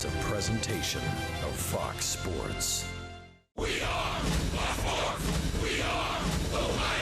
is a presentation of Fox Sports. We are Fox. We are Ohio.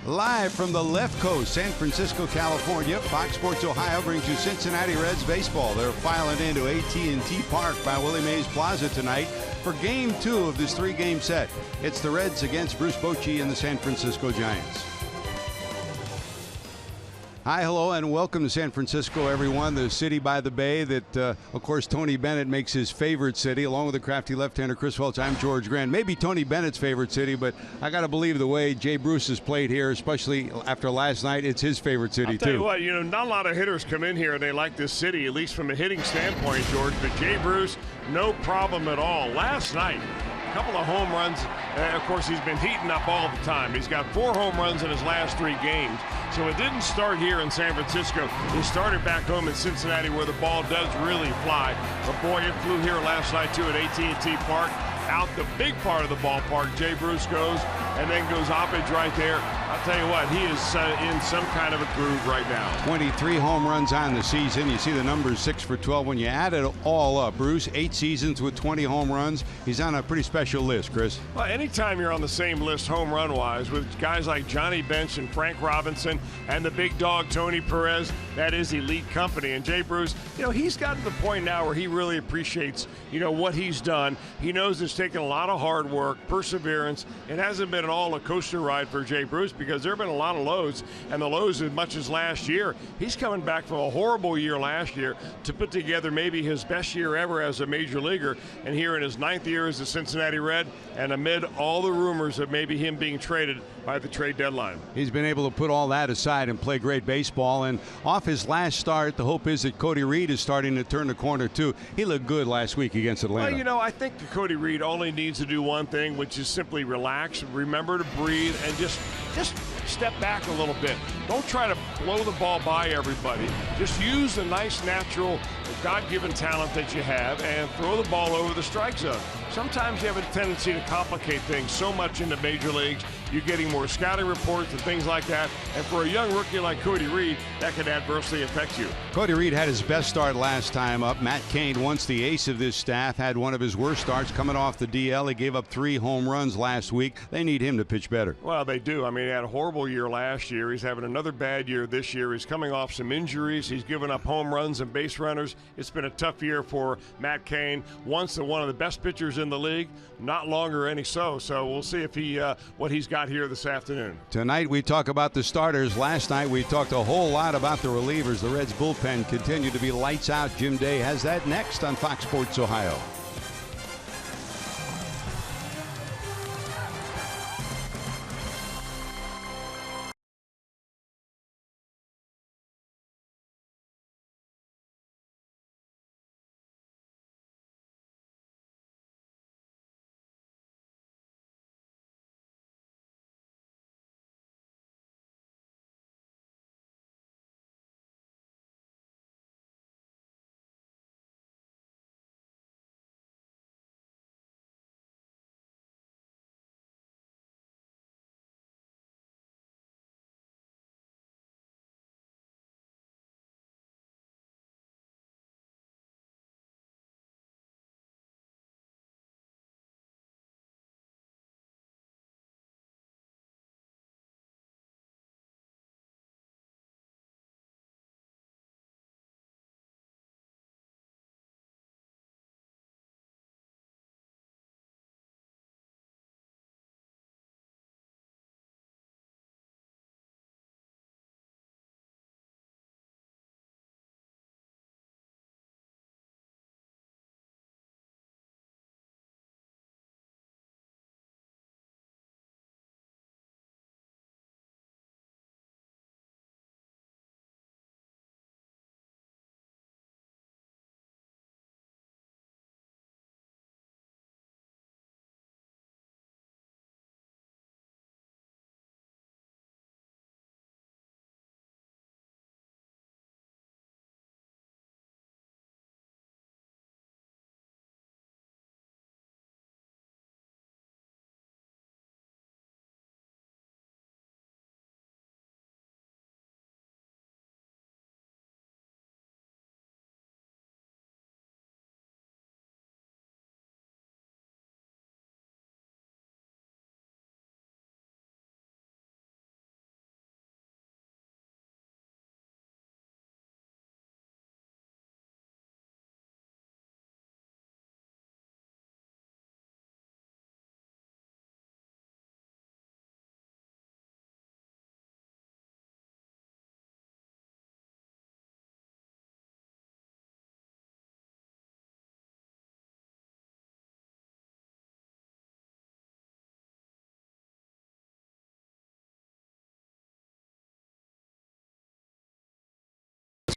Live from the left coast, San Francisco, California, Fox Sports Ohio brings you Cincinnati Reds baseball. They're filing into AT&T Park by Willie Mays Plaza tonight for Game 2 of this 3-game set. It's the Reds against Bruce Bochy and the San Francisco Giants. Hi, hello, and welcome to San Francisco, everyone. The city by the bay that, of course, Tony Bennett makes his favorite city, along with the crafty left-hander Chris Welch. I'm George Grant. Maybe Tony Bennett's favorite city, but I got to believe the way Jay Bruce has played here, especially after last night, it's his favorite city, I'll tell too. you what, not a lot of hitters come in here and they like this city, at least from a hitting standpoint, George. But Jay Bruce, no problem at all. Last night, a couple of home runs. Of course, he's been heating up all the time. He's got 4 home runs in his last 3 games. So it didn't start here in San Francisco. It started back home in Cincinnati where the ball does really fly. But boy, it flew here last night too at AT&T Park. Out the big part of the ballpark, Jay Bruce goes and then goes Oppage right there. I'll tell you what, he is in some kind of a groove right now. 23 home runs on the season. You see the numbers 6 for 12 when you add it all up. Bruce, 8 seasons with 20 home runs. He's on a pretty special list, Chris. Well, anytime you're on the same list home run wise with guys like Johnny Bench and Frank Robinson and the big dog Tony Perez, that is elite company. And Jay Bruce, he's gotten to the point now where he really appreciates, what he's done. He knows it's taken a lot of hard work, perseverance. It hasn't been an all a coaster ride for Jay Bruce because there have been a lot of lows, and the lows as much as last year. He's coming back from a horrible year last year to put together maybe his best year ever as a major leaguer, and here in his 9th year as a Cincinnati Red, and amid all the rumors of maybe him being traded by the trade deadline. He's been able to put all that aside and play great baseball. And off his last start, the hope is that Cody Reed is starting to turn the corner too. He looked good last week against Atlanta. Well, I think that Cody Reed only needs to do one thing, which is simply relax, remember to breathe, and just step back a little bit. Don't try to blow the ball by everybody. Just use the nice, natural, God-given talent that you have and throw the ball over the strike zone. Sometimes you have a tendency to complicate things so much in the major leagues. You're getting more scouting reports and things like that. And for a young rookie like Cody Reed, that could adversely affect you. Cody Reed had his best start last time up. Matt Cain, once the ace of this staff, had one of his worst starts coming off the DL. He gave up 3 home runs last week. They need him to pitch better. Well, they do. I mean, he had a horrible year last year. He's having another bad year this year. He's coming off some injuries. He's given up home runs and base runners. It's been a tough year for Matt Cain. Once one of the best pitchers in the league, not longer any so. So we'll see if he what he's got here this afternoon. Tonight we talk about the starters. Last night we talked a whole lot about the relievers. The Reds bullpen continued to be lights out. Jim Day has that next on Fox Sports Ohio.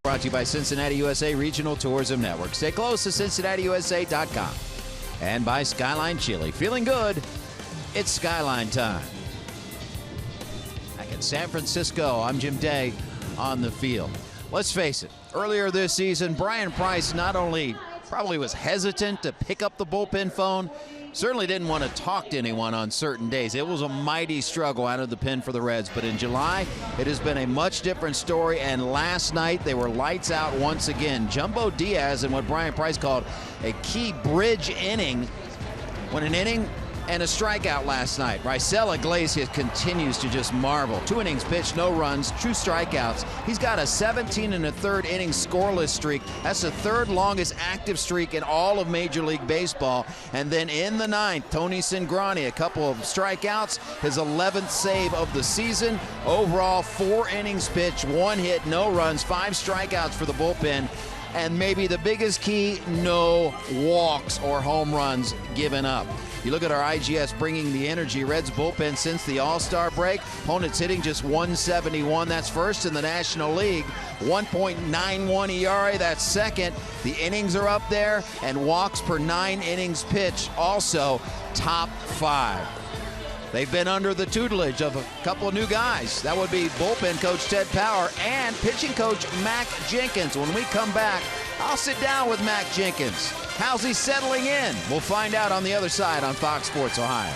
Brought to you by Cincinnati USA Regional Tourism Network. Stay close to CincinnatiUSA.com. And by Skyline Chili. Feeling good? It's Skyline time. Back in San Francisco, I'm Jim Day on the field. Let's face it, earlier this season, Brian Price not only probably was hesitant to pick up the bullpen phone, certainly didn't want to talk to anyone on certain days. It was a mighty struggle out of the pen for the Reds, but in July, it has been a much different story, and last night they were lights out once again. Jumbo Diaz in what Brian Price called a key bridge inning, won an inning and a strikeout last night. Raisel Iglesias continues to just marvel. 2 innings pitched, no runs, 2 strikeouts. He's got a 17 1/3 inning scoreless streak. That's the 3rd longest active streak in all of Major League Baseball. And then in the 9th, Tony Cingrani, a couple of strikeouts, his 11th save of the season. Overall, 4 innings pitched, 1 hit, no runs, 5 strikeouts for the bullpen. And maybe the biggest key, no walks or home runs given up. You look at our IGS bringing the energy. Reds bullpen since the All-Star break. Opponents hitting just 171. That's first in the National League. 1.91 ERA. That's second. The innings are up there, and walks per 9 innings pitched also top 5. They've been under the tutelage of a couple of new guys. That would be bullpen coach Ted Power and pitching coach Mac Jenkins. When we come back, I'll sit down with Mac Jenkins. How's he settling in? We'll find out on the other side on Fox Sports Ohio.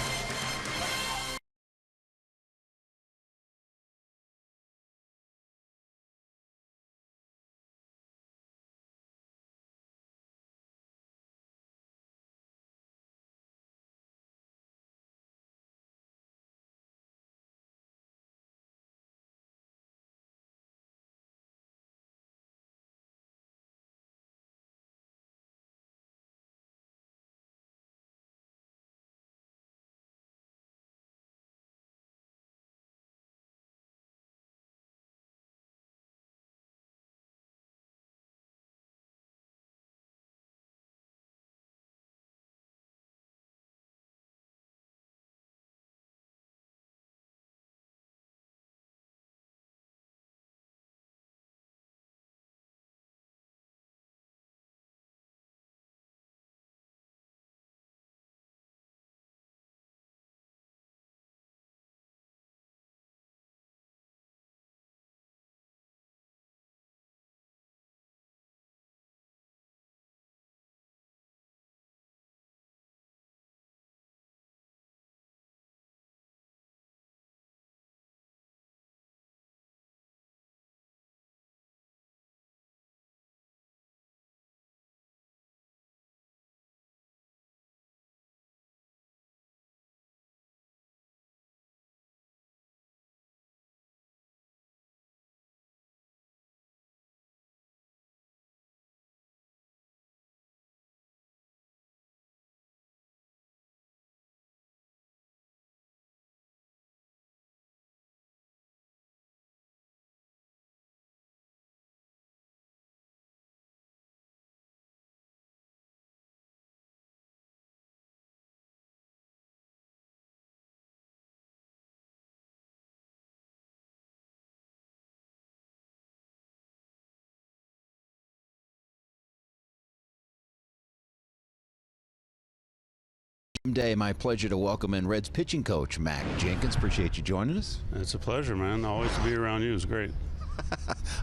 Day, my pleasure to welcome in Reds pitching coach Mac Jenkins. Appreciate you joining us. It's a pleasure, man. Always to be around you is great.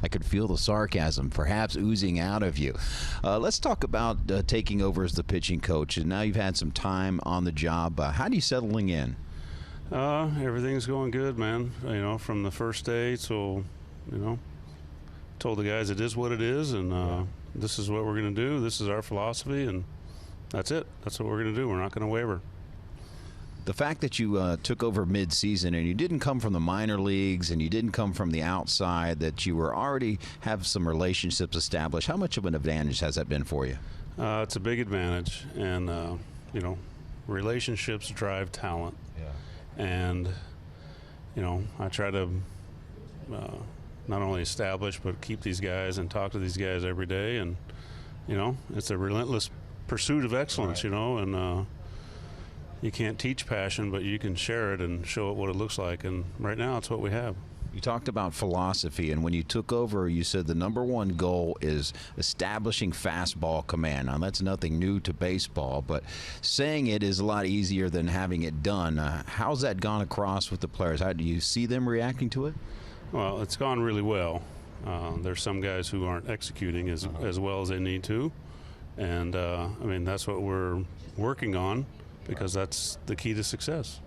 I could feel the sarcasm perhaps oozing out of you. Let's talk about taking over as the pitching coach. And now you've had some time on the job. How are you settling in? Everything's going good, man. You know, from the first day till, told the guys it is what it is, and this is what we're going to do. This is our philosophy, and that's it. That's what we're going to do. We're not going to waver. The fact that you took over mid-season and you didn't come from the minor leagues and you didn't come from the outside, that you were already have some relationships established, how much of an advantage has that been for you? It's a big advantage, and relationships drive talent. Yeah. And I try to not only establish but keep these guys and talk to these guys every day, and it's a relentless pursuit of excellence. Right. And you can't teach passion, but you can share it and show it what it looks like, and right now it's what we have. You talked about philosophy, and when you took over, you said the number one goal is establishing fastball command. Now, that's nothing new to baseball, but saying it is a lot easier than having it done. How's that gone across with the players? How do you see them reacting to it? Well, it's gone really well. There's some guys who aren't executing as well as they need to, and I mean, that's what we're working on, because that's the key to success.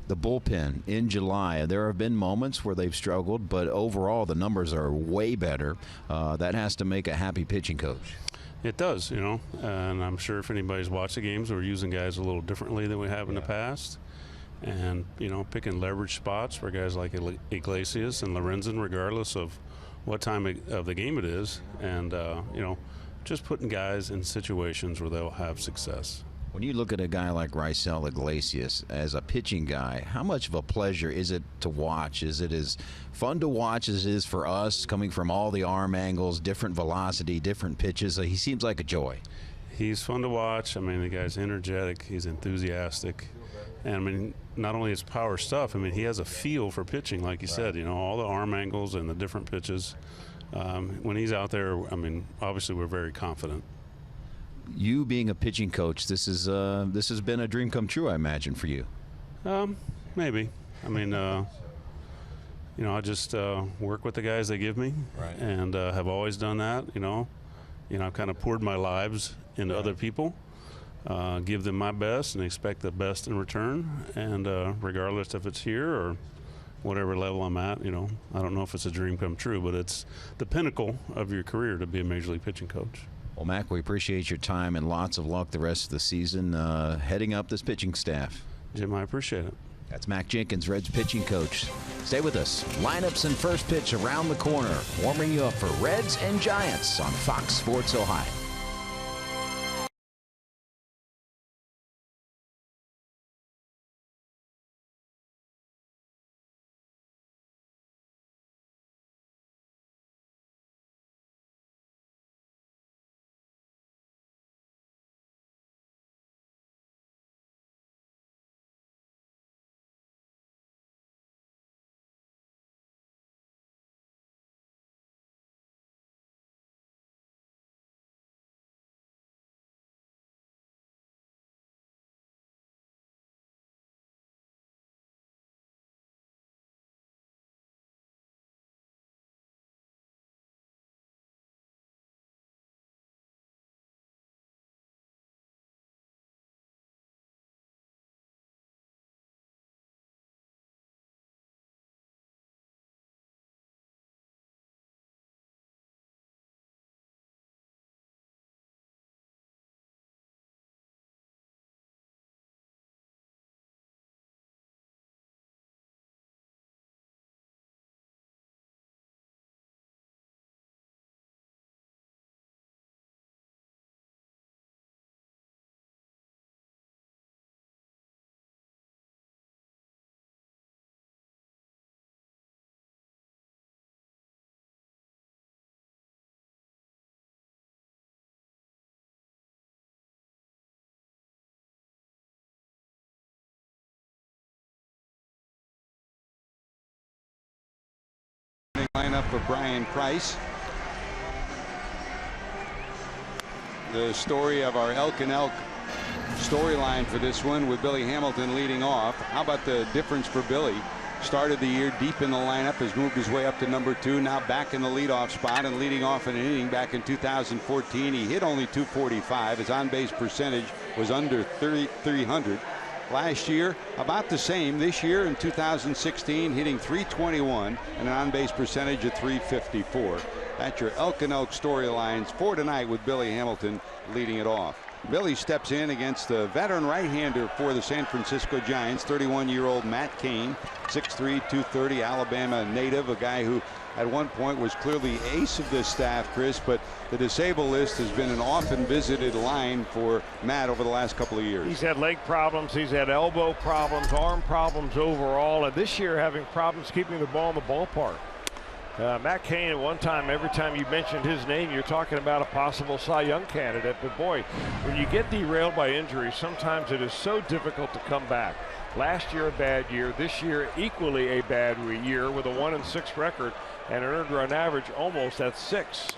The bullpen in July, there have been moments where they've struggled, but overall the numbers are way better. That has to make a happy pitching coach. It does, you know, and I'm sure if anybody's watched the games, we're using guys a little differently than we have in the past, and, you know, picking leverage spots for guys like Iglesias and Lorenzen, regardless of what time of the game it is, and, you know, just putting guys in situations where they'll have success. When you look at a guy like Raisel Iglesias as a pitching guy, how much of a pleasure is it to watch? Is it as fun to watch as it is for us, coming from all the arm angles, different velocity, different pitches? He seems like a joy. He's fun to watch. I mean, the guy's energetic. He's enthusiastic. And, I mean, not only his power stuff, I mean, he has a feel for pitching, like you said, you know, all the arm angles and the different pitches. When he's out there, I mean, obviously we're very confident. You being a pitching coach, this has been a dream come true, I imagine, for you. Maybe. I mean, you know, I just work with the guys they give me, and have always done that. You know, I've kind of poured my lives into other people, give them my best, and expect the best in return. And regardless if it's here or whatever level I'm at, you know, I don't know if it's a dream come true, but it's the pinnacle of your career to be a major league pitching coach. Well, Mac, we appreciate your time and lots of luck the rest of the season heading up this pitching staff. Jim, I appreciate it. That's Mac Jenkins, Reds pitching coach. Stay with us. Lineups and first pitch around the corner, warming you up for Reds and Giants on Fox Sports Ohio. Lineup of Brian Price. The story of our Elk and Elk storyline for this one, with Billy Hamilton leading off. How about the difference for Billy? Started the year deep in the lineup, has moved his way up to number 2, now back in the leadoff spot and leading off in an inning back in 2014. He hit only .245. His on-base percentage was under 300. Last year, about the same. This year in 2016, hitting .321 and an on-base percentage of .354. That's your Elk and Elk storylines for tonight, with Billy Hamilton leading it off. Billy steps in against the veteran right-hander for the San Francisco Giants, 31-year-old Matt Cain, 6'3", 230, Alabama native, a guy who at one point was clearly ace of this staff, Chris, but the disabled list has been an often visited line for Matt over the last couple of years. He's had leg problems, he's had elbow problems, arm problems overall, and this year having problems keeping the ball in the ballpark. Matt Cain, at one time, every time you mentioned his name, you're talking about a possible Cy Young candidate. But boy, when you get derailed by injury, sometimes it is so difficult to come back. Last year a bad year. This year equally a bad year with a 1-6 record and an earned run average almost at 6.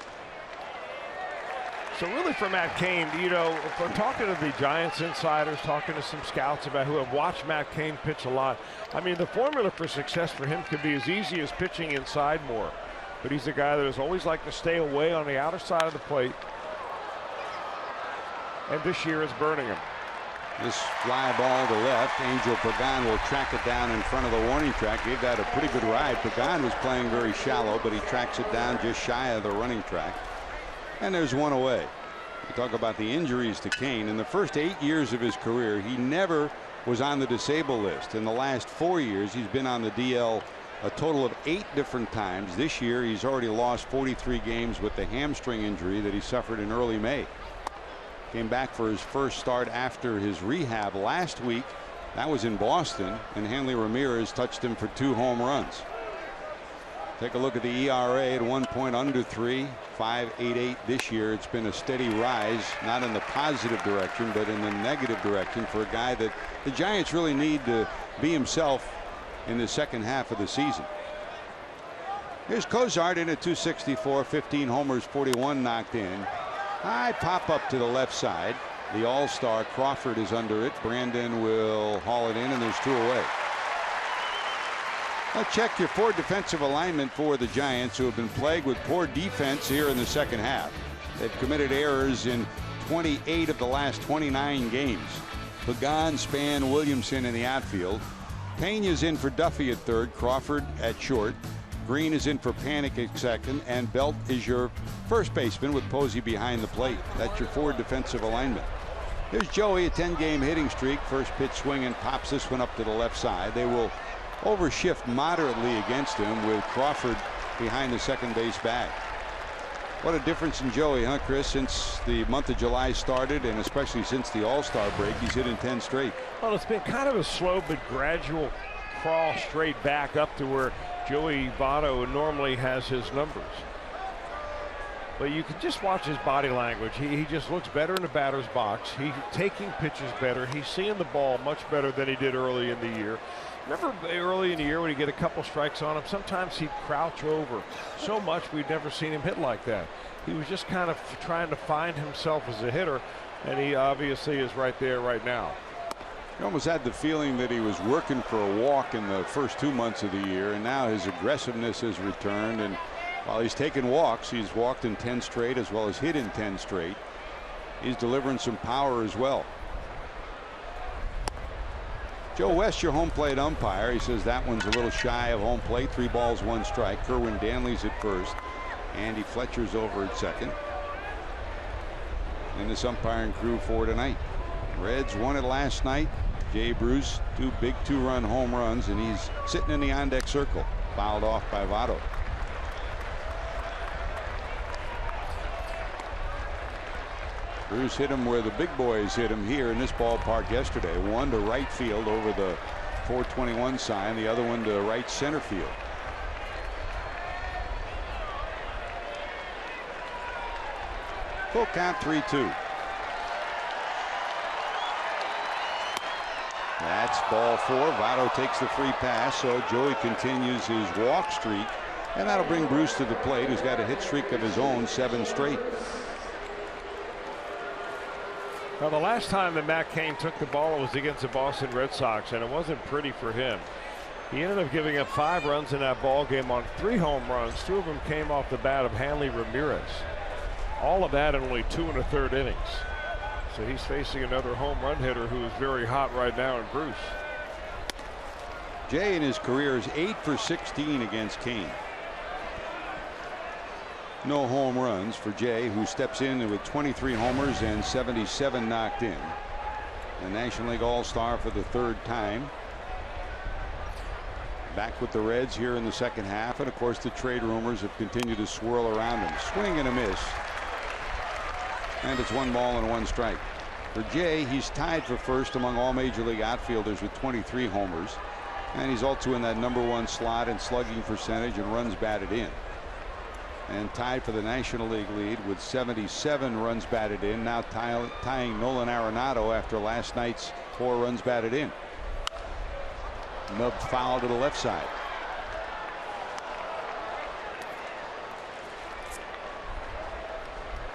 So really for Matt Cain, you know, if we're talking to the Giants insiders, talking to some scouts about who have watched Matt Cain pitch a lot, I mean, the formula for success for him could be as easy as pitching inside more. But he's a guy that has always liked to stay away on the outer side of the plate. And this year is burning him. This fly ball to left. Angel Pagan will track it down in front of the warning track. Gave that a pretty good ride. Pagan was playing very shallow, but he tracks it down just shy of the running track. And there's one away. You talk about the injuries to Cain. In the first 8 years of his career, he never was on the disabled list. In the last 4 years, he's been on the DL a total of 8 different times. This year, he's already lost 43 games with the hamstring injury that he suffered in early May. Came back for his first start after his rehab last week. That was in Boston, and Hanley Ramirez touched him for 2 home runs. Take a look at the ERA at 1 point under 3, 5.88 this year. It's been a steady rise, not in the positive direction, but in the negative direction for a guy that the Giants really need to be himself in the second half of the season. Here's Cozart in at 264, 15 homers, 41 knocked in. High pop up to the left side. The all-star Crawford is under it. Brandon will haul it in, and there's 2 away. Now check your forward defensive alignment for the Giants, who have been plagued with poor defense here in the second half. They've committed errors in 28 of the last 29 games. Pagan, Span, Williamson in the outfield. Pena's in for Duffy at third. Crawford at short. Green is in for Panik at second, and Belt is your first baseman with Posey behind the plate. That's your forward defensive alignment. Here's Joey, a 10-game hitting streak. First pitch swinging, pops this one up to the left side. They will overshift moderately against him with Crawford behind the second base bag. What a difference in Joey, huh, Chris, since the month of July started, and especially since the All-Star break. He's hitting 10 straight. Well, it's been kind of a slow but gradual crawl straight back up to where Joey Votto normally has his numbers. But you can just watch his body language. He just looks better in the batter's box. He's taking pitches better. He's seeing the ball much better than he did early in the year. Remember early in the year when he get a couple strikes on him, sometimes he'd crouch over so much we'd never seen him hit like that. He was just kind of trying to find himself as a hitter, and he obviously is right there right now. You almost had the feeling that he was working for a walk in the first 2 months of the year, and now his aggressiveness has returned, and while he's taken walks, he's walked in 10 straight as well as hit in 10 straight. He's delivering some power as well. Joe West, your home plate umpire. He says that one's a little shy of home plate. 3 balls, 1 strike. Kerwin Danley's at first. Andy Fletcher's over at second. And this umpiring crew for tonight. Reds won it last night. Jay Bruce, 2 big 2-run home runs, and he's sitting in the on-deck circle. Fouled off by Votto. Bruce hit him where the big boys hit him here in this ballpark yesterday. One to right field over the 421 sign, the other one to right center field. Full count, 3-2. That's ball 4. Votto takes the free pass, so Joey continues his walk streak, and that'll bring Bruce to the plate, who's got a hit streak of his own, 7 straight. Now, the last time that Matt Cain took the ball was against the Boston Red Sox, and it wasn't pretty for him. He ended up giving up 5 runs in that ball game on 3 home runs. 2 of them came off the bat of Hanley Ramirez. All of that in only 2 1/3 innings. So he's facing another home run hitter who is very hot right now in Bruce. Jay in his career is 8 for 16 against Cain. No home runs for Jay, who steps in with 23 homers and 77 knocked in. The National League All-Star for the 3rd time. Back with the Reds here in the second half, and of course the trade rumors have continued to swirl around him. Swing and a miss. And it's 1 ball and 1 strike. For Jay, he's tied for first among all Major League outfielders with 23 homers. And he's also in that #1 slot in slugging percentage and runs batted in. And tied for the National League lead with 77 runs batted in, now tying Nolan Arenado after last night's 4 runs batted in. Nubbed foul to the left side.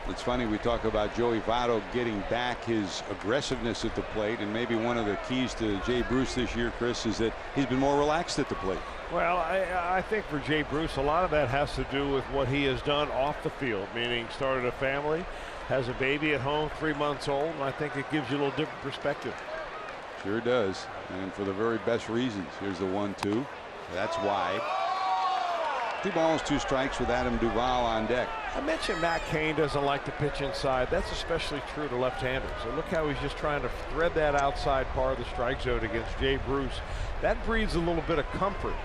It's funny, we talk about Joey Votto getting back his aggressiveness at the plate, and maybe one of the keys to Jay Bruce this year, Chris, is that he's been more relaxed at the plate. Well, I think for Jay Bruce, a lot of that has to do with what he has done off the field, meaning started a family, has a baby at home, 3 months old, and I think it gives you a little different perspective. Sure does, and for the very best reasons. Here's the 1-2. That's wide. 2 balls, 2 strikes with Adam Duvall on deck. I mentioned Matt Cain doesn't like to pitch inside. That's especially true to left-handers. So look how he's just trying to thread that outside part of the strike zone against Jay Bruce. That breeds a little bit of comfort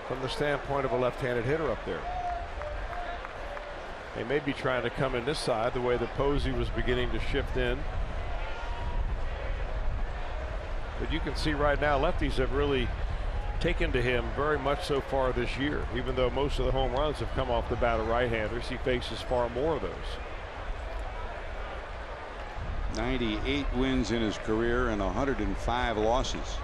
from the standpoint of a left-handed hitter up there. They may be trying to come in this side the way that Posey was beginning to shift in. But you can see right now lefties have really taken to him very much so far this year. Even though most of the home runs have come off the bat of right-handers, he faces far more of those. 98 wins in his career and 105 losses.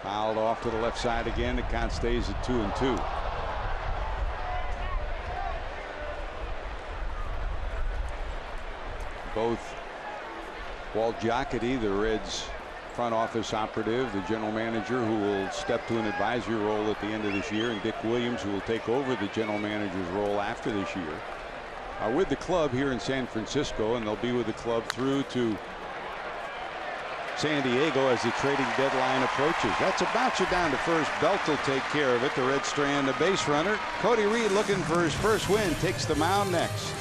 Fouled off to the left side again. The count stays at 2-2. Both Walt Jocketty, the Reds front office operative, the general manager who will step to an advisory role at the end of this year, and Dick Williams, who will take over the general manager's role after this year, are with the club here in San Francisco, and they'll be with the club through to San Diego as the trading deadline approaches. That's a bouncer down to first. Belt will take care of it. The Reds strand a base runner. Cody Reed, looking for his first win, takes the mound next.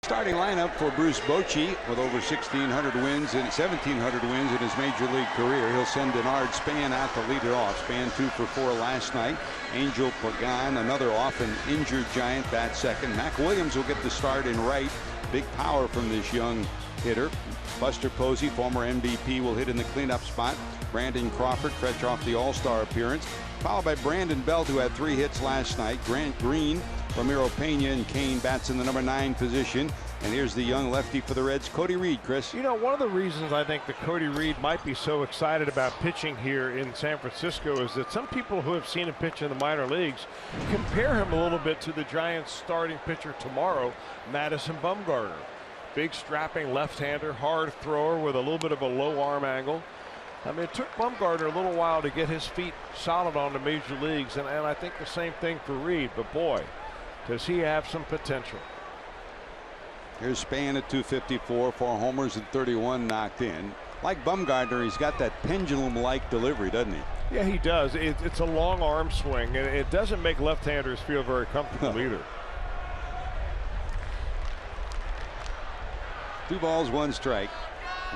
Starting lineup for Bruce Bochy with over 1,600 wins and 1,700 wins in his major league career. He'll send Denard Span out to lead it off. Span 2 for 4 last night. Angel Pagan, another often injured Giant, bat second. Mac Williams will get the start in right. Big power from this young hitter. Buster Posey, former MVP, will hit in the cleanup spot. Brandon Crawford, fresh off the All-Star appearance, followed by Brandon Belt, who had 3 hits last night. Grant Green, Ramiro Pena, and Kane bats in the number 9 position. And here's the young lefty for the Reds, Cody Reed. Chris, you know, one of the reasons I think that Cody Reed might be so excited about pitching here in San Francisco is that some people who have seen him pitch in the minor leagues compare him a little bit to the Giants starting pitcher tomorrow, Madison Bumgarner. Big strapping left-hander, hard thrower with a little bit of a low arm angle. I mean, it took Bumgarner a little while to get his feet solid on the major leagues, and I think the same thing for Reed, but boy, does he have some potential. Here's Span at 254, 4 homers and 31 knocked in. Like Bumgarner, he's got that pendulum-like delivery, doesn't he? Yeah, he does. It's a long arm swing, and it doesn't make left-handers feel very comfortable either. 2 balls, 1 strike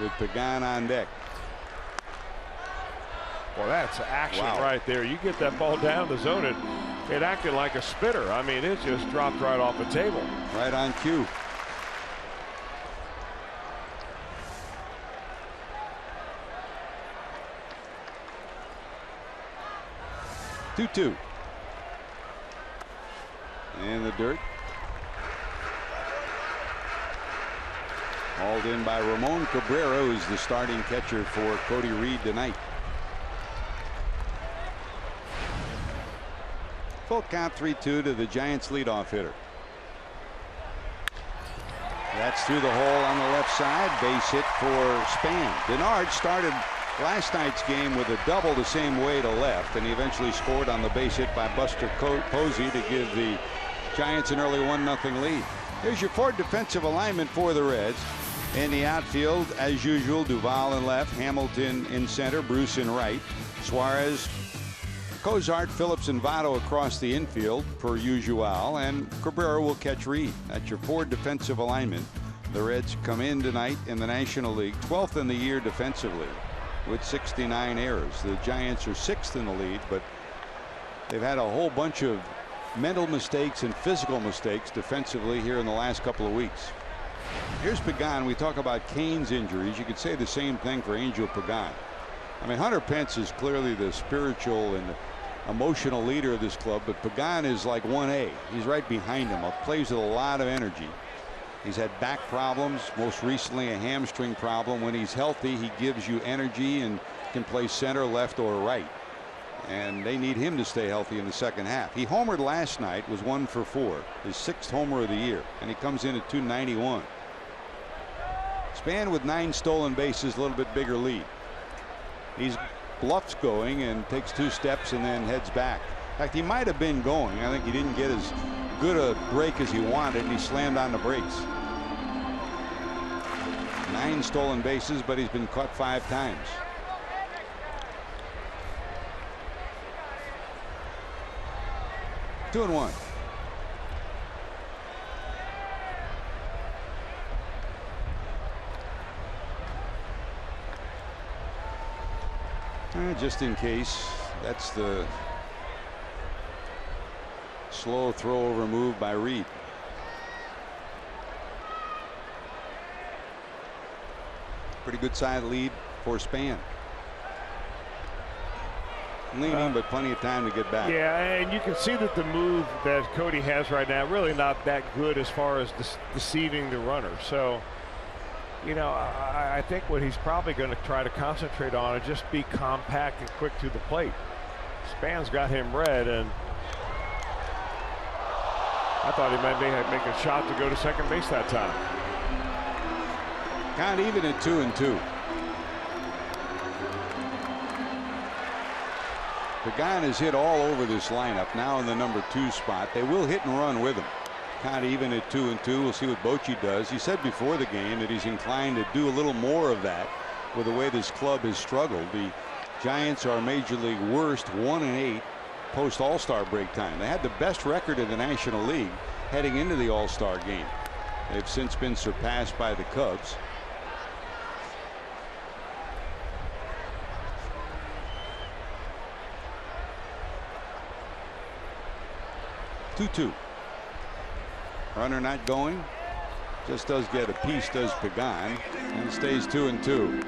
with Pagan on deck. Well, that's action Wow. right there. You get that ball down the zone, it acted like a spitter. I mean, it just dropped right off the table. Right on cue. Two. In the dirt. Hauled in by Ramon Cabrera, who's the starting catcher for Cody Reed tonight. Full count, 3-2 to the Giants leadoff hitter. That's through the hole on the left side. Base hit for Span. Denard started last night's game with a double the same way to left, and he eventually scored on the base hit by Buster Posey to give the Giants an early 1-0 lead. Here's your Ford defensive alignment for the Reds. In the outfield, as usual, Duvall in left, Hamilton in center, Bruce in right, Suarez, Cozart, Phillips, and Votto across the infield per usual, and Cabrera will catch Reed. That's your Ford defensive alignment. The Reds come in tonight in the National League, 12th in the year defensively, with 69 errors. The Giants are 6th in the lead, but they've had a whole bunch of mental mistakes and physical mistakes defensively here in the last couple of weeks. Here's Pagan. We talk about Cain's injuries. You could say the same thing for Angel Pagan. I mean, Hunter Pence is clearly the spiritual and emotional leader of this club, but Pagan is like 1A. He's right behind him. Plays with a lot of energy. He's had back problems, most recently a hamstring problem. When he's healthy, he gives you energy and can play center, left, or right. And they need him to stay healthy in the second half. He homered last night, was 1 for 4, his 6th homer of the year, and he comes in at 291. Span with 9 stolen bases, a little bit bigger lead. He's bluffs going and takes 2 steps and then heads back. In fact, he might have been going. I think he didn't get as good a break as he wanted, and he slammed on the brakes. 9 stolen bases, but he's been caught 5 times. Two and 1. Just in case, that's the slow throw over move by Reed. Pretty good side lead for Span. Leaning, but plenty of time to get back. Yeah, and you can see that the move that Cody has right now really not that good as far as deceiving the runner. So, you know, I think what he's probably going to try to concentrate on is just be compact and quick to the plate. Span's got him read, and I thought he might make a shot to go to second base that time. Count even at 2-2. Pagan has hit all over this lineup, now in the number 2 spot. They will hit and run with him. Count even at 2-2. We'll see what Bochy does. He said before the game that he's inclined to do a little more of that with the way this club has struggled. The Giants are Major League worst, 1-8 post All-Star break time. They had the best record in the National League heading into the All-Star game. They've since been surpassed by the Cubs. Two. Runner not going. Just does get a piece, does Pagan, and stays 2-2.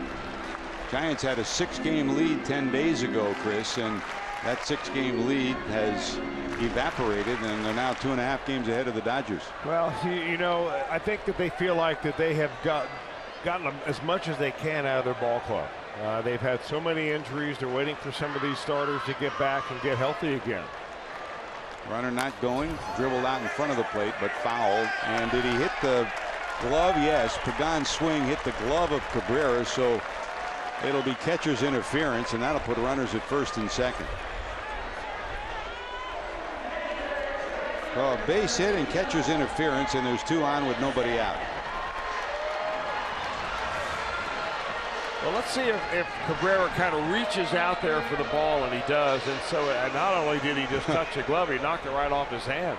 Giants had a 6-game lead 10 days ago, Chris, and that 6-game lead has evaporated, and they're now 2.5 games ahead of the Dodgers. Well, you know, I think that they feel like that they have gotten as much as they can out of their ball club. They've had so many injuries. They're waiting for some of these starters to get back and get healthy again. Runner not going, dribbled out in front of the plate, but fouled. And did he hit the glove? Yes. Pagan's swing hit the glove of Cabrera, so it'll be catcher's interference, and that'll put runners at first and second. Well, base hit and catcher's interference, and there's 2 on with nobody out. Well, let's see if Cabrera kind of reaches out there for the ball, and he does. And so not only did he just touch the glove, he knocked it right off his hand.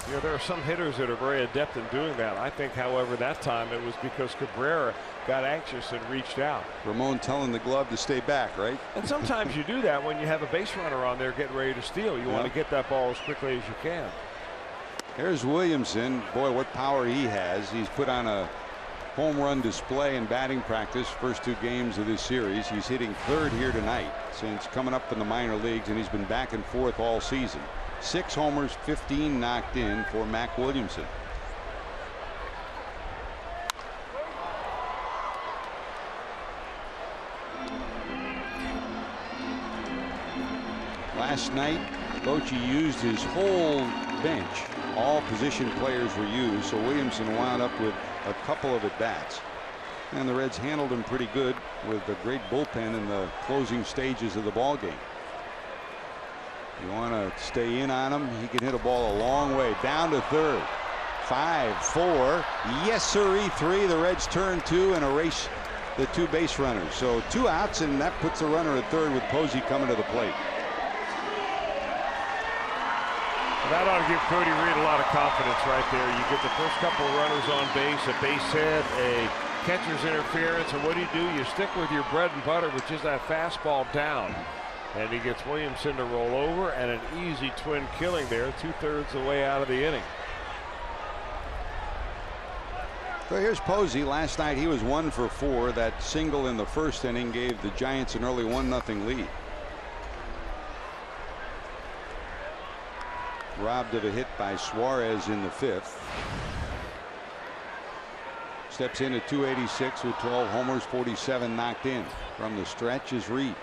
You know, there are some hitters that are very adept in doing that. I think, however, that time it was because Cabrera got anxious and reached out. Ramon telling the glove to stay back, right? And sometimes you do that when you have a base runner on there getting ready to steal. You want to get that ball as quickly as you can. Here's Williamson. Boy, what power he has. He's put on a home run display in batting practice first 2 games of this series. He's hitting 3rd here tonight since coming up in the minor leagues, and he's been back and forth all season. 6 homers, 15 knocked in for Mac Williamson. Last night, Bochy used his whole bench. All position players were used, so Williamson wound up with a couple of at-bats. And the Reds handled him pretty good with a great bullpen in the closing stages of the ball game. You want to stay in on him. He can hit a ball a long way down to 3rd. 5-4. Yes, sirree, 3. The Reds turn 2 and erase the 2 base runners. So 2 outs, and that puts the runner at 3rd with Posey coming to the plate. That ought to give Cody Reed a lot of confidence right there. You get the first couple of runners on base, a base hit, a catcher's interference, and what do? You stick with your bread and butter, which is that fastball down. And he gets Williamson to roll over, and an easy twin killing there, 2/3 the way out of the inning. So here's Posey. Last night he was 1 for 4. That single in the first inning gave the Giants an early 1-0 lead. Robbed of a hit by Suarez in the 5th. Steps in at 286 with 12 homers, 47 knocked in. From the stretch is Reed.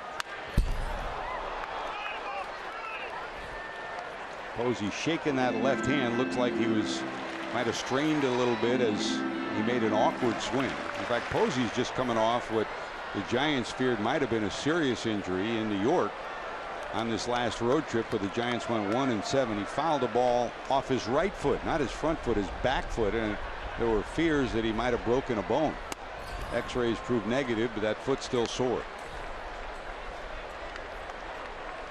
Posey shaking that left hand. Looks like he might have strained a little bit as he made an awkward swing. In fact, Posey's just coming off what the Giants feared might have been a serious injury in New York on this last road trip where the Giants went 1-7. He fouled the ball off his right foot, not his front foot, his back foot, and there were fears that he might have broken a bone. X-rays proved negative, but that foot's still sore.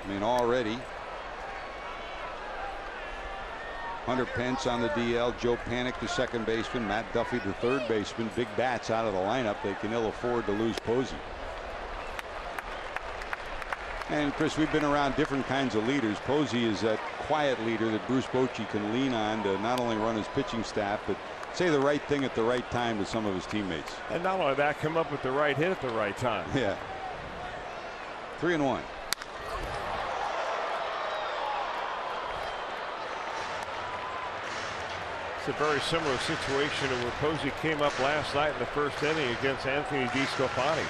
I mean, already Hunter Pence on the DL, Joe Panik, the second baseman, Matt Duffy, the third baseman. Big bats out of the lineup. They can ill afford to lose Posey. And Chris, we've been around different kinds of leaders. Posey is that quiet leader that Bruce Bochy can lean on to not only run his pitching staff, but say the right thing at the right time to some of his teammates. And not only that, come up with the right hit at the right time. Yeah. 3-1. It's a very similar situation to where Posey came up last night in the first inning against Anthony DeSclafani.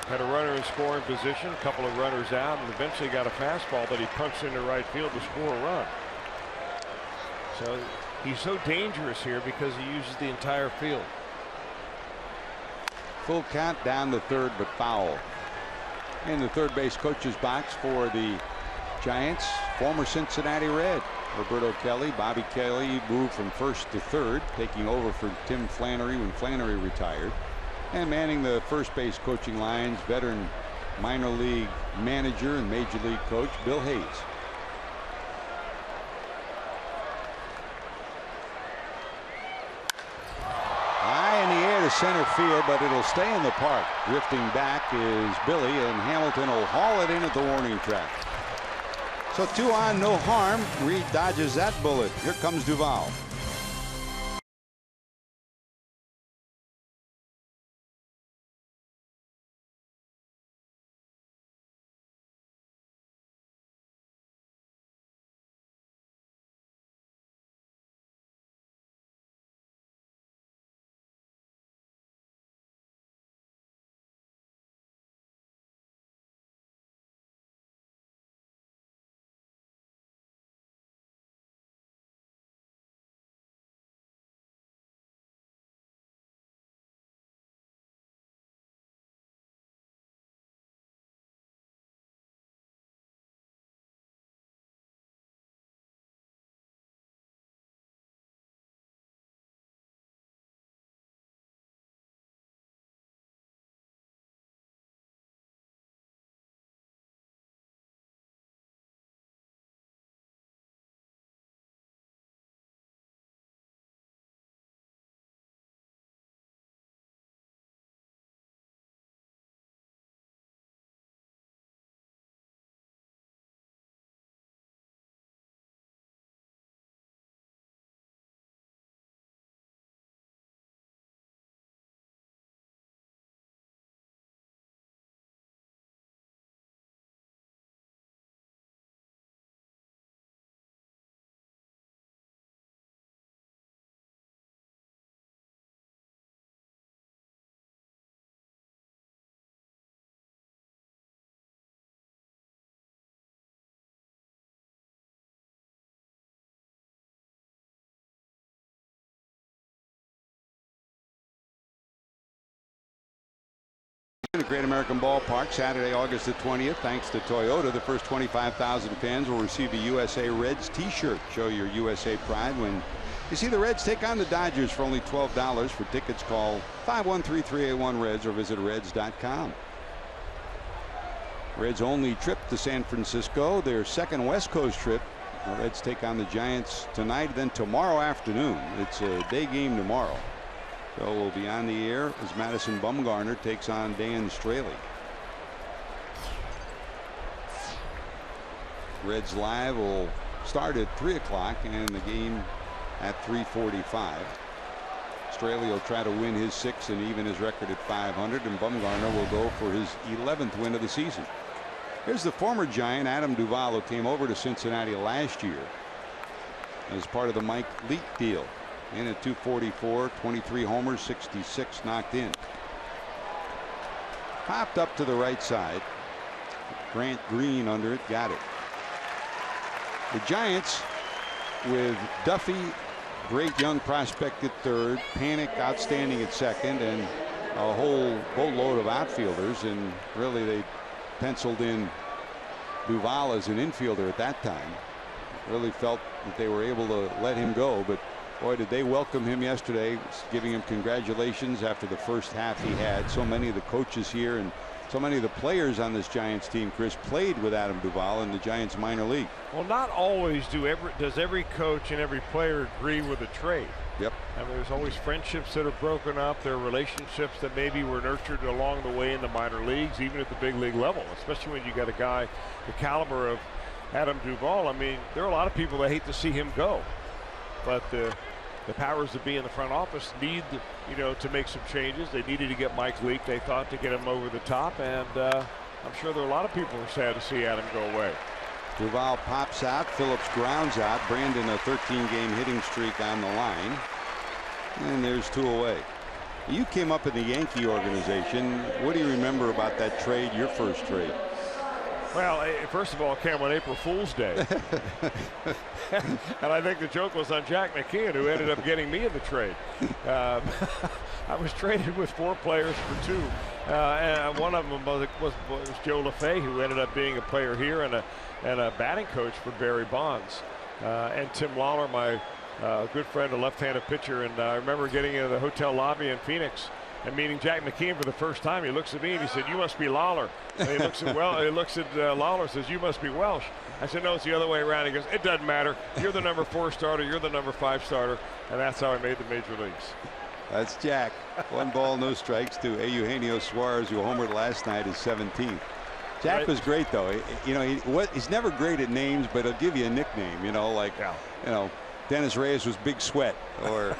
Had a runner in scoring position, a couple of runners out, and eventually got a fastball that he punched into right field to score a run. So he's so dangerous here because he uses the entire field. Full count, down to 3rd, but foul. In the third base coach's box for the Giants, former Cincinnati Red Roberto Kelly. Bobby Kelly moved from 1st to 3rd, taking over for Tim Flannery when Flannery retired. And manning the first base coaching lines, veteran minor league manager and major league coach Bill Hayes. High in the air to center field, but it'll stay in the park. Drifting back is Billy, and Hamilton will haul it in at the warning track. So 2 on, no harm. Reed dodges that bullet. Here comes Duvall. at Great American Ballpark Saturday, August the 20th. Thanks to Toyota, the first 25,000 fans will receive a USA Reds t-shirt. Show your USA pride when you see the Reds take on the Dodgers for only $12. For tickets, call 513-381-REDS or visit reds.com. Reds' only trip to San Francisco, their second West Coast trip. The Reds take on the Giants tonight, then tomorrow afternoon. It's a day game tomorrow. So we'll be on the air as Madison Bumgarner takes on Dan Straley. Reds Live will start at 3 o'clock and the game at 3:45. Straley will try to win his 6th and even his record at 500, and Bumgarner will go for his 11th win of the season. Here's the former Giant Adam Duvall, who came over to Cincinnati last year as part of the Mike Leake deal. In at 244, 23 homers, 66 knocked in. Popped up to the right side. Grant Green under it, got it. The Giants with Duffy, great young prospect at third, Panic outstanding at second, and a whole boatload of outfielders, and really they penciled in Duvall as an infielder at that time. Really felt that they were able to let him go, but boy, did they welcome him yesterday, giving him congratulations after the first half he had. So many of the coaches here and so many of the players on this Giants team, Chris, played with Adam Duvall in the Giants minor league. Well, not always does every coach and every player agree with a trade. Yep. I mean, there's always friendships that are broken up. There are relationships that maybe were nurtured along the way in the minor leagues, even at the big league level, especially when you got a guy the caliber of Adam Duvall. I mean, there are a lot of people that hate to see him go, but the powers that be in the front office need, to make some changes. They needed to get Mike Leake, they thought, to get him over the top, and I'm sure there are a lot of people who are sad to see Adam go away. Duvall pops out, Phillips grounds out, Brandon a 13-game hitting streak on the line, and there's 2 away. You came up in the Yankee organization. What do you remember about that trade, your first trade? Well, first of all, it came on April Fool's Day. And I think the joke was on Jack McKeon, who ended up getting me in the trade. I was traded with 4 players for 2. And one of them was Joe LaFay, who ended up being a player here and a batting coach for Barry Bonds. And Tim Lawler, my good friend, a left-handed pitcher. And I remember getting into the hotel lobby in Phoenix and meeting Jack McKeon for the first time. He looks at me and he said, "You must be Lawler." And he looks at Lawler and says, "You must be Welsh." I said, "No, it's the other way around." He goes, "It doesn't matter. You're the number 4 starter. You're the number 5 starter." And that's how I made the major leagues. That's Jack. 1 ball, no strikes to Eugenio Suarez, who homered last night, his 17th. Jack was great, though. He's never great at names, but he'll give you a nickname. Dennis Reyes was Big Sweat, or.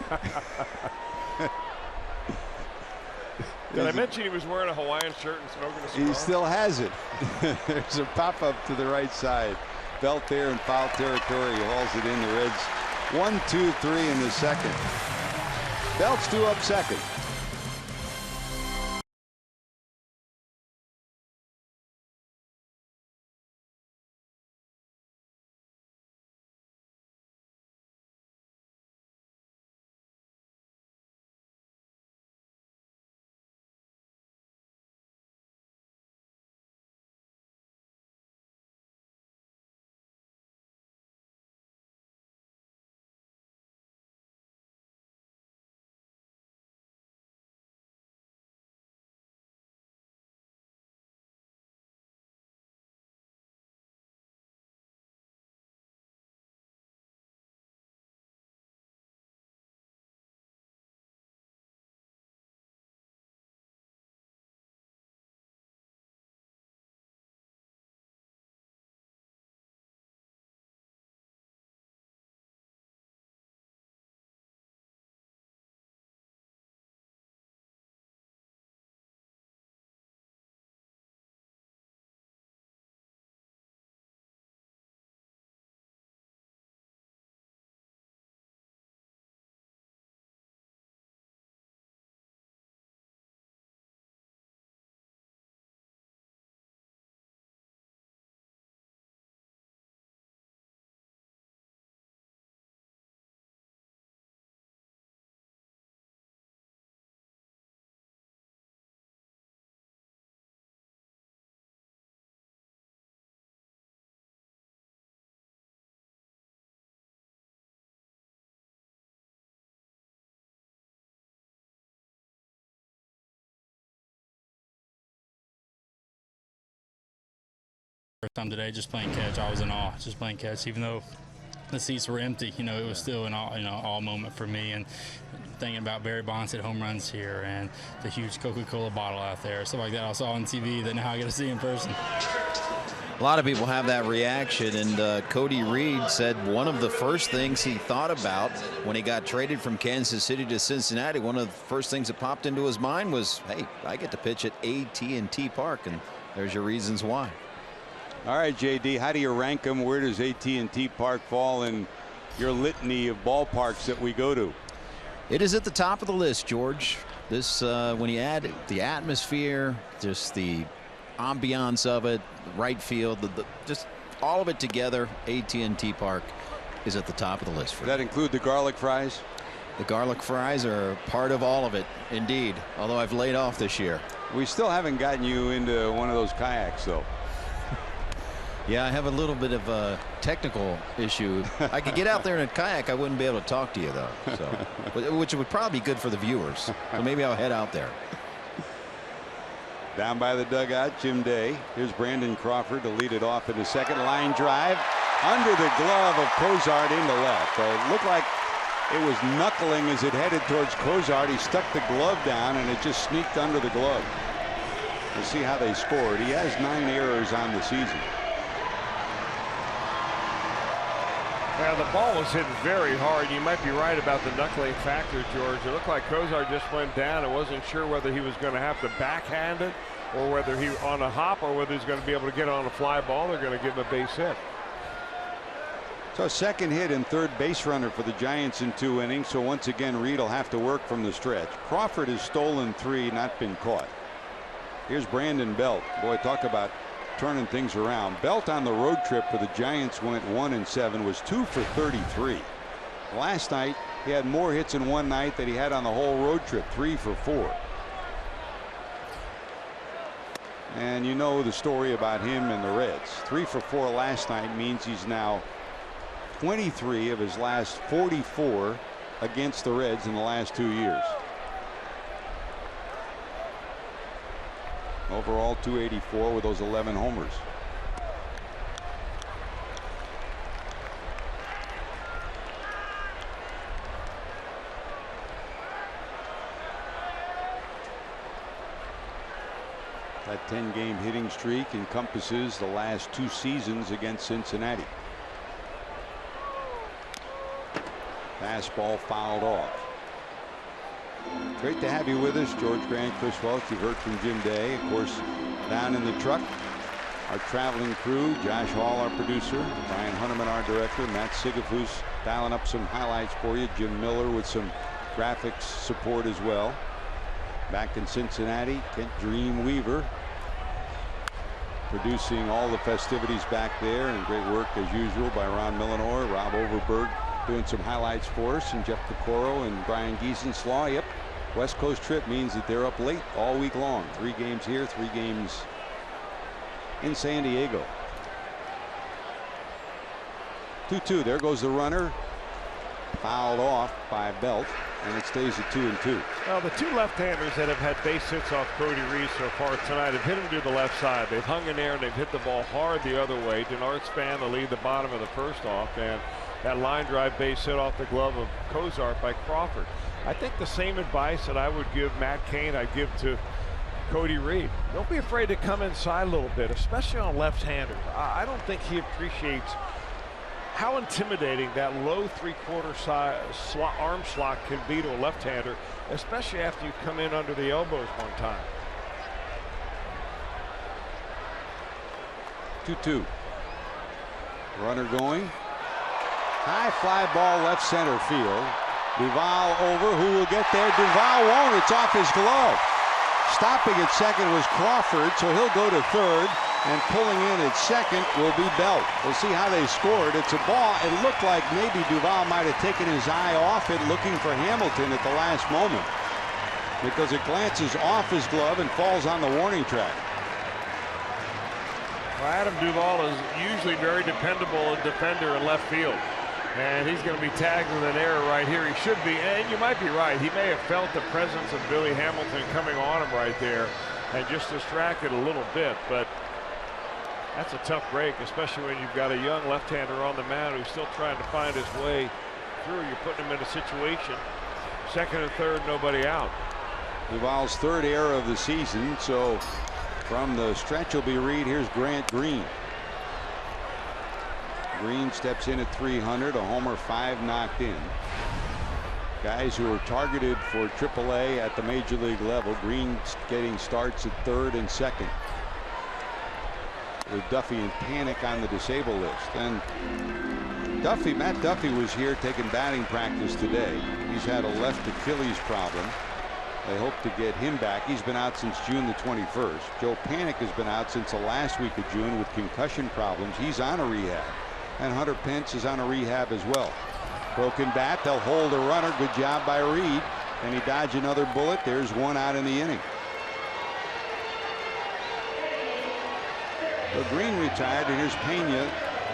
Did I mention he was wearing a Hawaiian shirt and smoking a cigar? He still has it. There's a pop-up to the right side. Belt there in foul territory. He hauls it in. The Reds 1, 2, 3 in the second. Belt's 2 up second. First time today, just playing catch, I was in awe, just playing catch. Even though the seats were empty, you know, it was still an all moment for me. And thinking about Barry Bonds hit home runs here and the huge Coca-Cola bottle out there, stuff like that I saw on TV that now I get to see in person. A lot of people have that reaction, and Cody Reed said one of the first things he thought about when he got traded from Kansas City to Cincinnati, one of the first things that popped into his mind was, hey, I get to pitch at AT&T Park, and there's your reasons why. All right, JD, how do you rank them? Where does AT&T Park fall in your litany of ballparks that we go to? It is at the top of the list, George. This, when you add the atmosphere, just the ambiance of it, right field, just all of it together, AT&T Park is at the top of the list. Does that include the garlic fries? The garlic fries are part of all of it, indeed, although I've laid off this year. We still haven't gotten you into one of those kayaks, though. Yeah, I have a little bit of a technical issue. I could get out there in a kayak. I wouldn't be able to talk to you, though, so, which would probably be good for the viewers. So maybe I'll head out there. Down by the dugout, Jim Day. Here's Brandon Crawford to lead it off in the second. Line drive under the glove of Cozart into left. It looked like it was knuckling as it headed towards Cozart. He stuck the glove down, and it just sneaked under the glove. We'll see how they scored. He has 9 errors on the season. Yeah, the ball was hit very hard. You might be right about the knuckling factor, George. It looked like Cozart just went down and wasn't sure whether he was going to have to backhand it or whether he on a hop or whether he's going to be able to get on a fly ball. They're going to give him a base hit. So second hit and third base runner for the Giants in 2 innings. So once again, Reed will have to work from the stretch. Crawford has stolen 3, not been caught. Here's Brandon Belt. Boy, talk about turning things around. Belt on the road trip for the Giants went 1-7, was 2 for 33. Last night he had more hits in one night than he had on the whole road trip, 3 for 4. And you know the story about him and the Reds. 3 for 4 last night means he's now 23 of his last 44 against the Reds in the last 2 years. Overall 284 with those 11 homers. That 10-game hitting streak encompasses the last 2 seasons against Cincinnati. Fastball fouled off. Great to have you with us, George Grant, Chris Welch. You've heard from Jim Day. Of course, down in the truck, our traveling crew, Josh Hall, our producer, Brian Hunterman, our director, Matt Sigafus dialing up some highlights for you, Jim Miller with some graphics support as well. Back in Cincinnati, Kent Dream Weaver producing all the festivities back there, and great work as usual by Ron Millenor, Rob Overberg doing some highlights for us, and Jeff Pecoro and Brian Giesenslaw. Yep, West Coast trip means that they're up late all week long. 3 games here, 3 games in San Diego. 2-2. There goes the runner. Fouled off by Belt, and it stays at 2-2. Well, the 2 left-handers that have had base hits off Cody Reed so far tonight have hit him to the left side. They've hung in there and they've hit the ball hard the other way. Denard Span to lead the bottom of the first off, and that line drive base hit off the glove of Cozart by Crawford. I think the same advice that I would give Matt Cain, I'd give to Cody Reed. Don't be afraid to come inside a little bit, especially on left-handers. I don't think he appreciates how intimidating that low 3/4 size arm slot can be to a left-hander, especially after you come in under the elbows one time. 2-2. Runner going. High fly ball left center field. Duvall over. Who will get there? Duvall won't. It's off his glove. Stopping at second was Crawford, so he'll go to third. And pulling in at second will be Belt. We'll see how they scored. It's a ball. It looked like maybe Duvall might have taken his eye off it, looking for Hamilton at the last moment, because it glances off his glove and falls on the warning track. Well, Adam Duvall is usually very dependable defender in left field, and he's going to be tagged with an error right here. He should be, and you might be right. He may have felt the presence of Billy Hamilton coming on him right there and just distracted a little bit, but That's a tough break, especially when you've got a young left-hander on the mound who's still trying to find his way through. You're putting him in a situation, second and third, nobody out. Duvall's third error of the season, so from the stretch will be Reed. Here's Grant Green. Green steps in at 300, a homer, 5 knocked in. Guys who are targeted for AAA at the major league level. Green getting starts at third and second, with Duffy and Panic on the disabled list. And Matt Duffy was here taking batting practice today. He's had a left Achilles problem. They hope to get him back. He's been out since June the 21st. Joe Panic has been out since the last week of June with concussion problems. He's on a rehab. And Hunter Pence is on a rehab as well. Broken bat. They'll hold a runner. Good job by Reed. Can he dodge another bullet? There's one out in the inning. So Green retired, and here's Pena,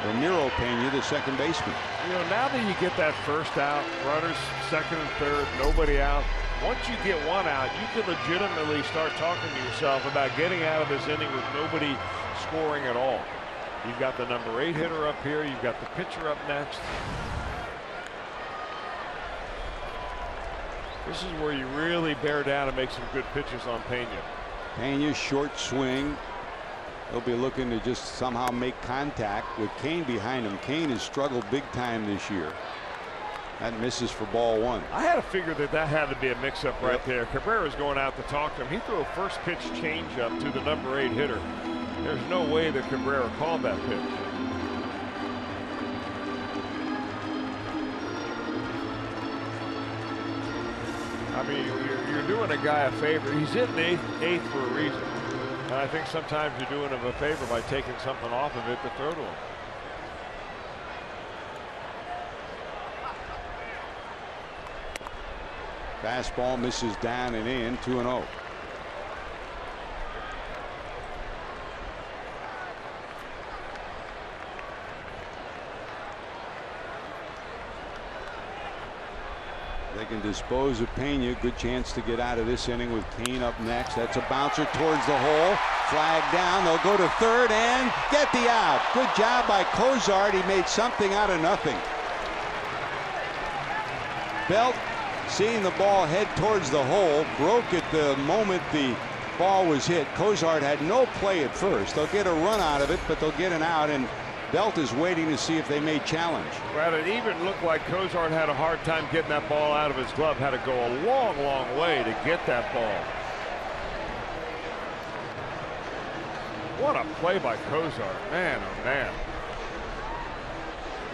Ramiro Pena, the second baseman. You know, now that you get that first out, runners second and third, nobody out. Once you get one out, you can legitimately start talking to yourself about getting out of this inning with nobody scoring at all. You've got the number 8 hitter up here. You've got the pitcher up next. This is where you really bear down and make some good pitches on Pena. Pena's short swing. He'll be looking to just somehow make contact with Kane behind him. Kane has struggled big time this year. That misses for ball 1. I had to figure that had to be a mix-up right there. Cabrera's going out to talk to him. He threw a first pitch changeup to the number 8 hitter. There's no way that Cabrera called that pitch. I mean, you're doing a guy a favor. He's in eighth for a reason. And I think sometimes you're doing him a favor by taking something off of it to throw to him. Fastball misses down and in, 2-0. They can dispose of Pena. Good chance to get out of this inning with Kane up next. That's a bouncer towards the hole. Flag down. They'll go to third and get the out. Good job by Cozart. He made something out of nothing. Belt, seeing the ball head towards the hole, broke at the moment the ball was hit. Cozart had no play at first. They'll get a run out of it, but they'll get an out, and Belt is waiting to see if they may challenge. Well, it even looked like Cozart had a hard time getting that ball out of his glove. Had to go a long, long way to get that ball. What a play by Cozart. Man, oh man.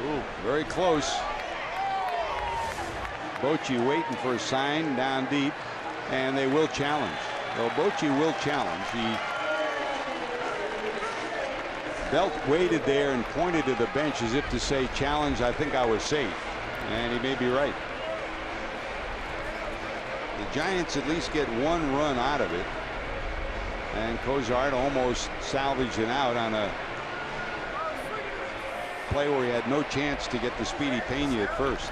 Ooh, very close. Bochy waiting for a sign down deep, and they will challenge. Well, Bochy will challenge. Belt waited there and pointed to the bench as if to say, challenge, I think I was safe. And he may be right. The Giants at least get one run out of it. And Cozart almost salvaged an out on a play where he had no chance to get the Speedy Pena at first.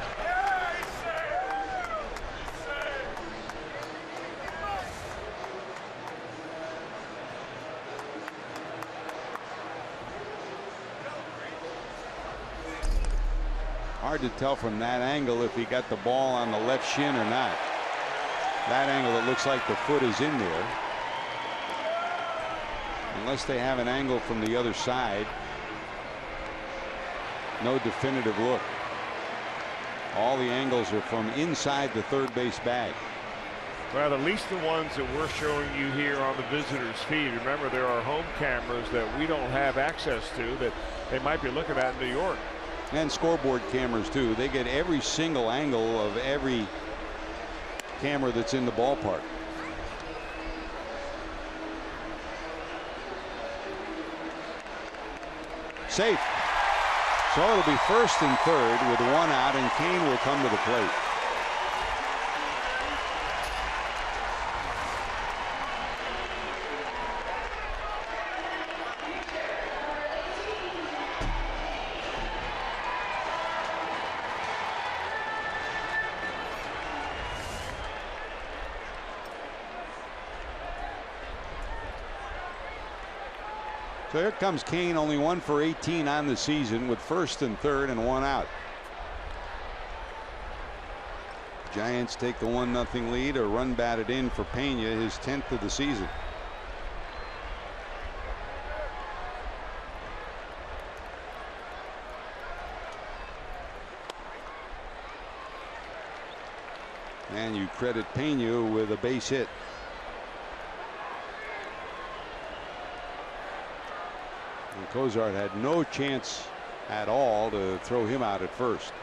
Hard to tell from that angle if he got the ball on the left shin or not. That angle, it looks like the foot is in there. Unless they have an angle from the other side. No definitive look. All the angles are from inside the third base bag. Well, at least the ones that we're showing you here on the visitors feed. Remember, there are home cameras that we don't have access to that they might be looking at in New York. And scoreboard cameras too. They get every single angle of every camera that's in the ballpark. Safe. So it'll be first and third with one out, and Kane will come to the plate. So here comes Cain, only 1 for 18 on the season with first and third and 1 out. Giants take the 1-0 lead. A run batted in for Pena, his 10th of the season. And you credit Pena with a base hit. And Cozart had no chance at all to throw him out at first.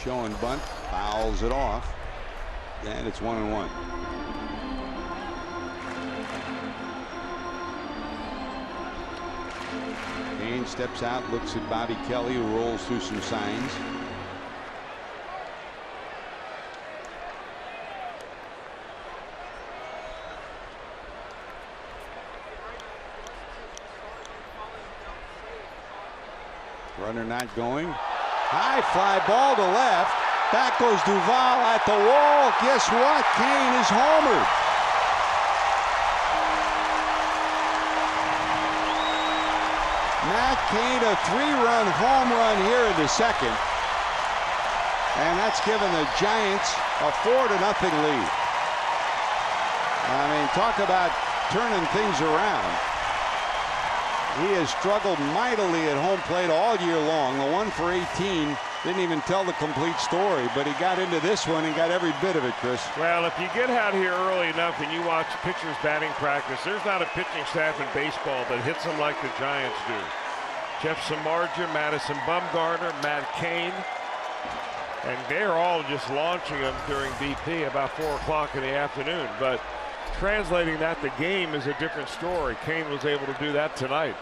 Showing bunt, fouls it off, and it's 1-1. Cain steps out, looks at Bobby Kelly, who rolls through some signs. Runner not going. High fly ball to left. Back goes Duvall at the wall. Guess what? Cain is homered. Matt Cain, a 3-run home run here in the second. And that's given the Giants a 4-0 lead. I mean, talk about turning things around. He has struggled mightily at home plate all year long. The 1 for 18 didn't even tell the complete story, but he got into this one and got every bit of it, Chris. Well, if you get out here early enough and you watch pitchers batting practice, there's not a pitching staff in baseball that hits them like the Giants do. Jeff Samardzija, Madison Bumgarner, Matt Cain, and they're all just launching them during BP about 4 o'clock in the afternoon. But translating that to game is a different story. Cain was able to do that tonight.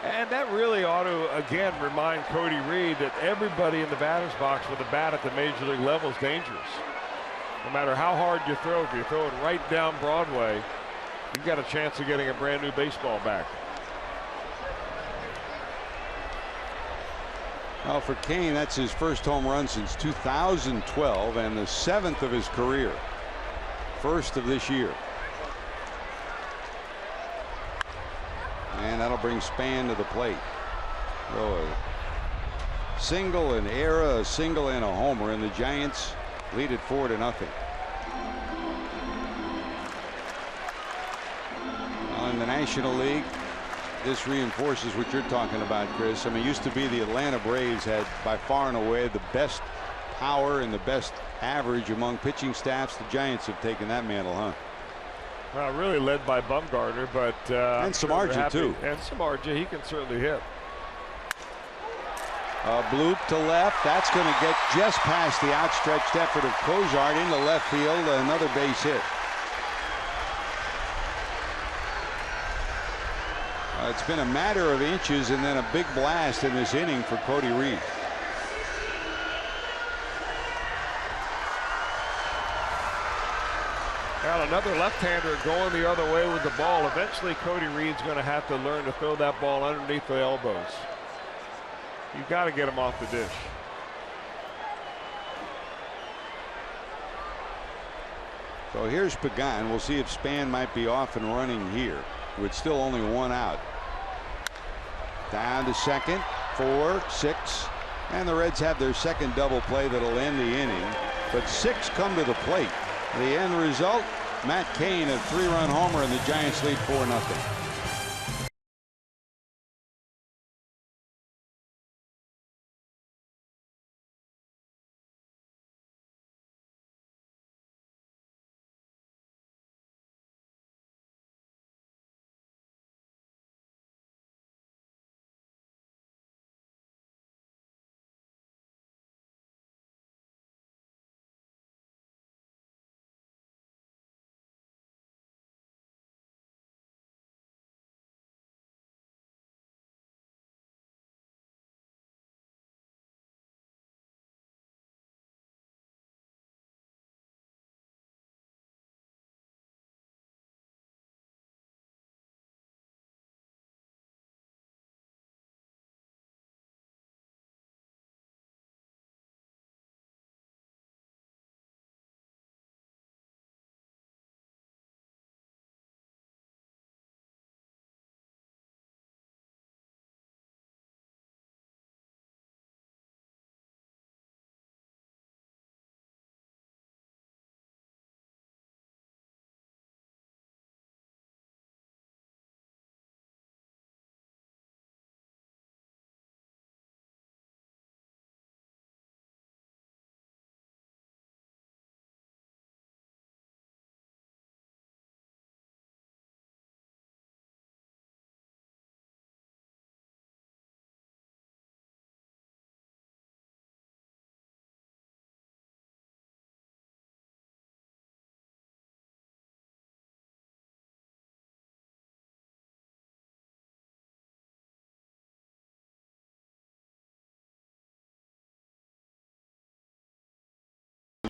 And that really ought to, again, remind Cody Reed that everybody in the batter's box with a bat at the major league level is dangerous. No matter how hard you throw, if you throw it right down Broadway, you've got a chance of getting a brand new baseball back. Well, for Cain, that's his first home run since 2012 and the 7th of his career. First of this year. And that'll bring Span to the plate. So a single, an error, a single, and a homer, and the Giants lead it 4-0. Well, in the National League, this reinforces what you're talking about, Chris. I mean, it used to be the Atlanta Braves had by far and away the best power and the best average among pitching staffs. The Giants have taken that mantle, huh? Well, really led by Bumgarner, but and Samardzija too. And Samardzija, he can certainly hit. Bloop to left. That's going to get just past the outstretched effort of Cozart into left field. Another base hit. It's been a matter of inches and then a big blast in this inning for Cody Reed. Well, another left-hander going the other way with the ball. Eventually, Cody Reed's going to have to learn to throw that ball underneath the elbows. You've got to get him off the dish. So here's Pagan. We'll see if Span might be off and running here with still only 1 out. Down to second, 4, 6, and the Reds have their second double play that'll end the inning, but 6 come to the plate. The end result, Matt Cain, a 3-run homer, and the Giants lead 4-0.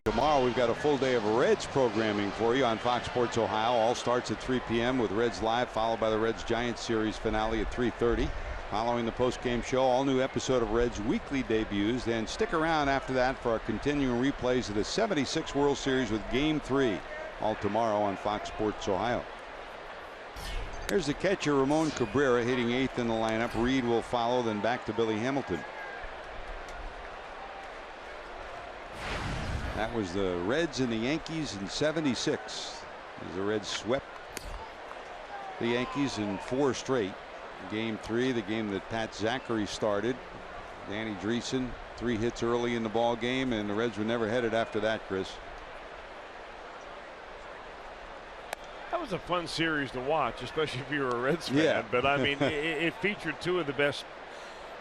Tomorrow we've got a full day of Reds programming for you on Fox Sports Ohio. All starts at 3 p.m. with Reds Live, followed by the Reds Giants series finale at 3:30. Following the post-game show, all new episode of Reds Weekly debuts. Then stick around after that for our continuing replays of the '76 World Series with Game 3. All tomorrow on Fox Sports Ohio. Here's the catcher, Ramon Cabrera, hitting 8th in the lineup. Reed will follow, then back to Billy Hamilton. That was the Reds and the Yankees in '76. As the Reds swept the Yankees in 4 straight. Game 3, the game that Pat Zachary started. Danny Dreesen, 3 hits early in the ball game, and the Reds were never headed after that, Chris. That was a fun series to watch, especially if you were a Reds fan. Yeah. But I mean, it featured 2 of the best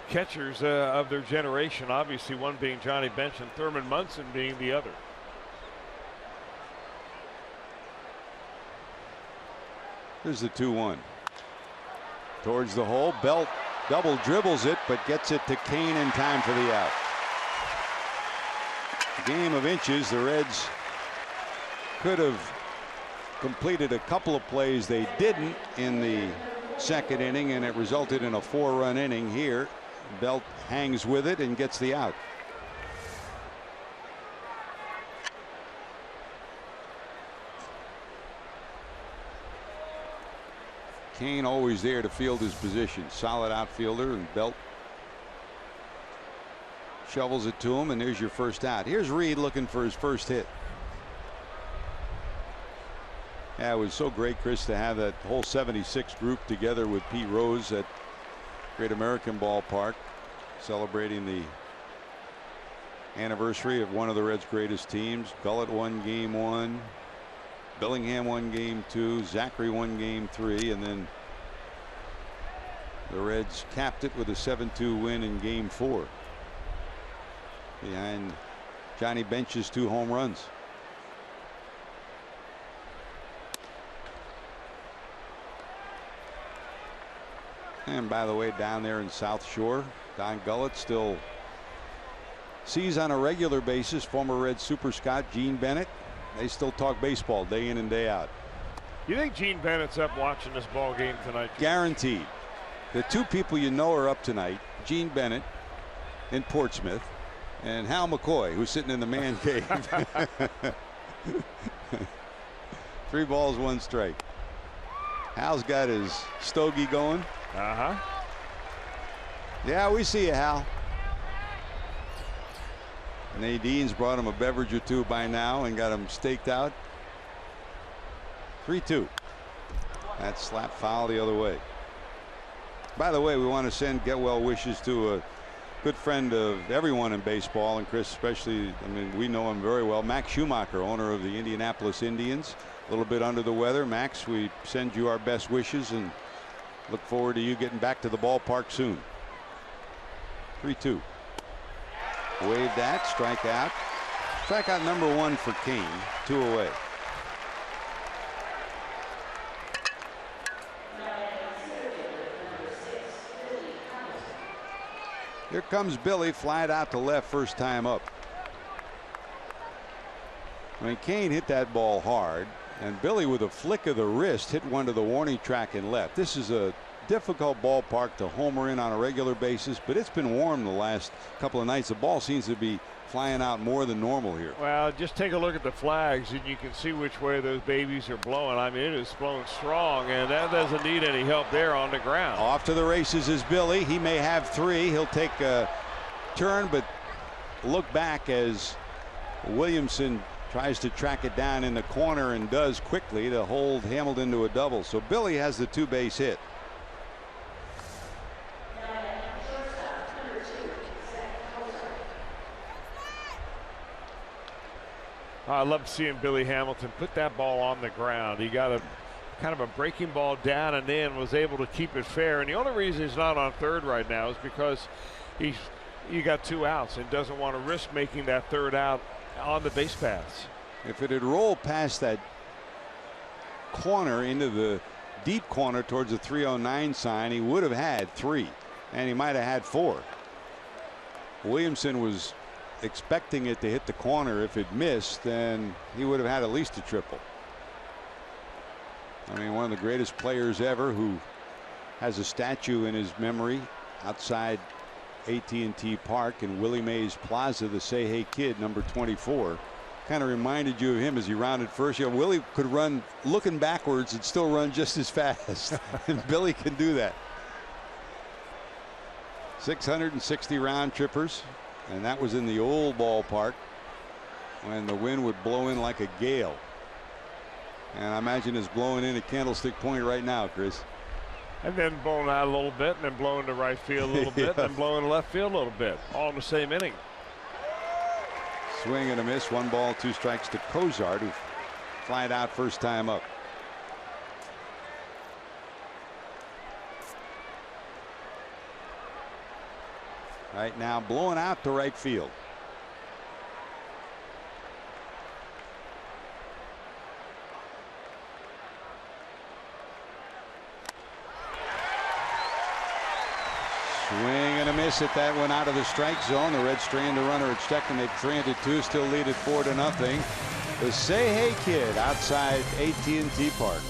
catchers of their generation. Obviously, one being Johnny Bench and Thurman Munson being the other. Here's the 2-1. Towards the hole. Belt double dribbles it, but gets it to Kane in time for the out. Game of inches. The Reds could have completed a couple of plays they didn't in the second inning, and it resulted in a 4-run inning here. Belt hangs with it and gets the out. Kane always there to field his position. Solid outfielder, and Belt shovels it to him, and there's your first out. Here's Reed looking for his first hit. Yeah, it was so great, Chris, to have that whole '76 group together with Pete Rose at Great American Ballpark, celebrating the anniversary of one of the Reds' greatest teams. Gullett won Game 1. Billingham won Game 2. Zachary won Game 3, and then the Reds capped it with a 7-2 win in Game 4 behind Johnny Bench's 2 home runs. And by the way, down there in South Shore, Don Gullett still sees on a regular basis former Red Super Scott Gene Bennett. They still talk baseball day in and day out. You think Gene Bennett's up watching this ball game tonight? Guaranteed. The 2 people you know are up tonight: Gene Bennett in Portsmouth and Hal McCoy, who's sitting in the man cave. 3 balls, 1 strike. Hal's got his stogie going. Yeah, we see you, Hal. Nadine's brought him a beverage or 2 by now and got him staked out. 3-2. That slap foul the other way. By the way, we want to send get well wishes to a good friend of everyone in baseball, and Chris especially. I mean, we know him very well. Max Schumacher, owner of the Indianapolis Indians. A little bit under the weather. Max, we send you our best wishes and look forward to you getting back to the ballpark soon. 3-2. Wave that. Strikeout. Strikeout number 1 for Kane. 2 away. Here comes Billy, flied out to left first time up. I mean, Kane hit that ball hard, and Billy with a flick of the wrist hit one to the warning track and left. This is a difficult ballpark to homer in on a regular basis, but it's been warm the last couple of nights. The ball seems to be flying out more than normal here. Well, just take a look at the flags and you can see which way those babies are blowing. I mean, it is blowing strong, and that doesn't need any help there on the ground. Off to the races is Billy. He may have 3. He'll take a turn, but look back as Williamson tries to track it down in the corner and does quickly to hold Hamilton to a double. So Billy has the 2-base hit. I love seeing Billy Hamilton put that ball on the ground. He got a kind of a breaking ball down and in, was able to keep it fair. And the only reason he's not on third right now is because you got 2 outs and doesn't want to risk making that 3rd out on the base paths. If it had rolled past that corner into the deep corner towards the 309 sign, he would have had 3, and he might have had 4. Williamson was expecting it to hit the corner. If it missed, then he would have had at least a triple. I mean, one of the greatest players ever, who has a statue in his memory outside AT&T Park in Willie Mays Plaza, the Say Hey Kid, number 24. Kind of reminded you of him as he rounded first. You know, Willie could run looking backwards and still run just as fast. And Billy can do that. 660 round trippers, and that was in the old ballpark when the wind would blow in like a gale. And I imagine it's blowing in at Candlestick Point right now, Chris. And then blowing out a little bit, and then blowing to right field a little bit, and then blowing to left field a little bit, all in the same inning. Swing and a miss. 1 ball, 2 strikes to Cozart, who flied out first time up. Right now, blowing out to right field. Swing and a miss at that one, out of the strike zone. The Reds strand a runner at second. They've stranded 2, still lead it 4-0. The Say Hey Kid outside AT&T Park.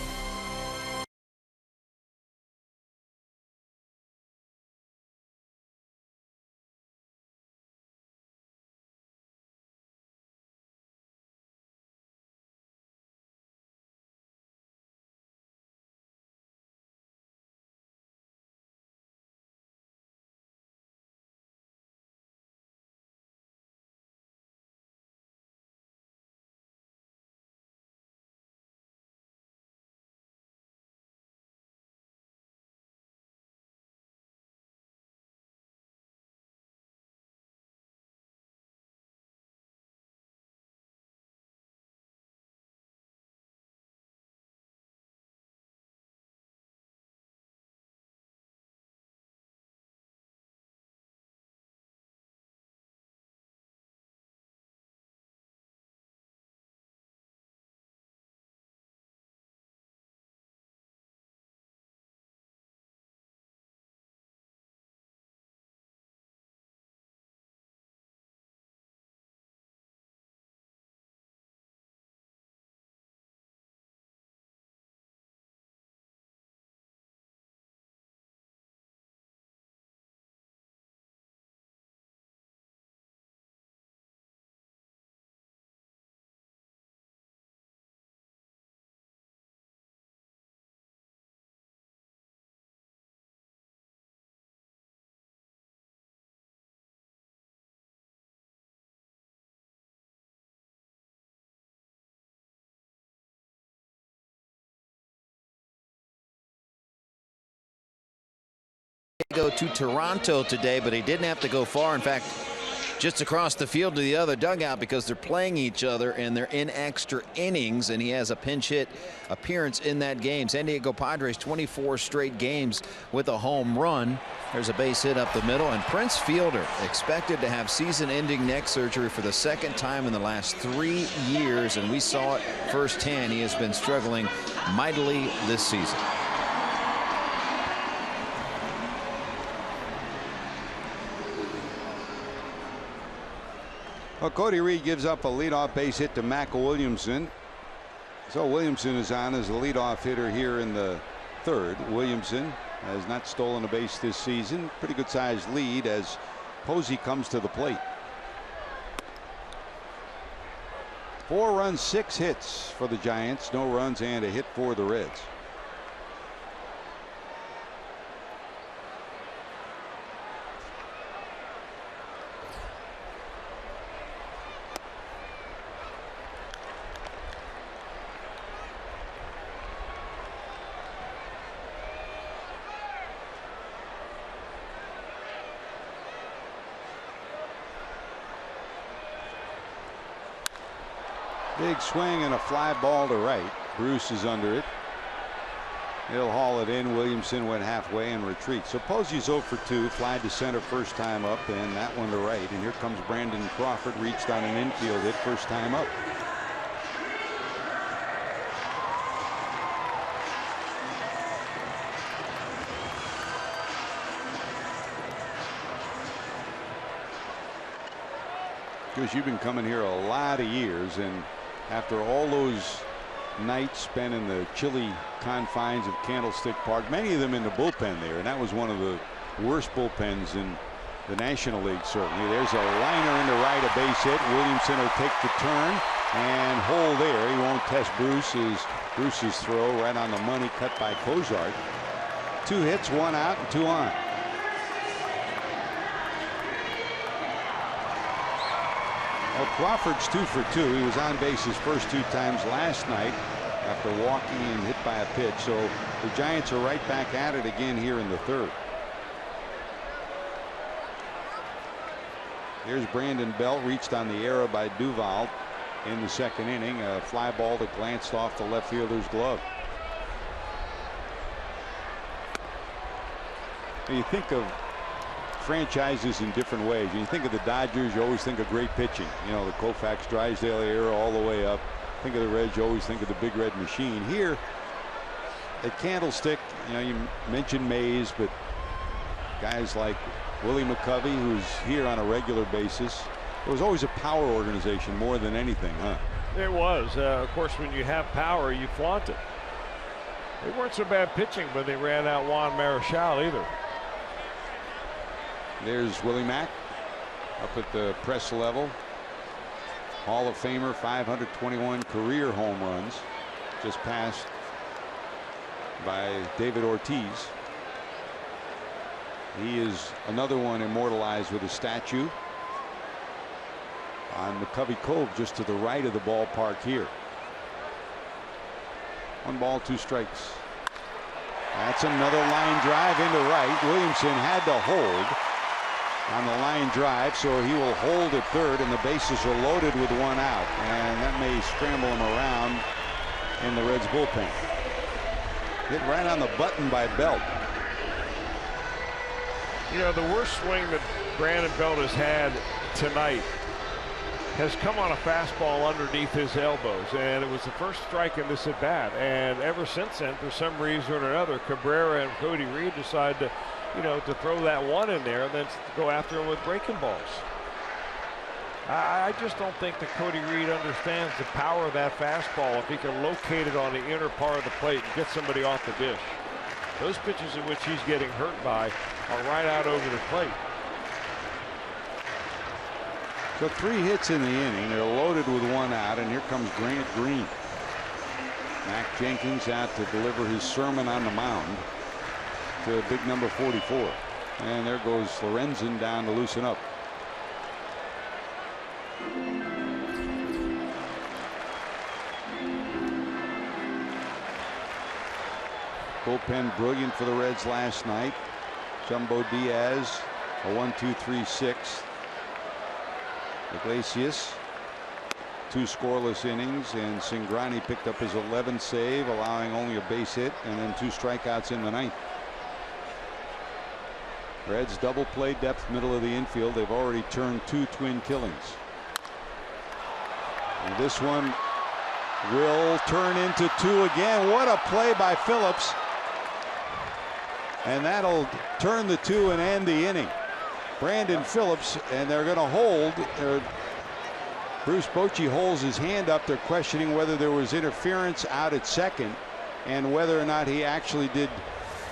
Go to Toronto today, but he didn't have to go far. In fact, just across the field to the other dugout, because they're playing each other and they're in extra innings, and he has a pinch hit appearance in that game. San Diego Padres 24 straight games with a home run. There's a base hit up the middle, and Prince Fielder expected to have season-ending neck surgery for the second time in the last 3 years, and we saw it firsthand. He has been struggling mightily this season. Well, Cody Reed gives up a leadoff base hit to Mac Williamson. So Williamson is on as the leadoff hitter here in the third. Williamson has not stolen a base this season. Pretty good sized lead as Posey comes to the plate. 4 runs, 6 hits for the Giants. No runs and a hit for the Reds. Big swing and a fly ball to right. Bruce is under it. He'll haul it in. Williamson went halfway and retreats. So Posey's 0 for 2. Fly to center first time up, and that one to right. And here comes Brandon Crawford. Reached on an infield hit first time up. Chris, you've been coming here a lot of years, and after all those nights spent in the chilly confines of Candlestick Park, many of them in the bullpen there, and that was one of the worst bullpens in the National League, certainly. There's a liner into right, a base hit. Williamson will take the turn and hold there. He won't test Bruce's throw right on the money, cut by Cozart. 2 hits, 1 out, and 2 on. Well, Crawford's 2 for 2. He was on base his first 2 times last night after walking and hit by a pitch. So the Giants are right back at it again here in the 3rd. Here's Brandon Belt, reached on the error by Duvall in the 2nd inning. A fly ball that glanced off the left fielder's glove. You think of franchises in different ways. When you think of the Dodgers, you always think of great pitching. You know, the Koufax, Drysdale era all the way up. Think of the Reds, you always think of the Big Red Machine. Here at Candlestick, you know, you mentioned Mays, but guys like Willie McCovey, who's here on a regular basis. It was always a power organization more than anything, huh? It was. Of course, when you have power, you flaunt it. They weren't so bad pitching, but they ran out Juan Marichal either. There's Willie Mack up at the press level. Hall of Famer, 521 career home runs, just passed by David Ortiz. He is another one immortalized with a statue on McCovey Cove, just to the right of the ballpark here. 1 ball, 2 strikes. That's another line drive into right. Williamson had to hold on the line drive, so he will hold at 3rd, and the bases are loaded with 1 out, and that may scramble him around in the Reds bullpen. Hit right on the button by Belt. You know, the worst swing that Brandon Belt has had tonight has come on a fastball underneath his elbows, and it was the first strike in this at bat. And ever since then, for some reason or another, Cabrera and Cody Reed decided to, you know, to throw that one in there and then go after him with breaking balls. I just don't think that Cody Reed understands the power of that fastball if he can locate it on the inner part of the plate and get somebody off the dish. Those pitches in which he's getting hurt by are right out over the plate. So 3 hits in the inning. They're loaded with 1 out, and here comes Grant Green. Mac Jenkins out to deliver his sermon on the mound to big number 44. And there goes Lorenzen down to loosen up. Bullpen brilliant for the Reds last night. Jumbo Diaz, a 1-2-3-6. Iglesias, 2 scoreless innings, and Cingrani picked up his 11th save, allowing only a base hit and then 2 strikeouts in the 9th. Reds double play depth middle of the infield. They've already turned 2 twin killings. And this one will turn into 2 again. What a play by Phillips. And that'll turn the 2 and end the inning. Brandon Phillips, and they're going to hold. Bruce Bochy holds his hand up. They're questioning whether there was interference out at second and whether or not he actually did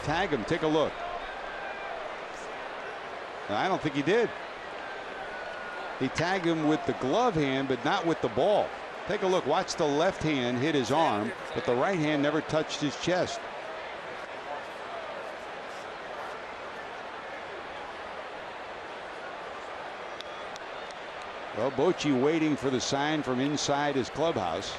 tag him. Take a look. I don't think he did. He tagged him with the glove hand, but not with the ball. Take a look. Watch the left hand hit his arm, but the right hand never touched his chest. Well, Bochy waiting for the sign from inside his clubhouse.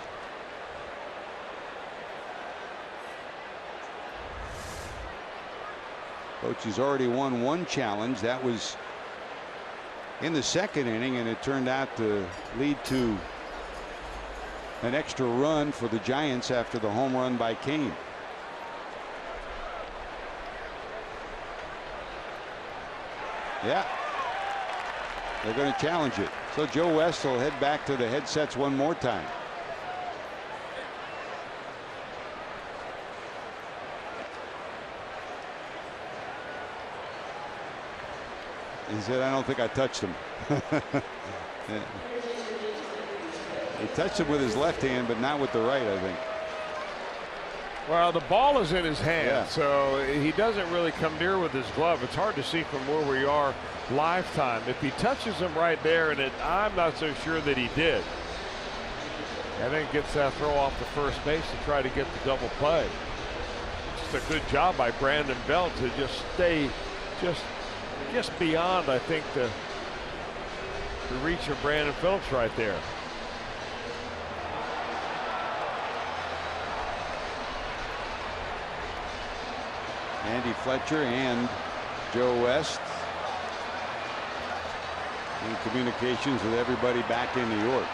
Bochy's already won 1 challenge. That was in the 2nd inning, and it turned out to lead to an extra run for the Giants after the home run by Kane. Yeah. They're going to challenge it. So Joe West will head back to the headsets 1 more time. He said, I don't think I touched him. He touched him with his left hand, but not with the right, I think. Well, the ball is in his hand, Yeah. so he doesn't really come near with his glove. It's hard to see from where we are live time. If he touches him right there, and I'm not so sure that he did. And then gets that throw off the first base to try to get the double play. Just a good job by Brandon Belt to just stay just beyond, I think, the reach of Brandon Phillips right there. Andy Fletcher and Joe West in communications with everybody back in New York.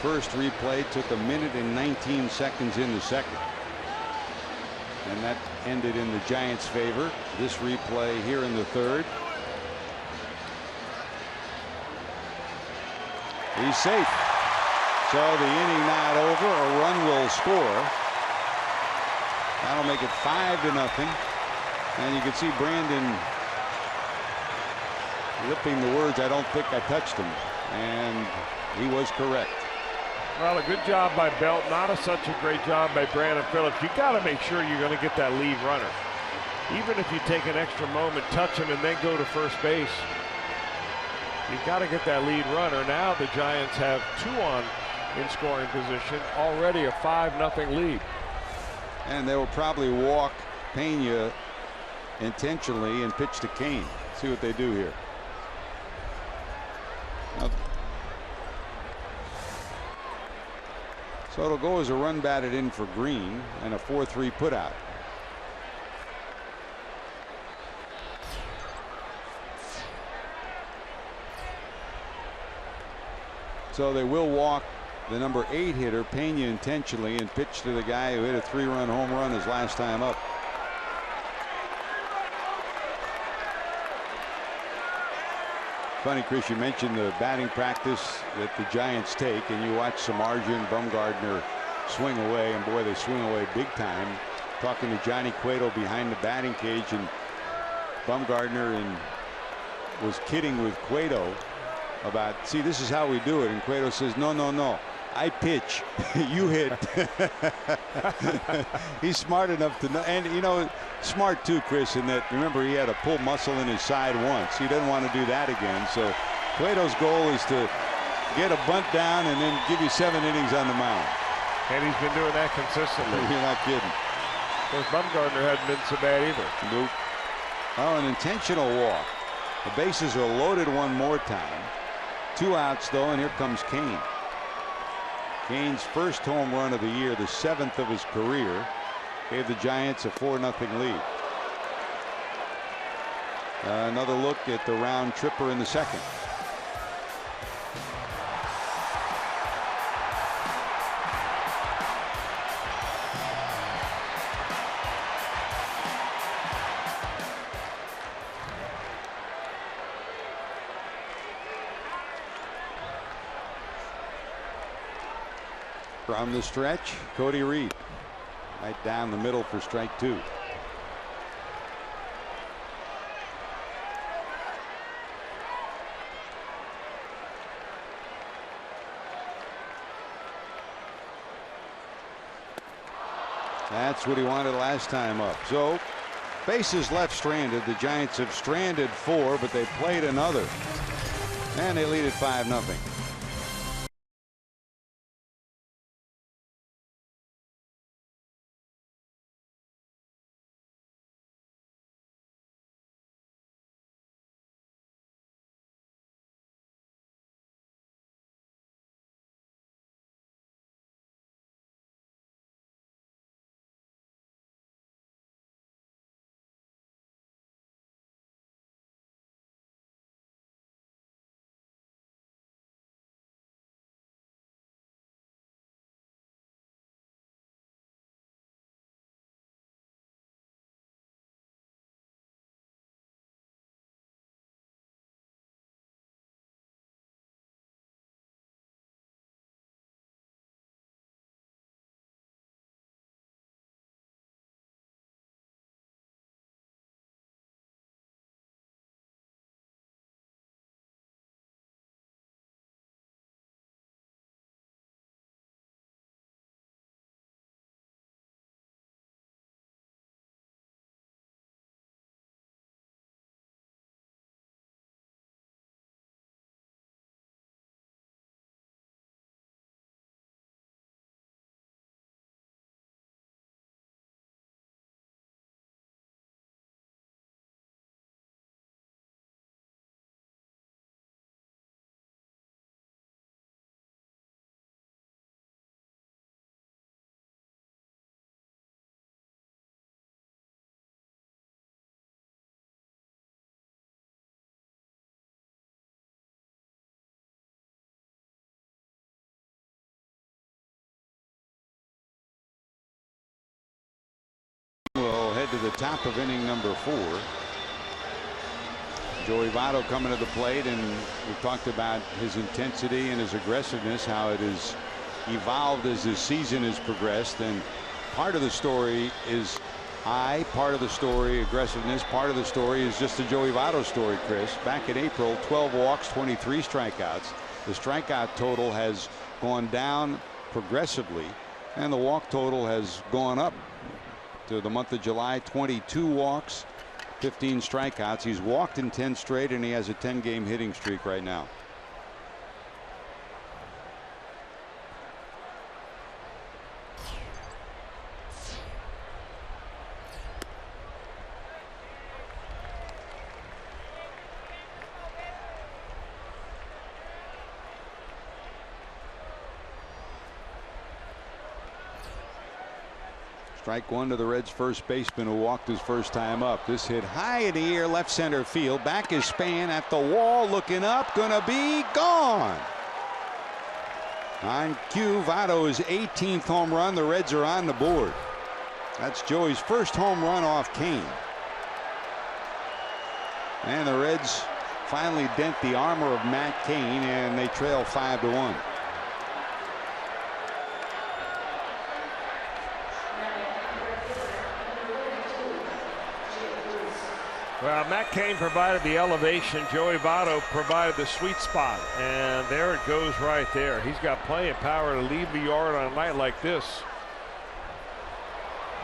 First replay took 1 minute and 19 seconds in the second. And that ended in the Giants' favor. This replay here in the third. He's safe. So the inning not over. A run will score. That'll make it 5-0. And you can see Brandon lipping the words, "I don't think I touched him." And he was correct. Well, a good job by Belt, not such a great job by Brandon Phillips. You got to make sure you're going to get that lead runner. Even if you take an extra moment, touch him, and then go to first base, you've got to get that lead runner. Now the Giants have 2 on in scoring position, already a 5-0 lead. And they will probably walk Pena intentionally and pitch to Kane. See what they do here. Now, so it'll go as a run batted in for Green and a 4-3 putout. So they will walk the number 8 hitter Pena intentionally and pitch to the guy who hit a 3-run home run his last time up. Funny, Chris, you mentioned the batting practice that the Giants take, and you watch Samardzija and Bumgardner swing away, and boy, they swing away big time. Talking to Johnny Cueto behind the batting cage, and Bumgardner was kidding with Cueto about, see, this is how we do it, and Cueto says, no, no, no, I pitch, you hit. He's smart enough to know, and you know, smart too, Chris, in that, remember, he had a pull muscle in his side once. He doesn't want to do that again. So Cueto's goal is to get a bunt down and then give you 7 innings on the mound. And he's been doing that consistently. You're not kidding. Because Bumgardner hadn't been so bad either. Nope. Oh, an intentional walk. The bases are loaded one more time. 2 outs though, and here comes Kane. Kane's first home run of the year, the 7th of his career, gave the Giants a 4-0 lead. Another look at the round tripper in the second. From the stretch, Cody Reed. Right down the middle for strike 2. That's what he wanted last time up. So bases left stranded. The Giants have stranded 4, but they played another. And they lead at 5-0. headed to the top of inning number 4. Joey Votto coming to the plate, and we've talked about his intensity and his aggressiveness, how it has evolved as this season has progressed. And part of the story is part of the story aggressiveness, part of the story is just the Joey Votto story, Chris. Back in April, 12 walks, 23 strikeouts. The strikeout total has gone down progressively, and the walk total has gone up to the month of July. 22 walks, 15 strikeouts. He's walked in 10 straight, and he has a 10-game hitting streak right now. Strike one to the Reds' first baseman, who walked his first time up. This hit high in the air, left center field. Back is Span at the wall, looking up, gonna be gone. On cue, Votto's 18th home run. The Reds are on the board. That's Joey's first home run off Cain. And the Reds finally dent the armor of Matt Cain, and they trail 5-1. Well, Matt Cain provided the elevation. Joey Votto provided the sweet spot. And there it goes right there. He's got plenty of power to leave the yard on a night like this.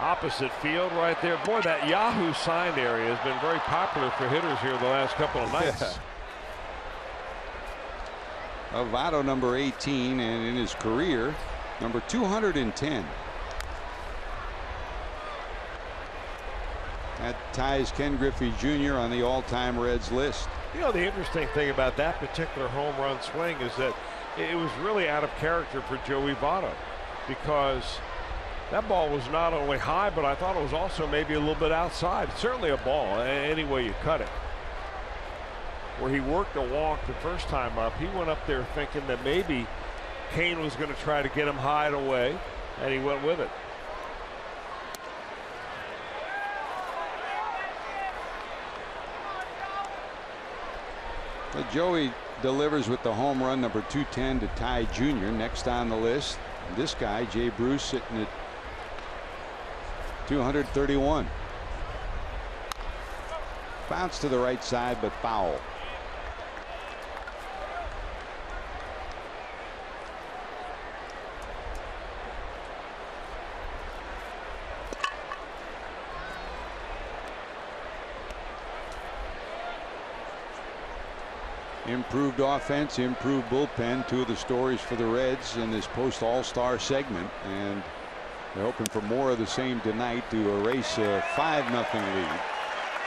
Opposite field right there. Boy, that Yahoo sign area has been very popular for hitters here the last couple of nights. Yeah. Votto, number 18, and in his career, number 210. That ties Ken Griffey Jr. on the all-time Reds list. You know, the interesting thing about that particular home run swing is that it was really out of character for Joey Votto, because that ball was not only high, but I thought it was also maybe a little bit outside. Certainly a ball, any way you cut it. Where he worked a walk the first time up, he went up there thinking that maybe Cain was going to try to get him high and away, and he went with it. But Joey delivers with the home run, number 210, to Ty Jr. Next on the list, this guy, Jay Bruce, sitting at 231. Bounce to the right side, but foul. Improved offense, improved bullpen, two of the stories for the Reds in this post All-Star segment, and they're hoping for more of the same tonight to erase a 5-0 lead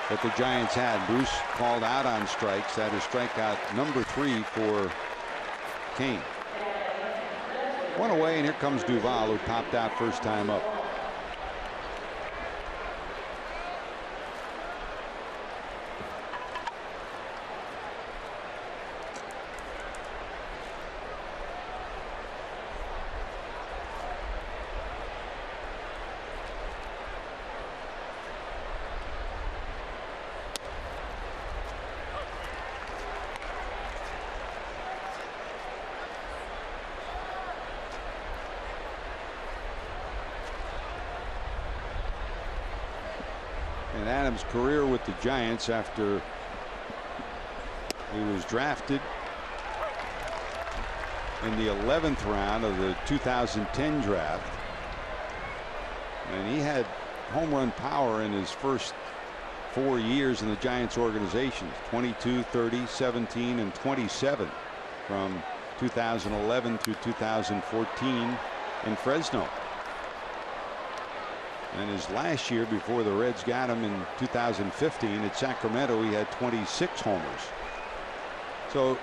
that the Giants had. Bruce called out on strikes. That is strikeout number 3 for Cain. One away, and here comes Duvall, who popped out first time up. And Adams' career with the Giants, after he was drafted in the 11th round of the 2010 draft, and he had home run power in his first 4 years in the Giants organization. 22, 30, 17, and 27 from 2011 through 2014 in Fresno. And his last year, before the Reds got him in 2015 at Sacramento, he had 26 homers. So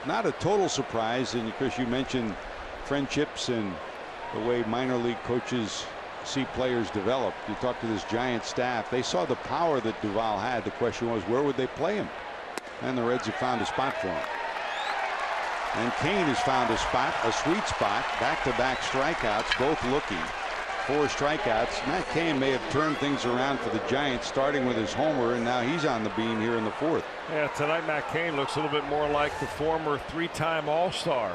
not a total surprise. And Chris, you mentioned friendships and the way minor league coaches see players develop. You talk to this Giant staff, they saw the power that Duvall had. The question was, where would they play him? And the Reds have found a spot for him. And Cain has found a spot, a sweet spot, back-to-back strikeouts, both looking 4 strikeouts. Matt Cain may have turned things around for the Giants, starting with his homer, and now he's on the beam here in the 4th. Yeah, tonight Matt Cain looks a little bit more like the former 3-time All-Star.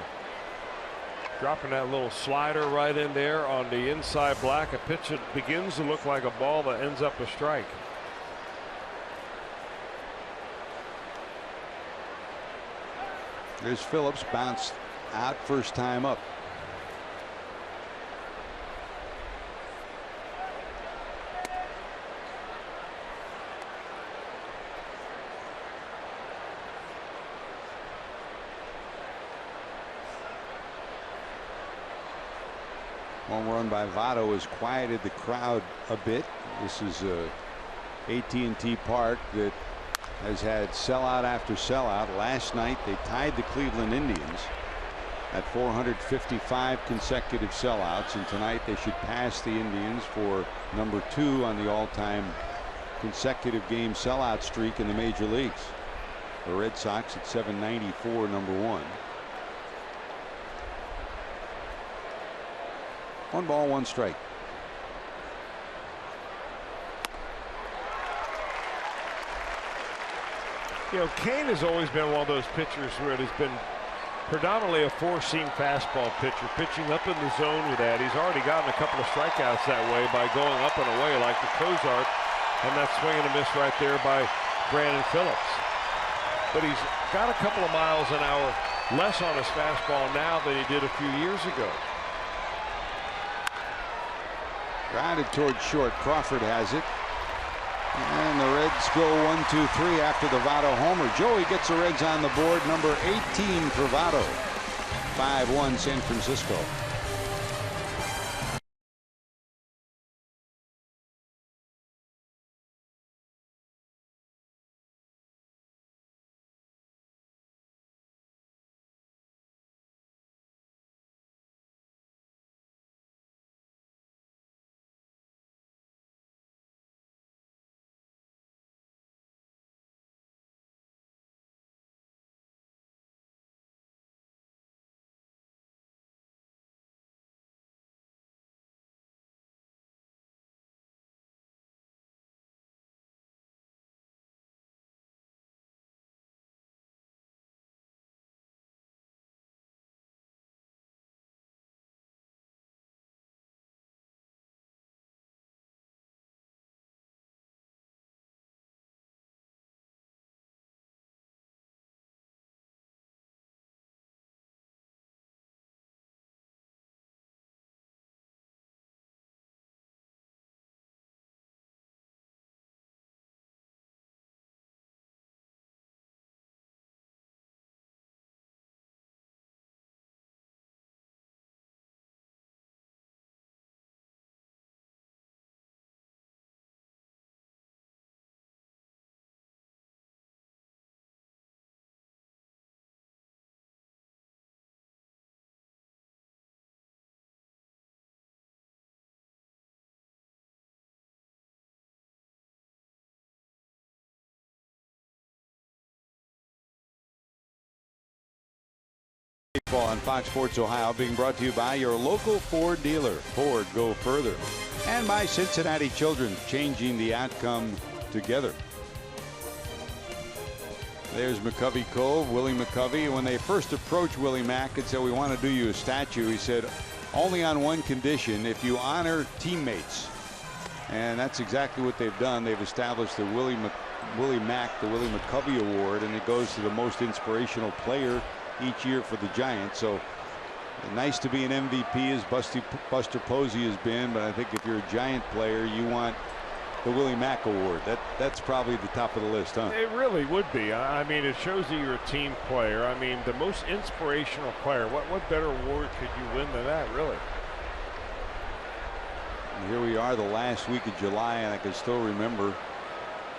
Dropping that little slider right in there on the inside black. A pitch that begins to look like a ball that ends up a strike. There's Phillips, bounced out first time up. Home run by Votto has quieted the crowd a bit. This is AT&T Park that has had sellout after sellout. Last night they tied the Cleveland Indians at 455 consecutive sellouts, and tonight they should pass the Indians for number 2 on the all-time consecutive game sellout streak in the major leagues. The Red Sox at 794, number 1. 1 ball, 1 strike. You know, Cain has always been one of those pitchers where it has been predominantly a 4-seam fastball pitcher, pitching up in the zone with that. He's already gotten a couple of strikeouts that way by going up and away like the Cozart, and that swing and a miss right there by Brandon Phillips. But he's got a couple of miles an hour less on his fastball now than he did a few years ago. Grounded towards short. Crawford has it. And the Reds go 1-2-3 after the Votto homer. Joey gets the Reds on the board. Number 18 for Votto. 5-1 San Francisco. On Fox Sports Ohio, being brought to you by your local Ford dealer. Ford, go further. And by Cincinnati Children, changing the outcome together. There's McCovey Cove, Willie McCovey. When they first approached Willie Mack and said, we want to do you a statue, he said, only on one condition, if you honor teammates. And that's exactly what they've done. They've established the Willie Mack, the Willie McCovey Award, and it goes to the most inspirational player each year for the Giants. So nice to be an MVP as Buster Posey has been, but I think if you're a Giant player, you want the Willie Mack Award. That's probably the top of the list, huh? It really would be. I mean, it shows that you're a team player. I mean, the most inspirational player. What better award could you win than that, really? And here we are, the last week of July, and I can still remember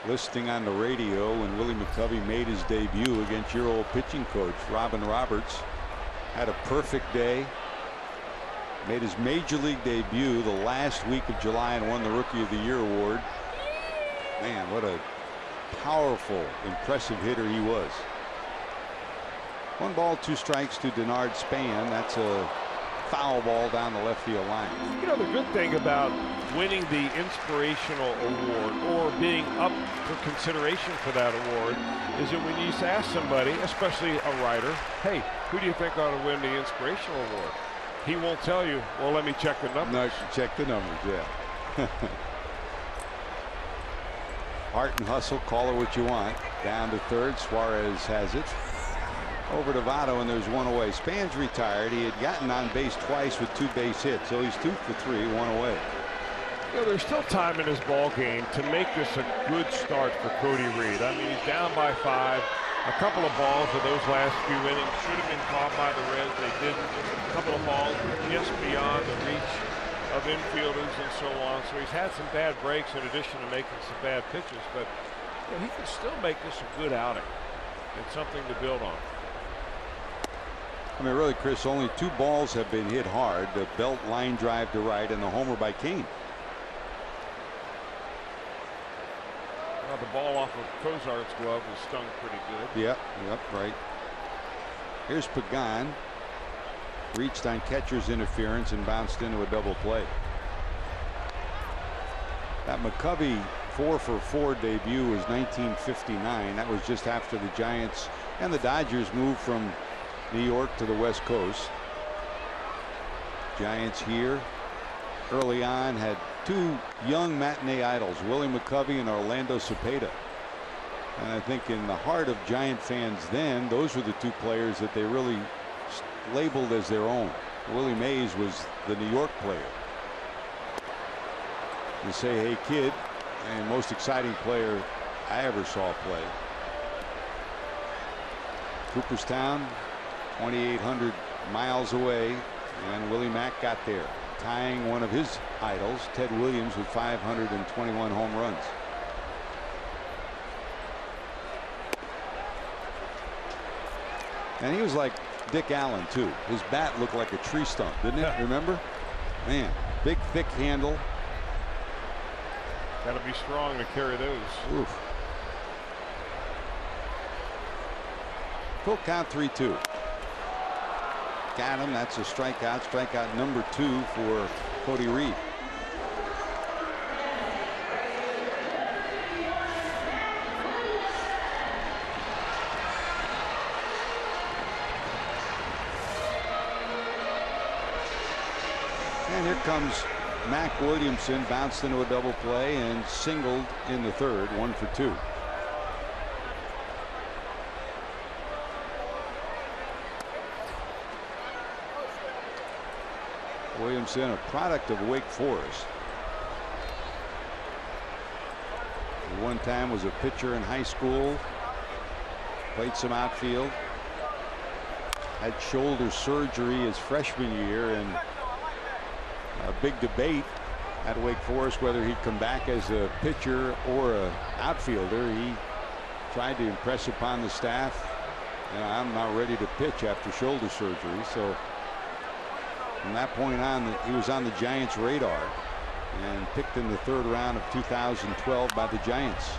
listening on the radio when Willie McCovey made his debut against your old pitching coach, Robin Roberts. Had a perfect day. Made his major league debut the last week of July and won the Rookie of the Year award. Man, what a powerful, impressive hitter he was. 1 ball, 2 strikes to Denard Span. That's a foul ball down the left field line. You know, the good thing about winning the inspirational award or being up for consideration for that award is that when you ask somebody, especially a writer, hey, who do you think ought to win the inspirational award? He won't tell you, well, let me check the numbers. No, check the numbers, yeah. Heart and hustle, call it what you want. Down to third, Suarez has it. Over to Votto, and there's one away. Span's retired. He had gotten on base twice with 2 base hits, so he's 2 for 3, 1 away. You know, there's still time in his ball game to make this a good start for Cody Reed. I mean, he's down by 5. A couple of balls of those last few innings should have been caught by the Reds. They didn't. A couple of balls were just beyond the reach of infielders and so on. So he's had some bad breaks in addition to making some bad pitches. But you know, he can still make this a good outing and something to build on. I mean, really, Chris, only 2 balls have been hit hard. The belt line drive to right and the homer by Kane. Well, the ball off of Cozart's glove was stung pretty good. Yep, right. Here's Pagan. Reached on catcher's interference and bounced into a double play. That McCovey 4 for 4 debut was 1959. That was just after the Giants and the Dodgers moved from New York to the West Coast. Giants here early on had 2 young matinee idols, Willie McCovey and Orlando Cepeda. And I think in the heart of Giant fans then, those were the 2 players that they really labeled as their own. Willie Mays was the New York player. You say, hey kid, and most exciting player I ever saw play. Cooperstown, 2,800 miles away, and Willie Mack got there, tying one of his idols, Ted Williams, with 521 home runs. And he was like Dick Allen too. His bat looked like a tree stump, didn't it? Remember? Man, big thick handle. Got to be strong to carry those. Oof. Full count 3-2. Got him. That's a strikeout. Strikeout number 2 for Cody Reed. And here comes Mac Williamson, bounced into a double play and singled in the third, 1 for 2. Williamson, a product of Wake Forest. At one time was a pitcher in high school. Played some outfield. Had shoulder surgery his freshman year, and a big debate at Wake Forest whether he'd come back as a pitcher or a outfielder. He tried to impress upon the staff, I'm not ready to pitch after shoulder surgery. So from that point on, he was on the Giants' radar and picked in the 3rd round of 2012 by the Giants.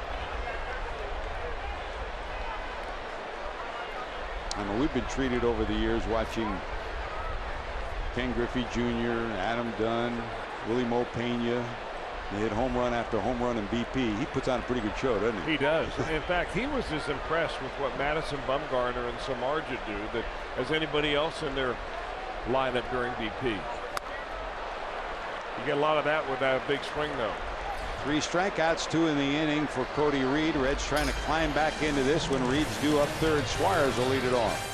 I mean, we've been treated over the years watching Ken Griffey Jr., Adam Dunn, Willie Mo Pena. They hit home run after home run in BP. He puts on a pretty good show, doesn't he? He does. In fact, he was as impressed with what Madison Bumgarner and Samardzija do as anybody else in their lineup during BP. You get a lot of that with that big swing, though. 3 strikeouts, 2 in the inning for Cody Reed. Reds trying to climb back into this when Reed's due up third. Suarez will lead it off.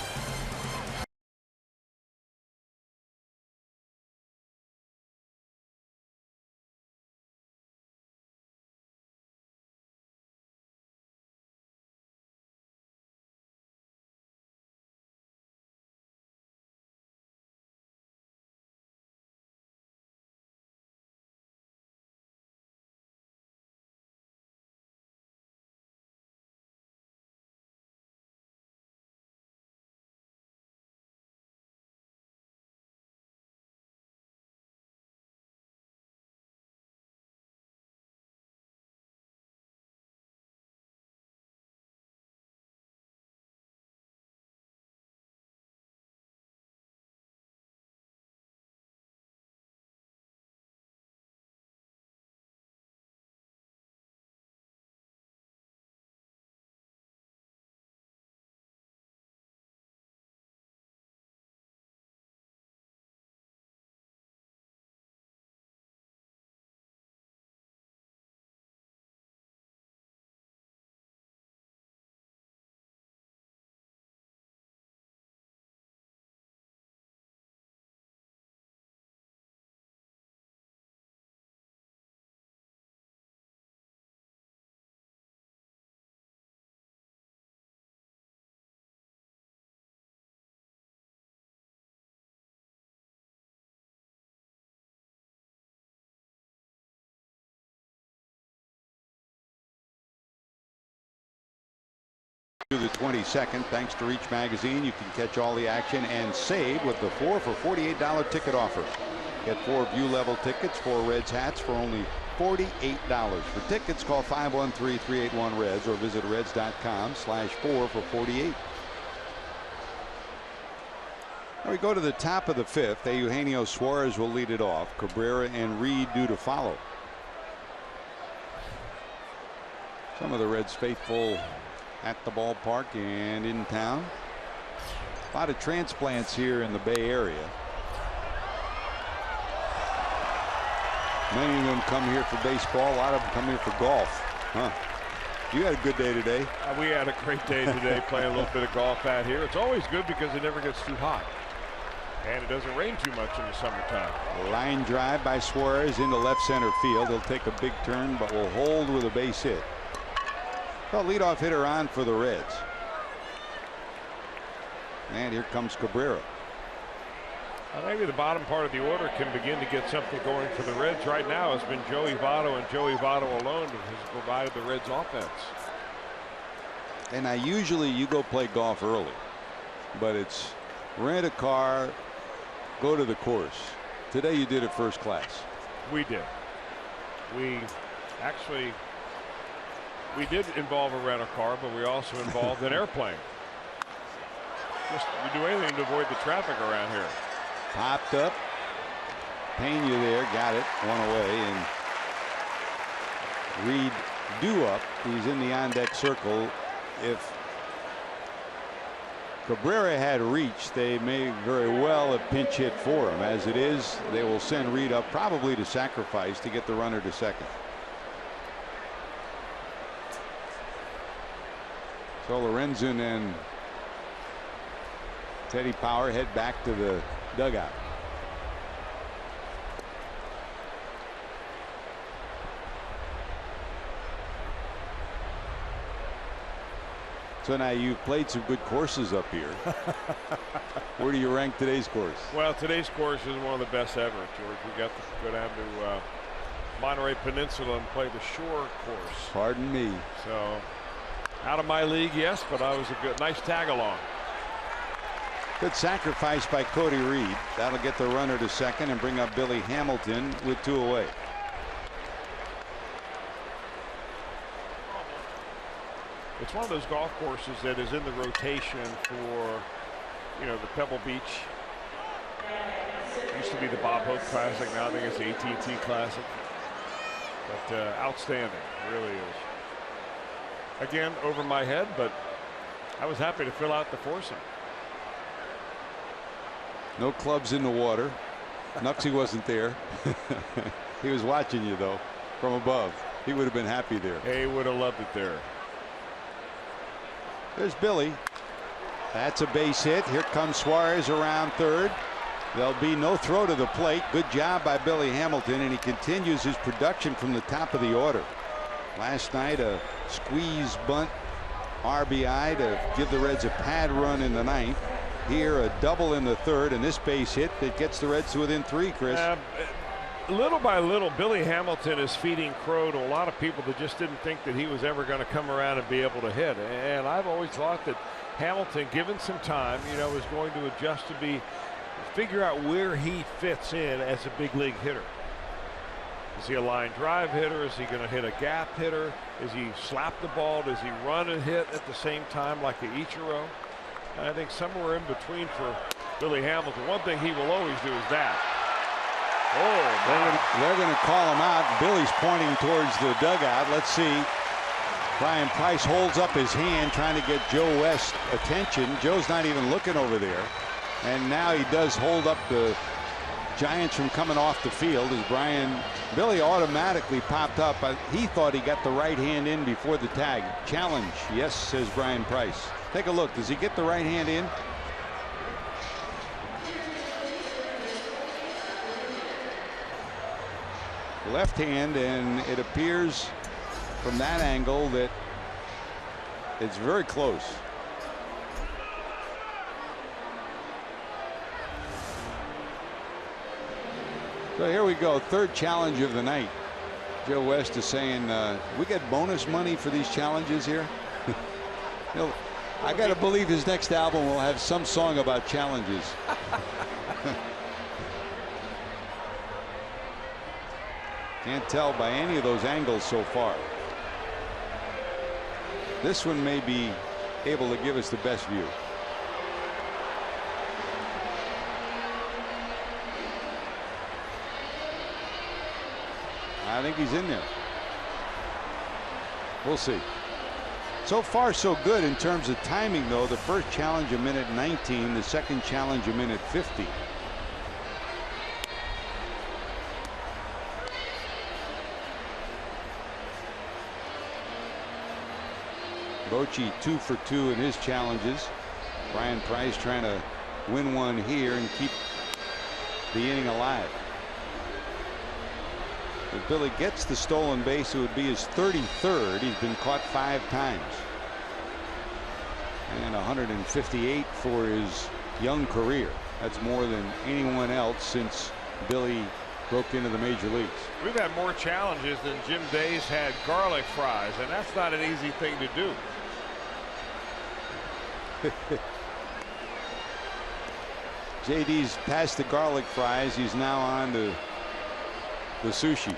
To the 22nd, thanks to Reach Magazine, you can catch all the action and save with the 4 for $48 ticket offer. Get 4 view-level tickets, 4 Reds hats for only $48. For tickets, call 513-381-REDS or visit reds.com/4 for $48. Now we go to the top of the 5th. Eugenio Suarez will lead it off. Cabrera and Reed due to follow. Some of the Reds faithful at the ballpark and in town. A lot of transplants here in the Bay Area. Many of them come here for baseball. A lot of them come here for golf. Huh. You had a good day today. We had a great day today playing a little bit of golf out here. It's always good because it never gets too hot. And it doesn't rain too much in the summertime. Line drive by Suarez into left center field. He'll take a big turn but will hold with a base hit. Well, leadoff hitter on for the Reds. And here comes Cabrera. Maybe the bottom part of the order can begin to get something going for the Reds. Right now has been Joey Votto, and Joey Votto alone has provided the Reds offense. And now usually you go play golf early, but it's rent a car, go to the course. Today you did it first class. We did. We did involve a rental car, but we also involved an airplane. We do anything to avoid the traffic around here. Popped up. Pena there, got it, one away, and Reed due up. He's in the on deck circle. If Cabrera had reached, they may very well have pinch hit for him. As it is, they will send Reed up probably to sacrifice to get the runner to second. So Lorenzen and Teddy Power head back to the dugout. So now you've played some good courses up here. Where do you rank today's course? Well, today's course is one of the best ever, George. We got to go down to Monterey Peninsula and play the Shore course. Pardon me. So out of my league, yes, but I was a nice tag along. Good sacrifice by Cody Reed. That'll get the runner to second and bring up Billy Hamilton with 2 away. It's one of those golf courses that is in the rotation for, the Pebble Beach. It used to be the Bob Hope Classic. Now I think it's the AT&T Classic. But outstanding, really is. Again, over my head, but I was happy to fill out the foursome. No clubs in the water. Knucksy wasn't there. He was watching you though from above. He would have been happy there. He would have loved it there. There's Billy. That's a base hit. Here comes Suarez around third. There'll be no throw to the plate. Good job by Billy Hamilton, and he continues his production from the top of the order. Last night a squeeze bunt RBI to give the Reds a pad run in the 9th. Here a double in the 3rd, and this base hit that gets the Reds to within 3, Chris. Little by little, Billy Hamilton is feeding crow to a lot of people that just didn't think that he was ever going to come around and be able to hit. And I've always thought that Hamilton, given some time, is going to adjust to figure out where he fits in as a big league hitter. Is he a line drive hitter? Is he going to hit a gap hitter? Is he slap the ball? Does he run and hit at the same time like a Ichiro? And I think somewhere in between for Billy Hamilton. One thing he will always do is that. Oh, they're going to call him out. Billy's pointing towards the dugout. Let's see. Brian Price holds up his hand trying to get Joe West attention. Joe's not even looking over there. And now he does hold up the Giants from coming off the field as Billy automatically popped up. He thought he got the right hand in before the tag. Challenge. Yes, says Brian Price. Take a look. Does he get the right hand in? Left hand, and it appears from that angle that it's very close. So here we go, 3rd challenge of the night. Joe West is saying we get bonus money for these challenges here. I got to believe his next album will have some song about challenges. Can't tell by any of those angles so far. This one may be able to give us the best view. I think he's in there. We'll see. So far so good in terms of timing, though. The first challenge a minute 19, the second challenge a minute 50. Bochy 2 for 2 in his challenges. Bryan Price trying to win one here and keep the inning alive. If Billy gets the stolen base, it would be his 33rd. He's been caught 5 times. And 158 for his young career. That's more than anyone else since Billy broke into the major leagues. We've had more challenges than Jim Day's had garlic fries, and that's not an easy thing to do. JD's past the garlic fries. He's now on to the sushi.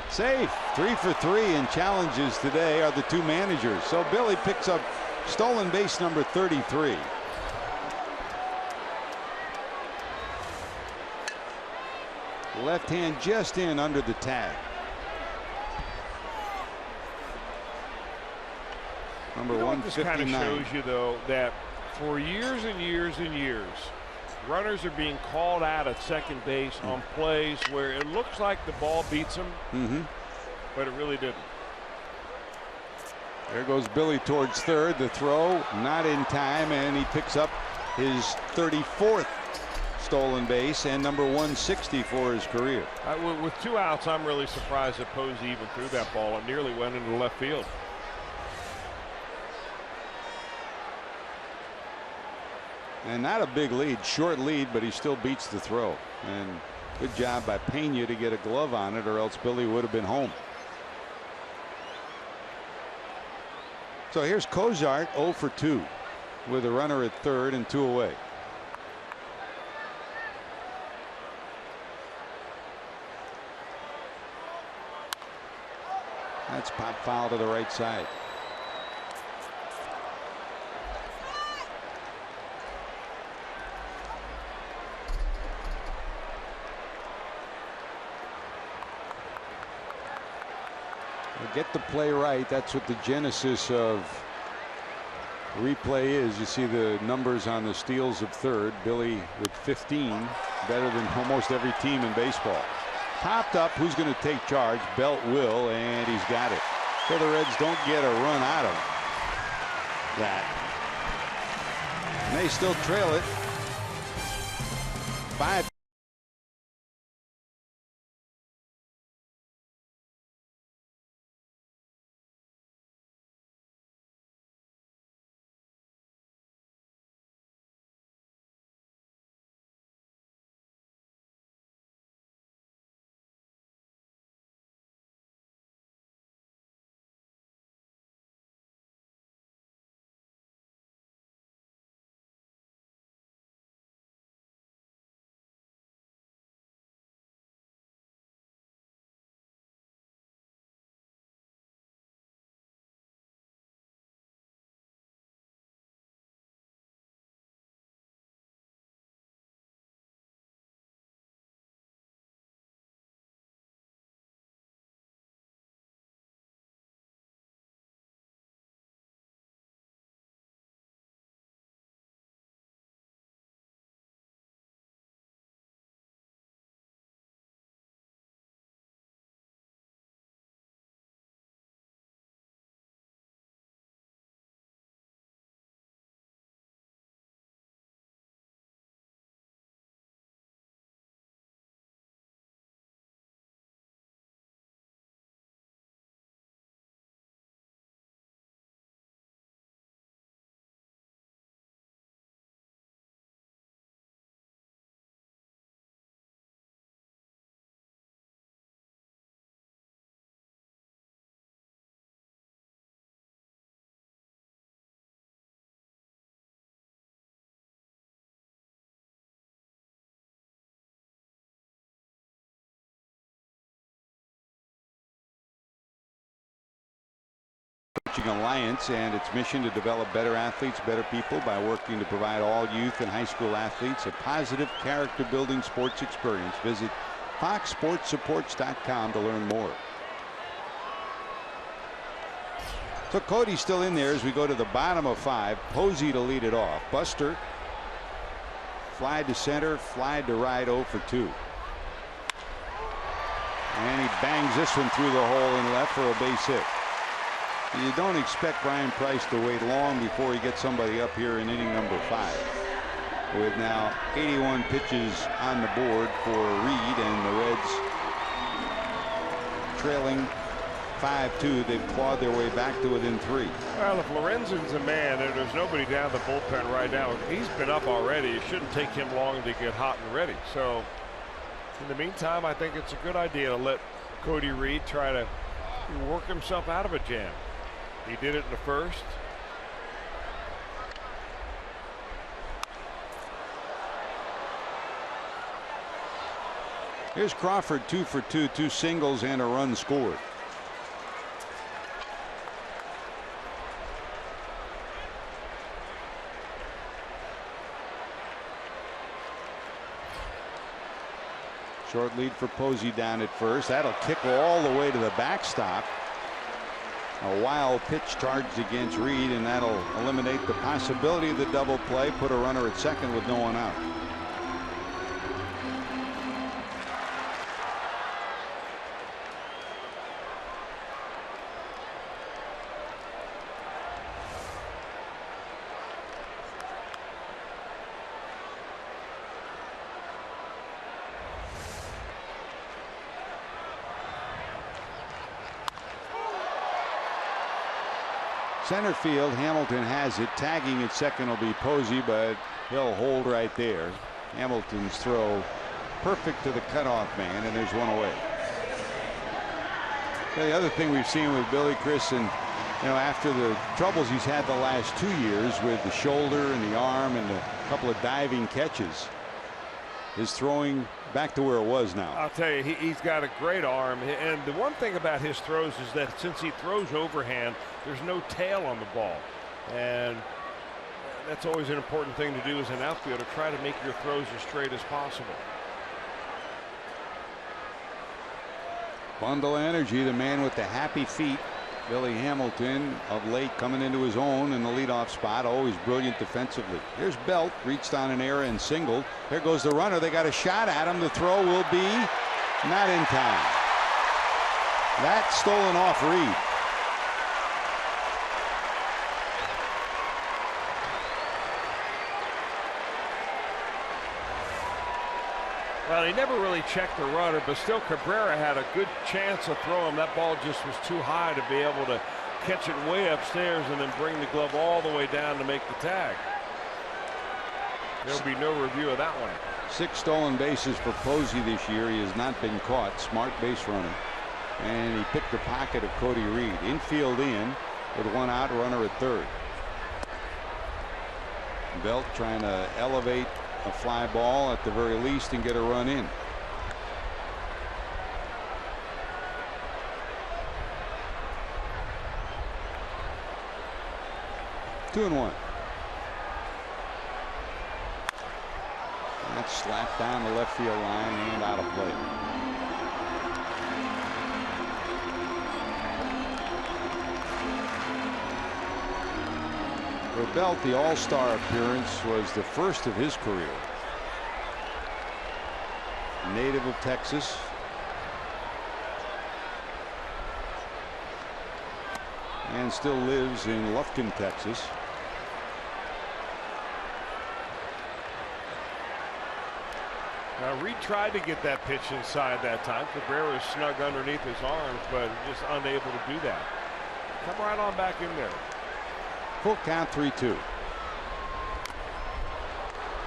Safe. 3 for 3 in challenges today are the two managers. So Billy picks up stolen base number 33. Left hand just in under the tag. Number 159. This kind of shows you, though, that for years and years and years, runners are being called out at second base on plays where it looks like the ball beats them, but it really didn't. There goes Billy towards third. The throw not in time, and he picks up his 34th stolen base and number 160 for his career. With 2 outs, I'm really surprised that Posey even threw that ball. It nearly went into left field. And not a big lead, short lead, but he still beats the throw. And good job by Pena to get a glove on it, or else Billy would have been home. So here's Cozart 0 for 2 with a runner at third and 2 away. That's pop foul to the right side. Get the play right. That's what the genesis of replay is. You see the numbers on the steals of third. Billy with 15, better than almost every team in baseball. Popped up. Who's going to take charge? Belt will, and he's got it. So the Reds don't get a run out of that. And they still trail it 5. Coaching Alliance and its mission to develop better athletes, better people by working to provide all youth and high school athletes a positive character-building sports experience. Visit FoxSportsSupports.com to learn more. So Cody's still in there as we go to the bottom of 5. Posey to lead it off. Buster fly to center, fly to right, 0 for 2. And he bangs this one through the hole in left for a base hit. You don't expect Bryan Price to wait long before he gets somebody up here in inning number 5. With now 81 pitches on the board for Reed, and the Reds trailing 5-2. They've clawed their way back to within 3. Well, if Lorenzen's a man and there's nobody down the bullpen right now, he's been up already. It shouldn't take him long to get hot and ready. So in the meantime, I think it's a good idea to let Cody Reed try to work himself out of a jam. He did it in the first. Here's Crawford, 2 for 2, 2 singles and a run scored. Short lead for Posey down at first. That'll kick all the way to the backstop. A wild pitch charged against Reed, and that'll eliminate the possibility of the double play. Put a runner at second with no one out. Center field, Hamilton has it. Tagging at second will be Posey, but he'll hold right there. Hamilton's throw perfect to the cutoff man, and there's one away. The other thing we've seen with Billy Chris, and after the troubles he's had the last 2 years with the shoulder and the arm and a couple of diving catches, is throwing back to where it was now. I'll tell you, he's got a great arm, and the one thing about his throws is that since he throws overhand, there's no tail on the ball, and that's always an important thing to do as an outfielder. Try to make your throws as straight as possible. Bundle of energy, the man with the happy feet, Billy Hamilton, of late coming into his own in the leadoff spot, always brilliant defensively. Here's Belt, reached on an error and singled. There goes the runner. They got a shot at him. The throw will be not in time. That's stolen off Reed. Well, he never really checked the runner, but still Cabrera had a good chance of throwing. That ball just was too high to be able to catch it way upstairs and then bring the glove all the way down to make the tag. There'll be no review of that one. 6 stolen bases for Posey this year. He has not been caught. Smart base runner. And he picked the pocket of Cody Reed. Infield in with 1 out, runner at third. Belt trying to elevate a fly ball at the very least and get a run in. Two and 1. That's slapped down the left field line and out of play. For Belt, the All-Star appearance was the first of his career. Native of Texas. And still lives in Lufkin, Texas. Now Reed tried to get that pitch inside that time. Cabrera was snug underneath his arms, but just unable to do that. Come right on back in there. Full count, 3-2.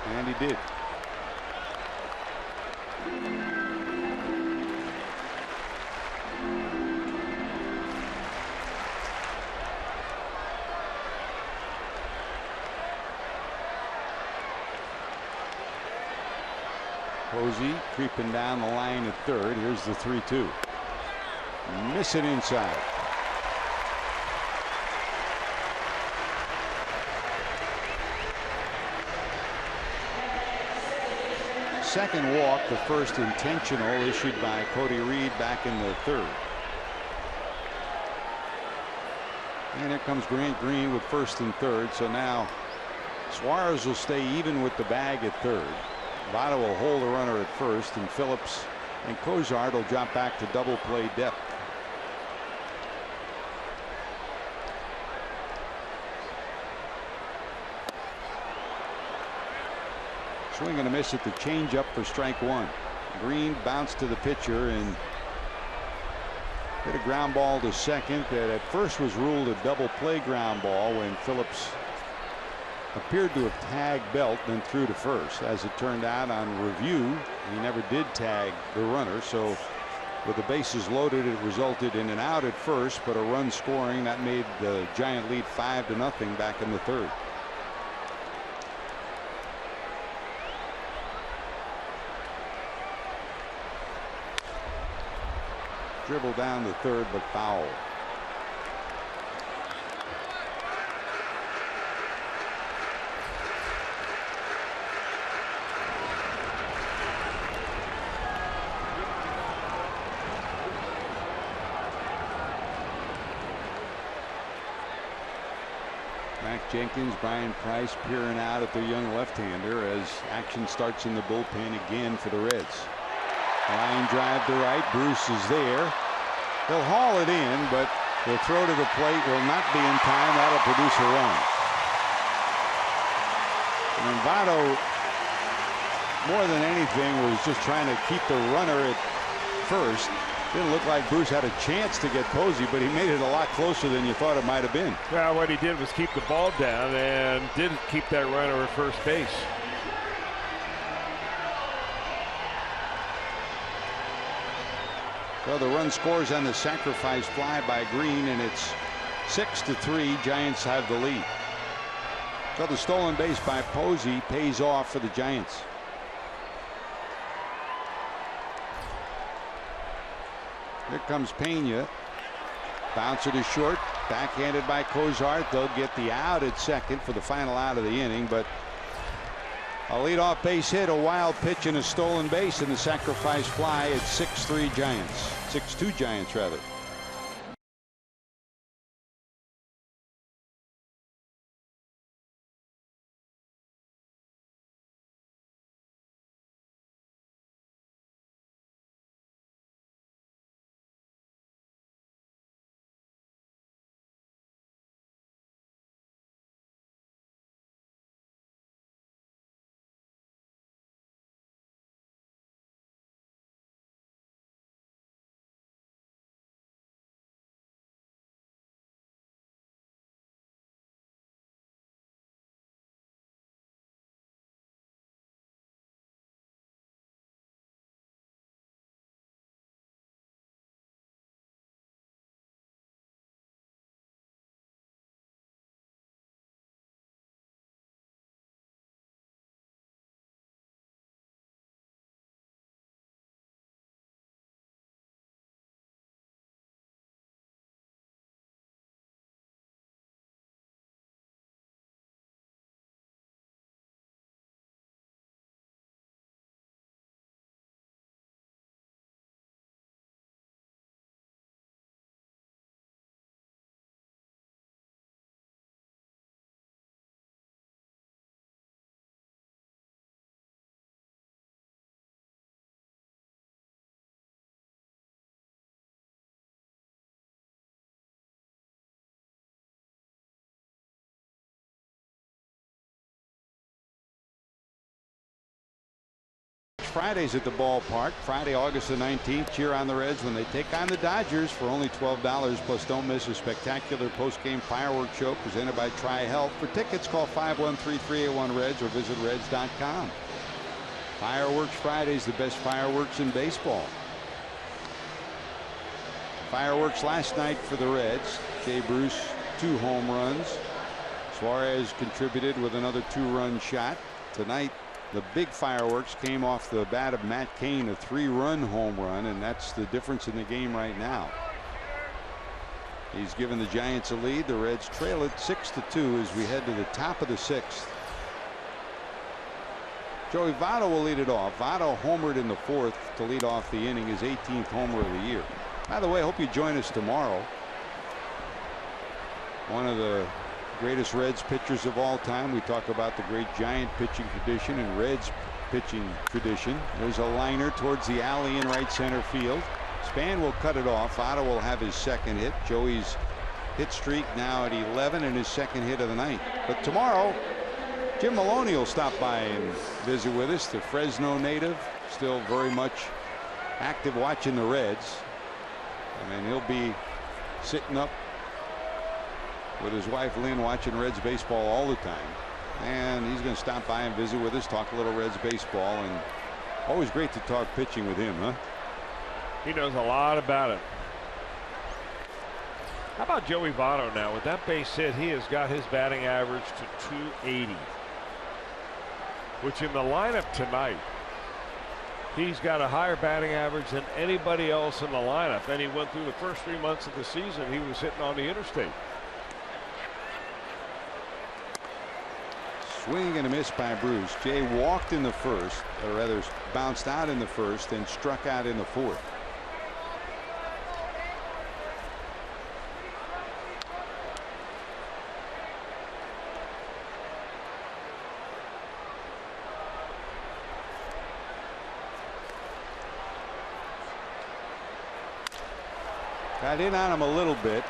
And he did. Posey creeping down the line at third. Here's the 3-2. Missing inside. second walk, the first intentional issued by Cody Reed back in the third. And here comes Grant Green with first and third. So now Suarez will stay even with the bag at third. Votto will hold the runner at first, and Phillips and Cozart will drop back to double play depth. Swing and a miss at the changeup for strike one. Green bounced to the pitcher and hit a ground ball to second that at first was ruled a double play ground ball when Phillips appeared to have tagged Belt, then threw to first. As it turned out on review, he never did tag the runner. So with the bases loaded, it resulted in an out at first, but a run scoring that made the Giant lead 5-0 back in the third. Dribble down the third, but foul. Mac Jenkins, Brian Price peering out at their young left-hander as action starts in the bullpen again for the Reds. Line drive to right. Bruce is there. They'll haul it in, but the throw to the plate will not be in time. That'll produce a run. And Votto, more than anything, was just trying to keep the runner at first. Didn't look like Bruce had a chance to get Posey, but he made it a lot closer than you thought it might have been. Well, what he did was keep the ball down and didn't keep that runner at first base. Well, the run scores on the sacrifice fly by Green, and it's 6-3. Giants have the lead. So the stolen base by Posey pays off for the Giants. Here comes Pena. Bouncer to short. Backhanded by Cozart. They'll get the out at second for the final out of the inning, but a leadoff base hit, a wild pitch, and a stolen base in the sacrifice fly. It's 6-3 Giants. 6-2 Giants, rather. Fridays at the ballpark. Friday, August the 19th. Cheer on the Reds when they take on the Dodgers for only $12. Plus, don't miss a spectacular post-game fireworks show presented by Tri-Health. For tickets, call 513-381-REDS or visit reds.com. Fireworks Fridays, the best fireworks in baseball. Fireworks last night for the Reds. Jay Bruce, 2 home runs. Suarez contributed with another 2-run shot. Tonight, the big fireworks came off the bat of Matt Cain, a 3-run home run, and that's the difference in the game right now. He's given the Giants a lead. The Reds trail it 6-2 as we head to the top of the 6th. Joey Votto will lead it off. Votto homered in the 4th to lead off the inning, his 18th homer of the year. By the way, I hope you join us tomorrow. One of the greatest Reds pitchers of all time. We talk about the great Giant pitching tradition and Reds pitching tradition. There's a liner towards the alley in right center field. Span will cut it off. Votto will have his second hit. Joey's hit streak now at 11 and his second hit of the night. But tomorrow, Jim Maloney will stop by and visit with us. The Fresno native, still very much active watching the Reds. I mean, he'll be sitting up with his wife Lynn watching Reds baseball all the time. And he's going to stop by and visit with us, talk a little Reds baseball. And always great to talk pitching with him, huh? He knows a lot about it. How about Joey Votto now? With that base hit, he has got his batting average to 280. Which in the lineup tonight, he's got a higher batting average than anybody else in the lineup. And he went through the first 3 months of the season, he was hitting on the interstate. Swing and a miss by Bruce. Jay walked in the 1st, or rather bounced out in the 1st and struck out in the 4th. Got in on him a little bit.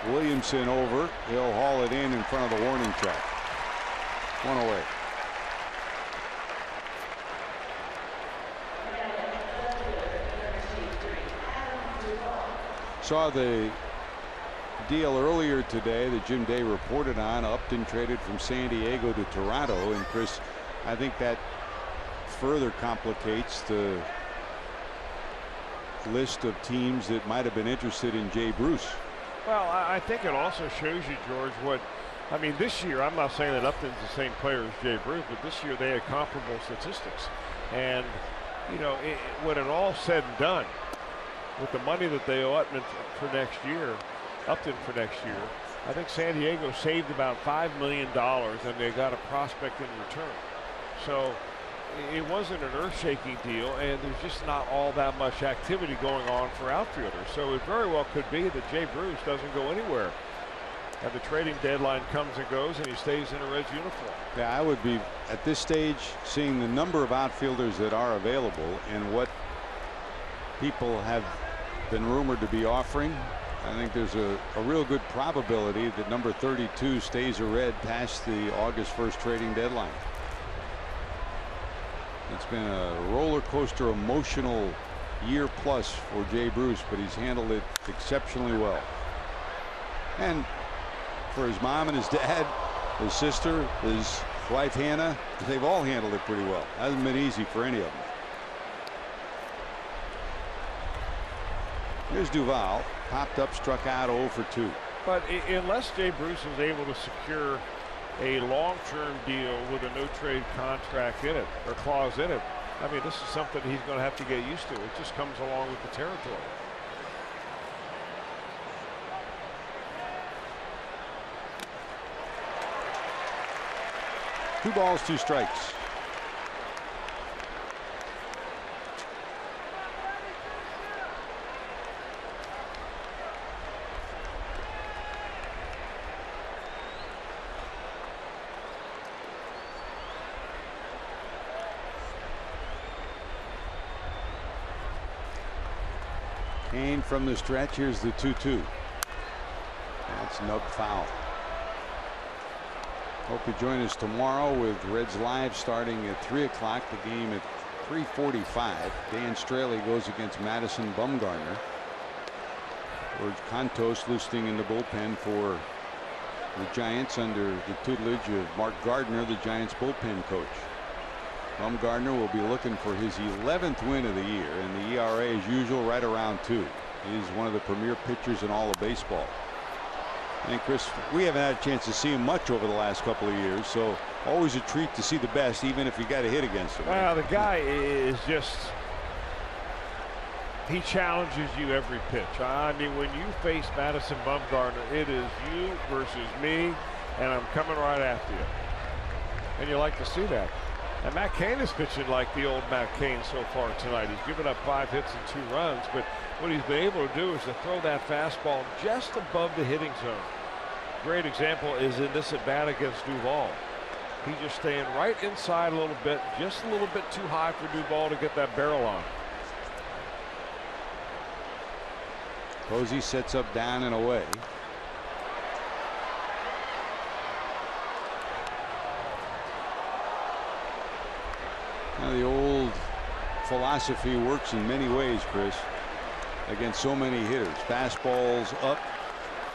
Williamson over. He'll haul it in front of the warning track. One away. Saw the deal earlier today that Jim Day reported on. Upton traded from San Diego to Toronto. And Chris, I think that further complicates the list of teams that might have been interested in Jay Bruce. Well, I think it also shows you, George, what I mean this year. I'm not saying that Upton's the same player as Jay Bruce, but this year they had comparable statistics. And you know, when it all said and done, with the money that they owe Upton for next year, I think San Diego saved about $5 million, and they got a prospect in return. So it wasn't an earth-shaking deal, and there's just not all that much activity going on for outfielders. So it very well could be that Jay Bruce doesn't go anywhere, and the trading deadline comes and goes, and he stays in a Reds uniform. Yeah, I would be at this stage seeing the number of outfielders that are available and what people have been rumored to be offering. I think there's a real good probability that number 32 stays a Red past the August 1st trading deadline. It's been a roller coaster emotional year plus for Jay Bruce, but he's handled it exceptionally well. And for his mom and his dad, his sister, his wife Hannah, they've all handled it pretty well. Hasn't been easy for any of them. Here's Duvall, popped up, struck out 0 for 2. But unless Jay Bruce is able to secure a long-term deal with a no-trade contract in it or clause in it, I mean, this is something he's going to have to get used to. It just comes along with the territory. Two balls, two strikes. Kane from the stretch. Here's the 2-2. That's nub foul. Hope you join us tomorrow with Reds Live starting at 3 o'clock. The game at 3:45. Dan Straley goes against Madison Bumgarner. George Contos loosening in the bullpen for the Giants under the tutelage of Mark Gardner, the Giants bullpen coach. Bumgarner will be looking for his 11th win of the year, and the ERA as usual right around 2. He's one of the premier pitchers in all of baseball. And Chris, we haven't had a chance to see him much over the last couple of years, so always a treat to see the best, even if you got a hit against him. Well, the guy is just, he challenges you every pitch. I mean, when you face Madison Bumgarner, it is you versus me, and I'm coming right after you. And you like to see that. And Matt Cain is pitching like the old Matt Cain so far tonight. He's given up 5 hits and 2 runs, but what he's been able to do is to throw that fastball just above the hitting zone. Great example is in this at bat against Duvall. He's just staying right inside a little bit, just a little bit too high for Duvall to get that barrel on. Posey sets up down and away. Now the old philosophy works in many ways, Chris, against so many hitters. Fastballs up,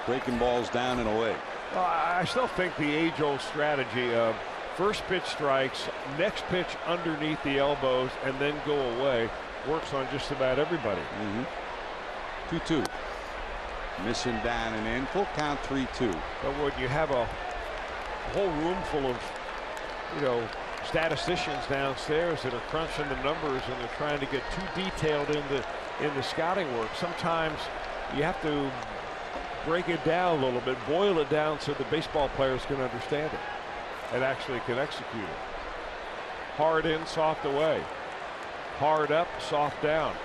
breaking balls down and away. Well, I still think the age-old strategy of first pitch strikes, next pitch underneath the elbows, and then go away works on just about everybody. 2-2. Missing down and in. Full count 3-2. But when you have a whole room full of, statisticians downstairs that are crunching the numbers and they're trying to get too detailed in the scouting work, sometimes you have to break it down a little bit, boil it down so the baseball players can understand it and actually can execute it. Hard in, soft away. Hard up, soft down.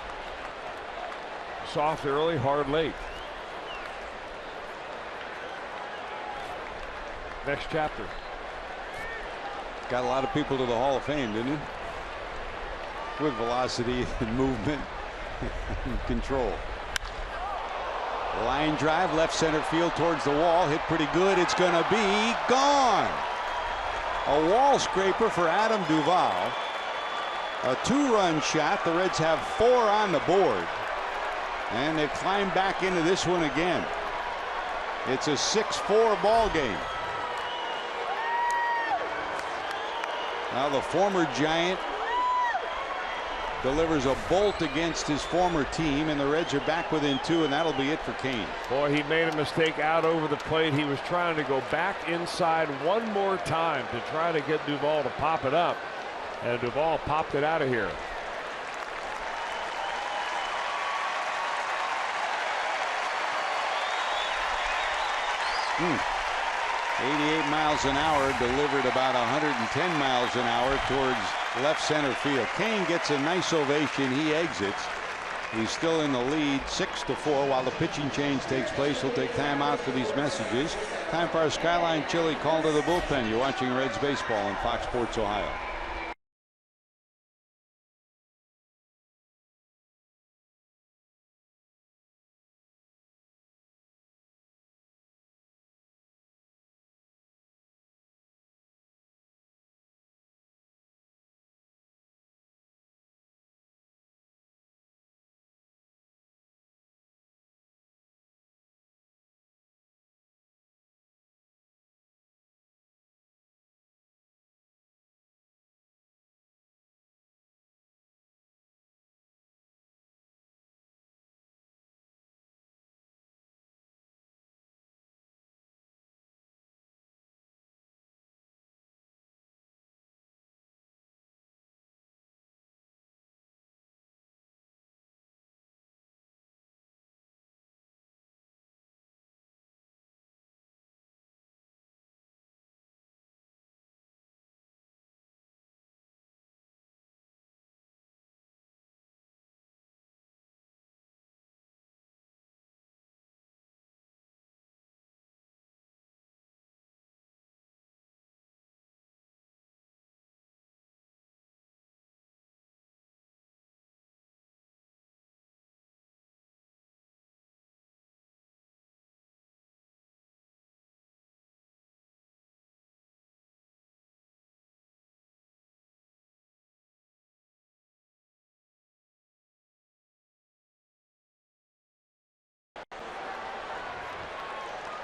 Soft early, hard late. Next chapter. Got a lot of people to the Hall of Fame, didn't it? With velocity and movement and control. Line drive, left center field towards the wall. Hit pretty good. It's going to be gone. A wall scraper for Adam Duvall. A 2-run shot. The Reds have 4 on the board. And they've climbed back into this one again. It's a 6-4 ball game. Now the former Giant delivers a bolt against his former team, and the Reds are back within 2, and that'll be it for Cain. Boy, he made a mistake out over the plate. He was trying to go back inside one more time to try to get Duvall to pop it up, and Duvall popped it out of here. Hmm. 88 miles an hour, delivered about 110 miles an hour towards left center field. Cain gets a nice ovation. He exits. He's still in the lead 6-4 while the pitching change takes place. We'll take time out for these messages. Time for our Skyline Chili call to the bullpen. You're watching Reds baseball on Fox Sports Ohio.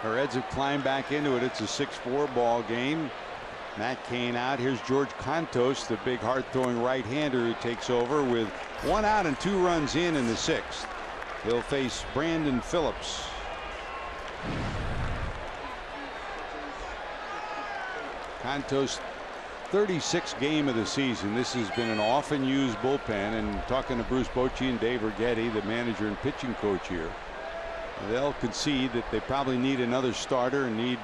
The Reds have climbed back into it. It's a 6-4 ball game. Matt Cain out. Here's George Contos, the big hard-throwing right-hander who takes over with 1 out and 2 runs in the 6th. He'll face Brandon Phillips. Contos' 36th game of the season. This has been an often used bullpen, and talking to Bruce Bochy and Dave Righetti, the manager and pitching coach here, they'll concede that they probably need another starter and need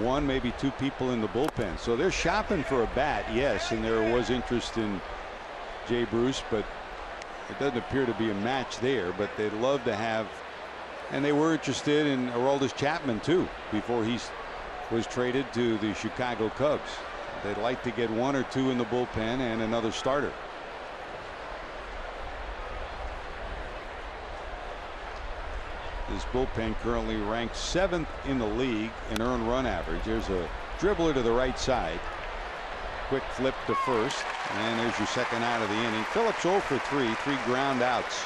one, maybe two people in the bullpen. So they're shopping for a bat, yes, and there was interest in Jay Bruce, but it doesn't appear to be a match there. But they'd love to have, and they were interested in Aroldis Chapman too before he was traded to the Chicago Cubs. They'd like to get one or two in the bullpen and another starter. This bullpen currently ranked 7th in the league in earned run average. There's a dribbler to the right side. Quick flip to first, and there's your second out of the inning. Phillips 0 for 3, 3 ground outs.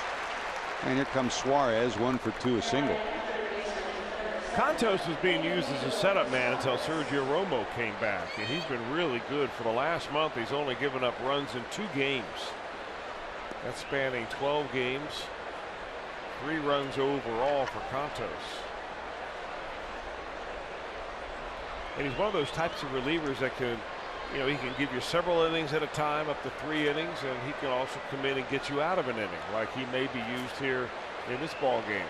And here comes Suarez, 1 for 2, a single. Contos was being used as a setup man until Sergio Romo came back, and he's been really good for the last month. He's only given up runs in 2 games. That's spanning 12 games. 3 runs overall for Contos. And he's one of those types of relievers that can, you know, he can give you several innings at a time, up to 3 innings, and he can also come in and get you out of an inning, like he may be used here in this ball game.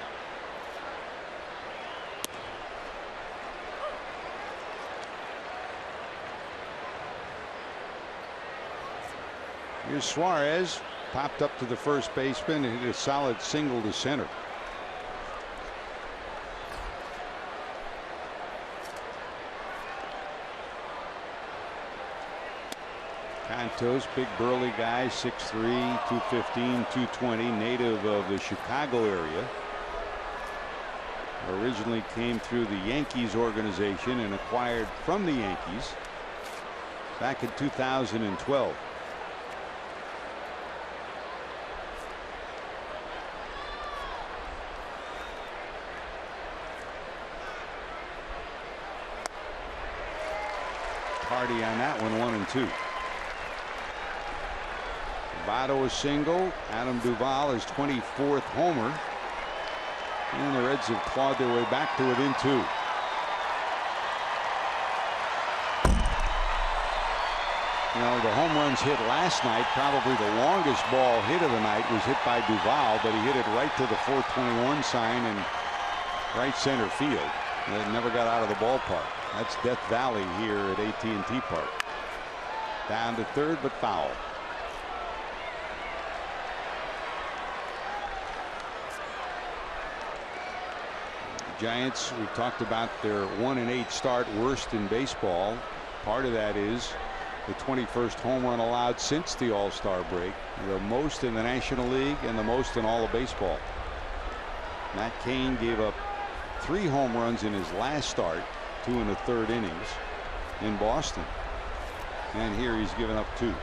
Here's Suarez, popped up to the first baseman and hit a solid single to center. Contos, big burly guy, 6'3", 215, 220, native of the Chicago area. Originally came through the Yankees organization and acquired from the Yankees back in 2012. Party on that one, 1-2. Votto a single. Adam Duvall his 24th homer. And the Reds have clawed their way back to within 2. You know, the home runs hit last night, probably the longest ball hit of the night was hit by Duvall, but he hit it right to the 421 sign in right center field. It never got out of the ballpark. That's Death Valley here at AT&T Park. Down to third, but foul. The Giants, we talked about their 1-8 start, worst in baseball. Part of that is the 21st home run allowed since the All-Star break, the most in the National League and the most in all of baseball. Matt Cain gave up 3 home runs in his last start, 2 in the 3rd innings in Boston, and here he's given up 2.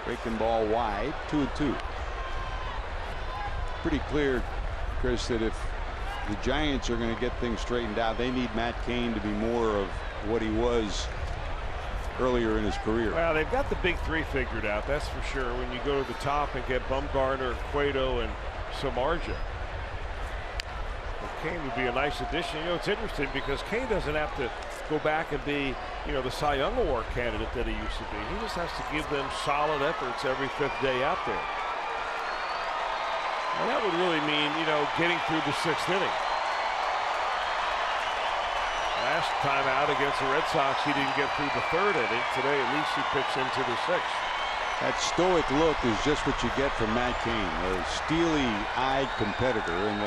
Breaking ball wide, 2-2. Pretty clear, Chris, that if the Giants are going to get things straightened out, they need Matt Cain to be more of what he was earlier in his career. Well, they've got the big 3 figured out, that's for sure. When you go to the top and get Bumgarner, Cueto, and Samardzija. Well, Cain would be a nice addition. You know, it's interesting because Cain doesn't have to go back and be, you know, the Cy Young Award candidate that he used to be. He just has to give them solid efforts every 5th day out there. And that would really mean, you know, getting through the 6th inning. Last time out against the Red Sox, he didn't get through the 3rd inning. Today, at least he pitched into the 6th. That stoic look is just what you get from Matt Cain, a steely-eyed competitor, and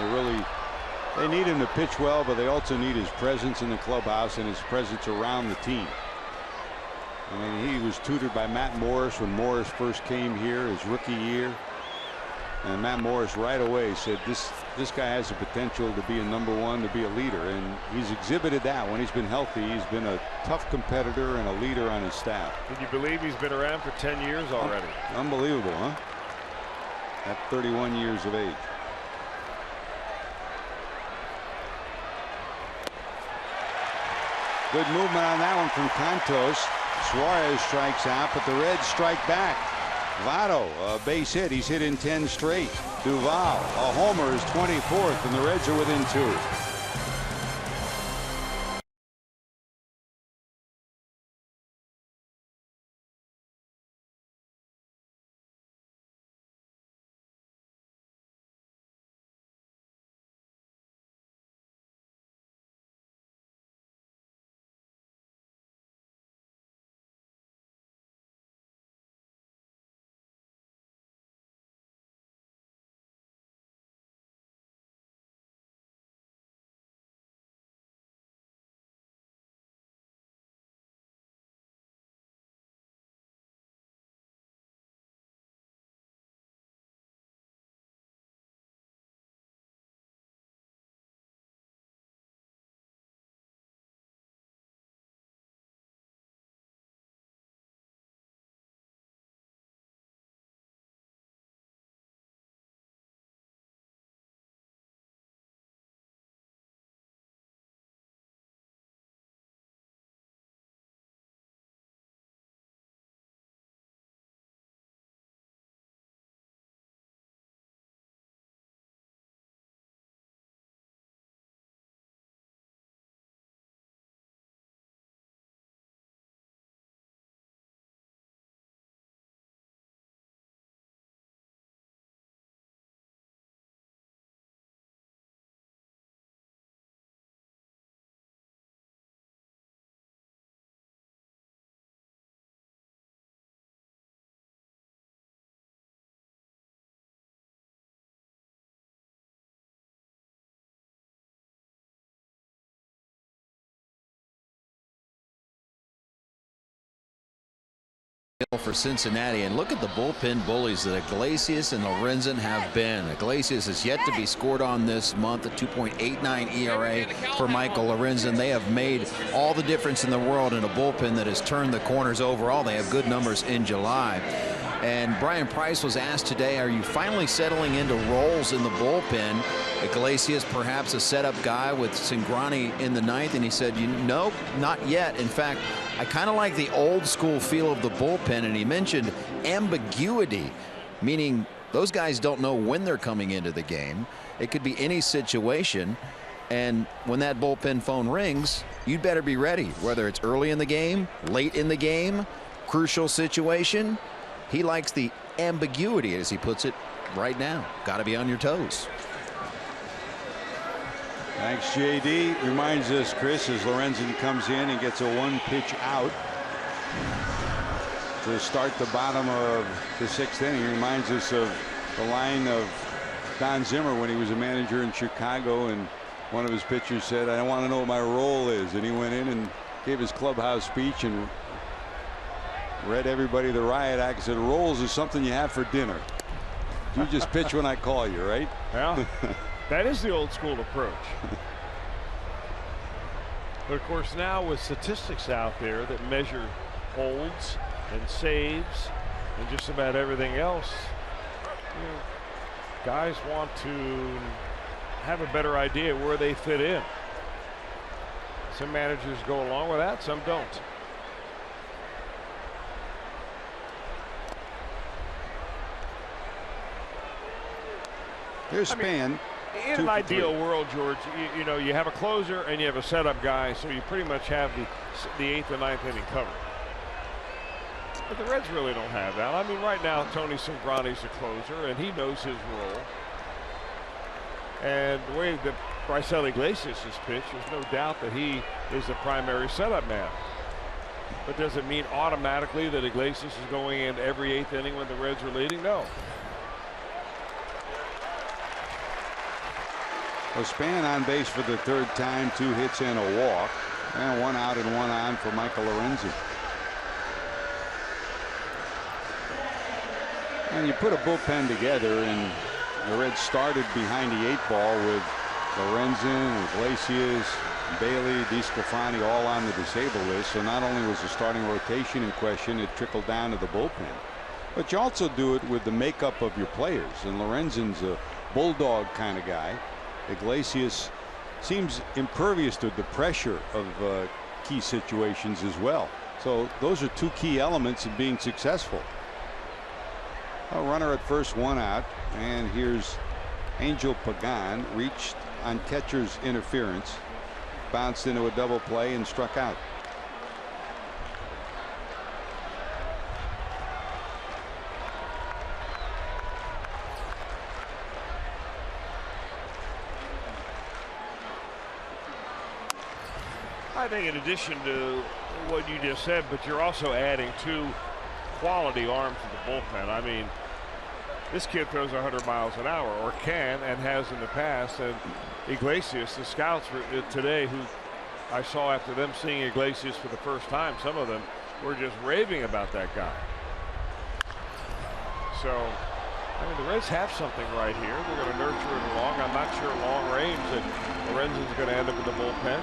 they need him to pitch well, but they also need his presence in the clubhouse and his presence around the team. I mean, he was tutored by Matt Morris when Morris first came here his rookie year. And Matt Morris right away said this guy has the potential to be a #1, to be a leader, and he's exhibited that. When he's been healthy, he's been a tough competitor and a leader on his staff. Can you believe he's been around for 10 years already? Unbelievable, huh? At 31 years of age. Good movement on that one from Contos. Suarez strikes out, but the Reds strike back. Votto, a base hit. He's hit in 10 straight. Duvall, a homer, is 24th, and the Reds are within 2. for Cincinnati, and look at the bullpen bullies that Iglesias and Lorenzen have been. Iglesias has yet to be scored on this month, a 2.89 ERA for Michael Lorenzen. They have made all the difference in the world in a bullpen that has turned the corners overall. They have good numbers in July. And Brian Price was asked today, are you finally settling into roles in the bullpen? Iglesias perhaps a setup guy with Cingrani in the ninth, and he said, nope, not yet. In fact, I kind of like the old school feel of the bullpen, and he mentioned ambiguity, meaning those guys don't know when they're coming into the game. It could be any situation, and when that bullpen phone rings, you'd better be ready, whether it's early in the game, late in the game, crucial situation. He likes the ambiguity, as he puts it, right now. Got to be on your toes. Thanks, JD. Reminds us, Chris, as Lorenzen comes in and gets a 1-pitch out to start the bottom of the 6th inning. Reminds us of the line of Don Zimmer when he was a manager in Chicago, and one of his pitchers said, I want to know what my role is. And he went in and gave his clubhouse speech and read everybody the riot act. Said, roles is something you have for dinner. You just pitch when I call you, right? Well, that is the old school approach. But of course, now with statistics out there that measure holds and saves and just about everything else, guys want to have a better idea where they fit in. Some managers go along with that, some don't. Here's Span. In an ideal world, George, you know, you have a closer and you have a setup guy, so you pretty much have the 8th and 9th inning covered. But the Reds really don't have that. I mean, right now, Tony Cingrani's a closer, and he knows his role. And the way that Raisel Iglesias is pitched, there's no doubt that he is the primary setup man. But does it mean automatically that Iglesias is going in every 8th inning when the Reds are leading? No. Span on base for the 3rd time, 2 hits and a walk, and 1 out and 1 on for Michael Lorenzen. And you put a bullpen together, and the Reds started behind the 8 ball with Lorenzen, Iglesias, Bailey, DeSclafani all on the disabled list. So not only was the starting rotation in question, it trickled down to the bullpen. But you also do it with the makeup of your players, and Lorenzen's a bulldog kind of guy. Iglesias seems impervious to the pressure of key situations as well. So those are 2 key elements in being successful. A runner at first, 1 out, and here's Angel Pagan, reached on catcher's interference, bounced into a double play and struck out. I think in addition to what you just said, but you're also adding 2 quality arms to the bullpen. I mean, this kid throws 100 miles an hour, or can, and has in the past. And Iglesias, the scouts today who I saw after them seeing Iglesias for the first time, some of them were just raving about that guy. So, I mean, the Reds have something right here. They're going to nurture it along. I'm not sure long range that Lorenzen's going to end up in the bullpen.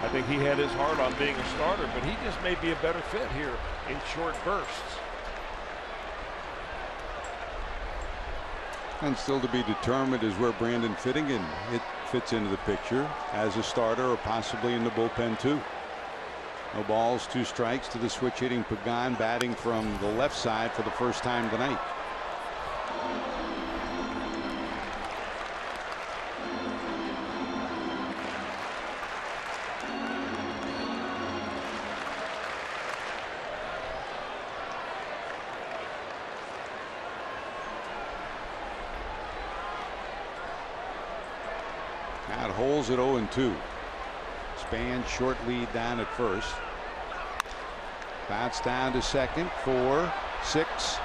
I think he had his heart on being a starter, but he just may be a better fit here in short bursts. And still to be determined is where Brandon Fittigan fits into the picture as a starter, or possibly in the bullpen too. No balls, 2 strikes to the switch hitting Pagan, batting from the left side for the first time tonight. Now it holds at 0-2. Span short lead down at first. Bounce down to second, 4, 6,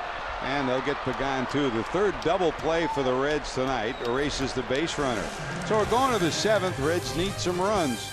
and they'll get Pagan too. The 3rd double play for the Reds tonight erases the base runner. So we're going to the 7th. Reds need some runs.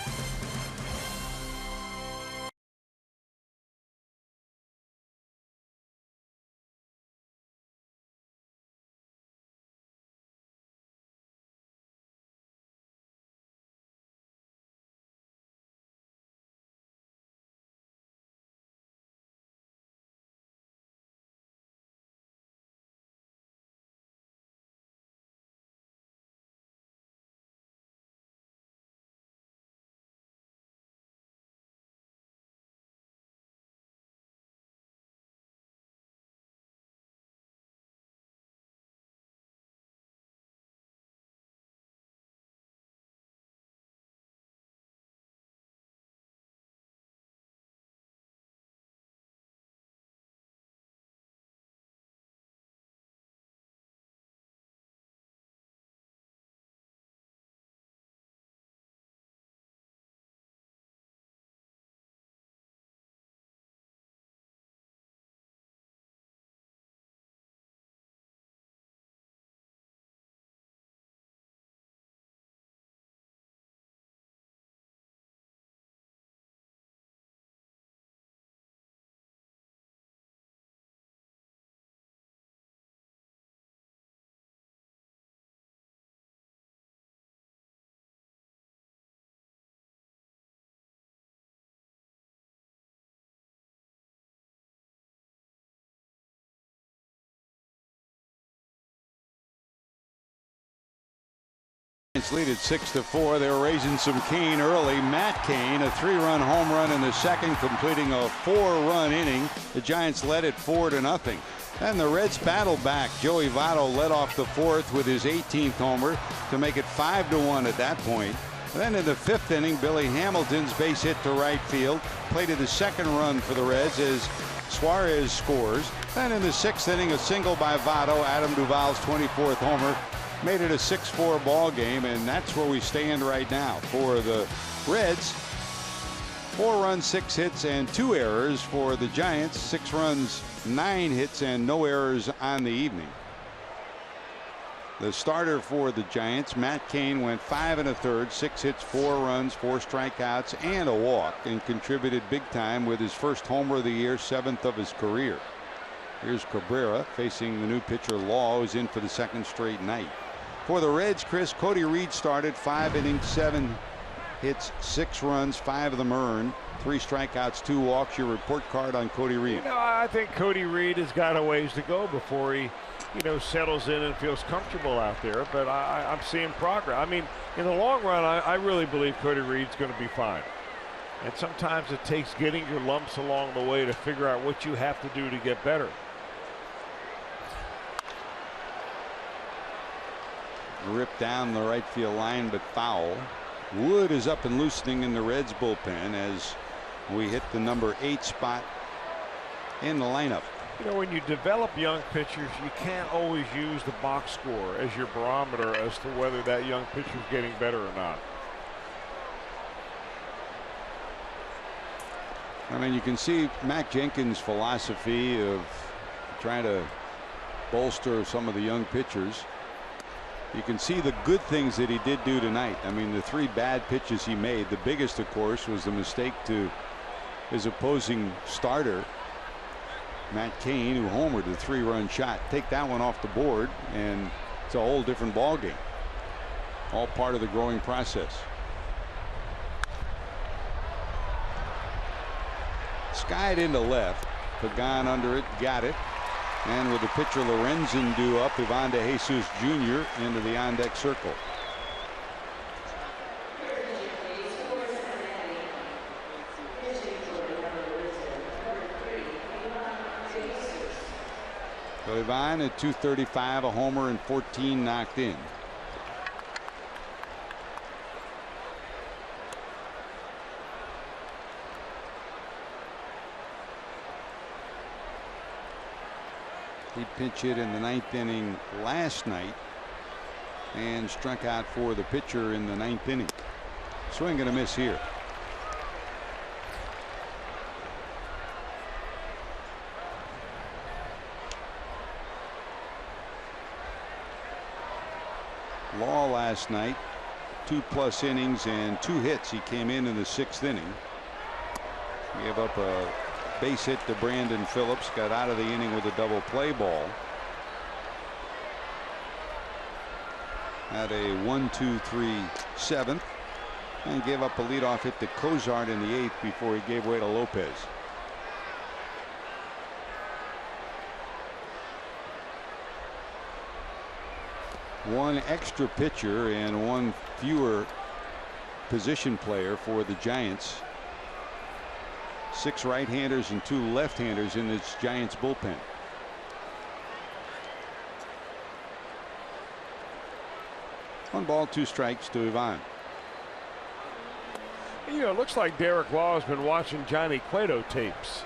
Giants lead at 6-4. They were raising some Cain early. Matt Cain, a 3-run home run in the second, completing a 4-run inning. The Giants led it 4-0. And the Reds battled back. Joey Votto led off the fourth with his 18th homer to make it 5-1 at that point. Then in the fifth inning, Billy Hamilton's base hit to right field plated the second run for the Reds as Suarez scores. Then in the sixth inning, a single by Votto, Adam Duvall's 24th homer, made it a 6-4 ball game, and that's where we stand right now for the Reds. 4 runs, 6 hits, and 2 errors for the Giants. 6 runs, 9 hits, and no errors on the evening. The starter for the Giants, Matt Cain, went 5 1/3, 6 hits, 4 runs, 4 strikeouts, and a walk, and contributed big time with his first homer of the year, 7th of his career. Here's Cabrera facing the new pitcher Law, who's in for the second straight night. For the Reds, Chris, Cody Reed started, 5 innings, 7 hits, 6 runs, 5 of them earned, 3 strikeouts, 2 walks. Your report card on Cody Reed? You know, I think Cody Reed has got a ways to go before he, settles in and feels comfortable out there. But I'm seeing progress. I mean, in the long run, I really believe Cody Reed's going to be fine. And sometimes it takes getting your lumps along the way to figure out what you have to do to get better. Ripped down the right field line, but foul. Wood is up and loosening in the Reds bullpen as we hit the number 8 spot in the lineup. When you develop young pitchers, you can't always use the box score as your barometer as to whether that young pitcher is getting better or not. I mean, you can see Matt Jenkins' philosophy of trying to bolster some of the young pitchers. You can see the good things that he did do tonight. I mean, the 3 bad pitches he made, the biggest, of course, was the mistake to his opposing starter, Matt Cain, who homered the 3-run shot. Take that one off the board, and it's a whole different ball game. All part of the growing process. Skied into left. Pagan under it, got it. And with the pitcher Lorenzen due up, Ivan De Jesus Jr. into the on-deck circle. So Ivan at 235, a homer and 14 knocked in. He pinch hit in the 9th inning last night and struck out for the pitcher in the 9th inning. Swing and a miss here. Law last night, 2+ innings and 2 hits. He came in the 6th inning. Gave up a base hit to Brandon Phillips, got out of the inning with a double play ball. Had a 1-2-3 7th and gave up a leadoff hit to Cozart in the 8th before he gave way to Lopez. One extra pitcher and 1 fewer position player for the Giants. 6 right-handers and 2 left-handers in this Giants bullpen. One ball, 2 strikes to Ivan. It looks like Derek Law has been watching Johnny Cueto tapes.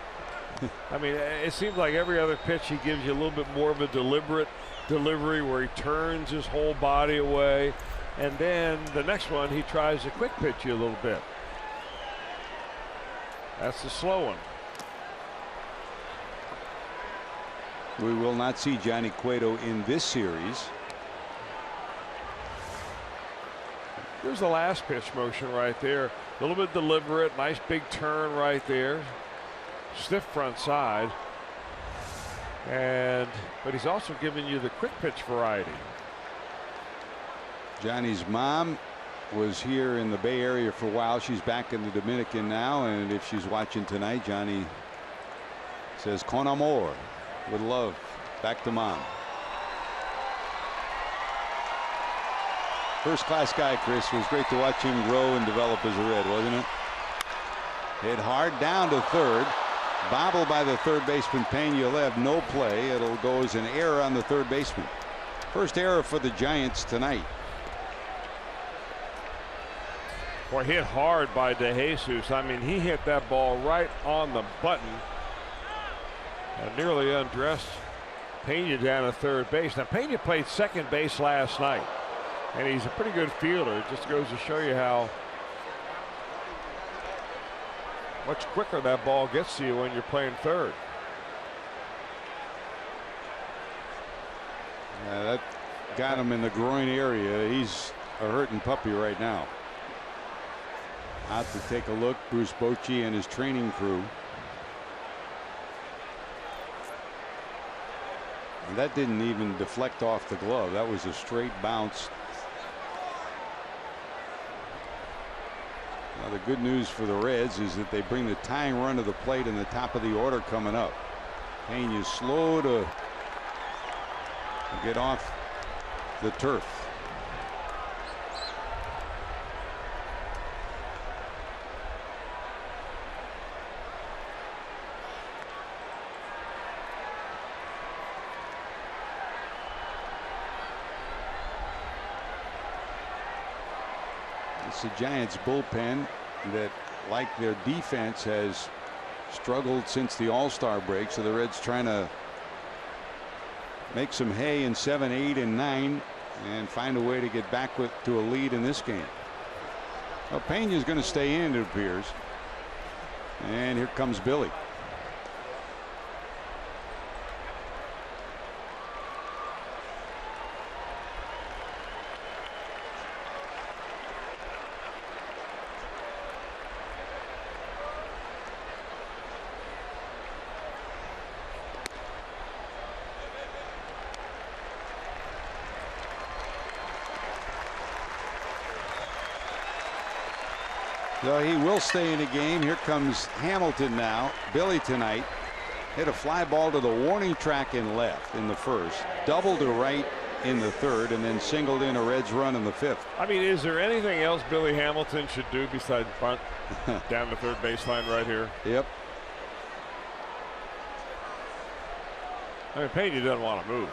I mean, it seems like every other pitch he gives you a little bit more of a deliberate delivery where he turns his whole body away, and then the next one he tries to quick pitch you a little bit. That's the slow one. We will not see Johnny Cueto in this series. There's the last pitch motion right there. A little bit deliberate, nice big turn right there. Stiff front side. But he's also giving you the quick pitch variety. Johnny's mom was here in the Bay Area for a while. She's back in the Dominican now, and if she's watching tonight, Johnny says con amor, with love, back to mom. First-class guy, Chris. It was great to watch him grow and develop as a Red, wasn't it? Hit hard down to third. Bobbled by the third baseman, Pena. You'll have no play. It'll go as an error on the third baseman. First error for the Giants tonight. Boy, hit hard by DeJesus. I mean, he hit that ball right on the button and nearly undressed Pena down at third base. Now, Pena played second base last night, and he's a pretty good fielder. It just goes to show you how much quicker that ball gets to you when you're playing third. That got him in the groin area. He's a hurting puppy right now. Out to take a look, Bruce Bochy and his training crew. And that didn't even deflect off the glove. That was a straight bounce. Now the good news for the Reds is that they bring the tying run to the plate in the top of the order coming up. Pena's slow to get off the turf. It's the Giants bullpen that, like their defense, has struggled since the All-Star break. So the Reds trying to make some hay in 7, 8, and 9 and find a way to get back to a lead in this game. Well, Pena's going to stay in, it appears. And here comes Billy. So he will stay in the game. Here comes Hamilton now. Billy tonight hit a fly ball to the warning track in left in the first, double to right in the third, and then singled in a Reds run in the fifth. I mean, is there anything else Billy Hamilton should do besides bunt down the third baseline right here? Yep. I mean, Pena doesn't want to move.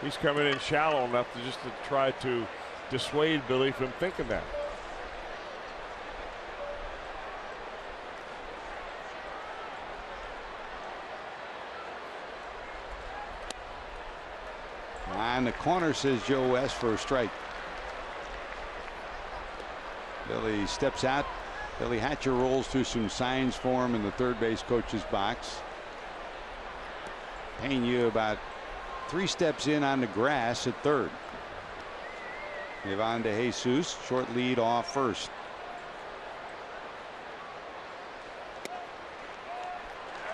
He's coming in shallow enough to just try to dissuade Billy from thinking that. On the corner, says Joe West, for a strike. Billy steps out. Billy Hatcher rolls through some signs for him in the third base coach's box. Pena about 3 steps in on the grass at third. Ivan DeJesus, short lead off first.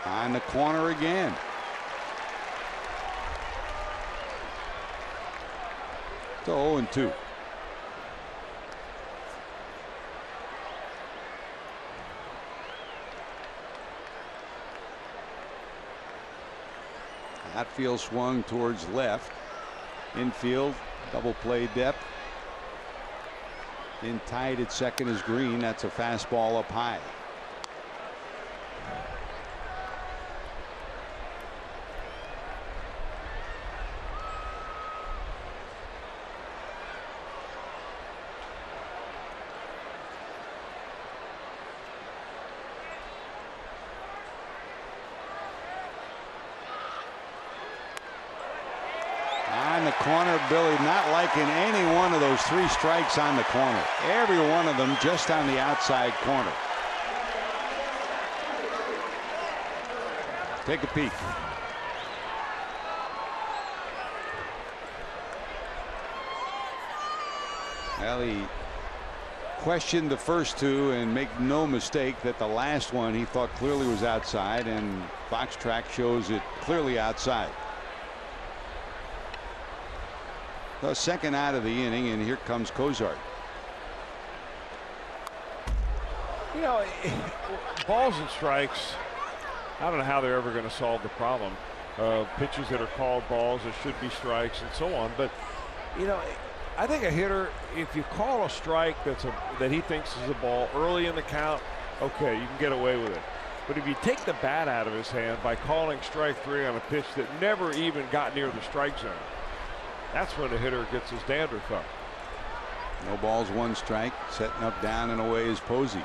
On the corner again. To 0-2. Outfield swung towards left. Infield double play depth. In tight at second is Green. That's a fastball up high. On the corner, Billy not liking any one of those 3 strikes on the corner. Every one of them just on the outside corner. Take a peek. Well, he questioned the first 2 and make no mistake that the last one he thought clearly was outside, and Fox track shows it clearly outside. The second out of the inning, and here comes Cozart. You know, balls and strikes, I don't know how they're ever going to solve the problem of pitches that are called balls that should be strikes and so on. But, you know, I think a hitter, if you call a strike that he thinks is a ball early in the count, okay, you can get away with it. But if you take the bat out of his hand by calling strike 3 on a pitch that never even got near the strike zone, that's when the hitter gets his dandruff up. No balls, 1 strike. Setting up, down, and away is Posey.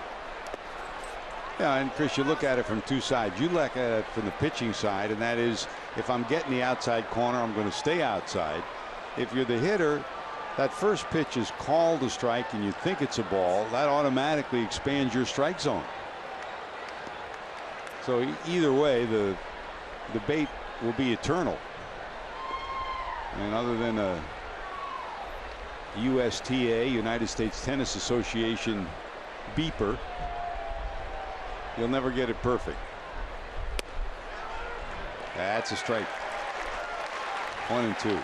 Yeah, and Chris, you look at it from 2 sides. You look at it from the pitching side, and that is, if I'm getting the outside corner, I'm going to stay outside. If you're the hitter, that first pitch is called a strike and you think it's a ball, that automatically expands your strike zone. So either way, the debate will be eternal. And other than a USTA, United States Tennis Association beeper, you'll never get it perfect. That's a strike. 1 and 2.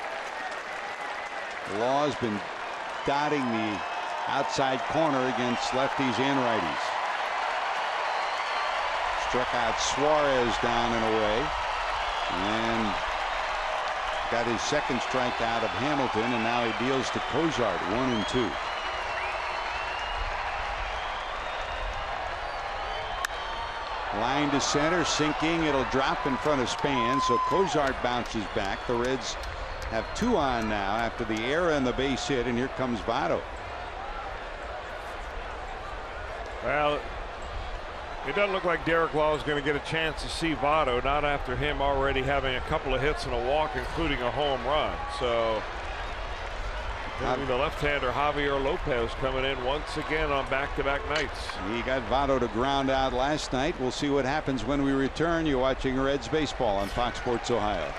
The law has been dotting the outside corner against lefties and righties. Struck out Suarez down and away, and got his 2nd strikeout of Hamilton, and now he deals to Cozart. 1 and 2. Line to center, sinking. It'll drop in front of Span, so Cozart bounces back. The Reds have 2 on now after the error and the base hit, and here comes Votto. Well, it doesn't look like Derek Law is going to get a chance to see Votto, not after him already having a couple of hits and a walk, including a home run. So the left-hander Javier Lopez coming in once again on back-to-back nights. He got Votto to ground out last night. We'll see what happens when we return. You're watching Reds baseball on Fox Sports Ohio.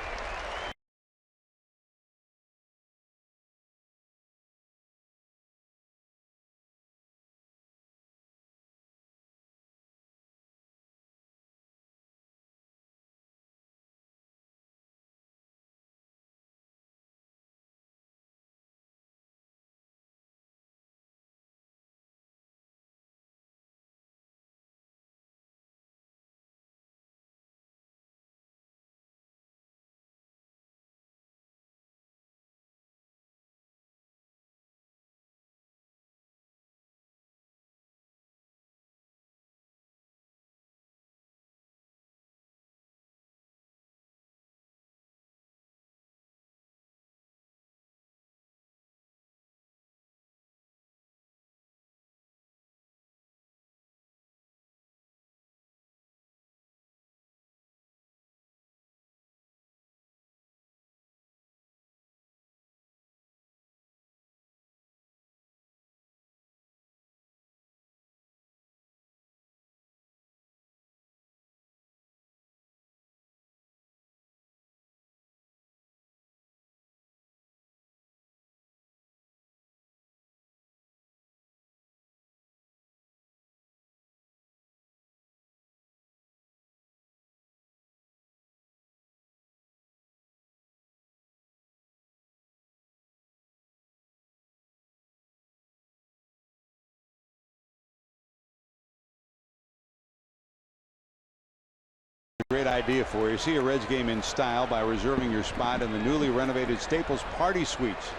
Great idea for you. See a Reds game in style by reserving your spot in the newly renovated Staples Party Suites.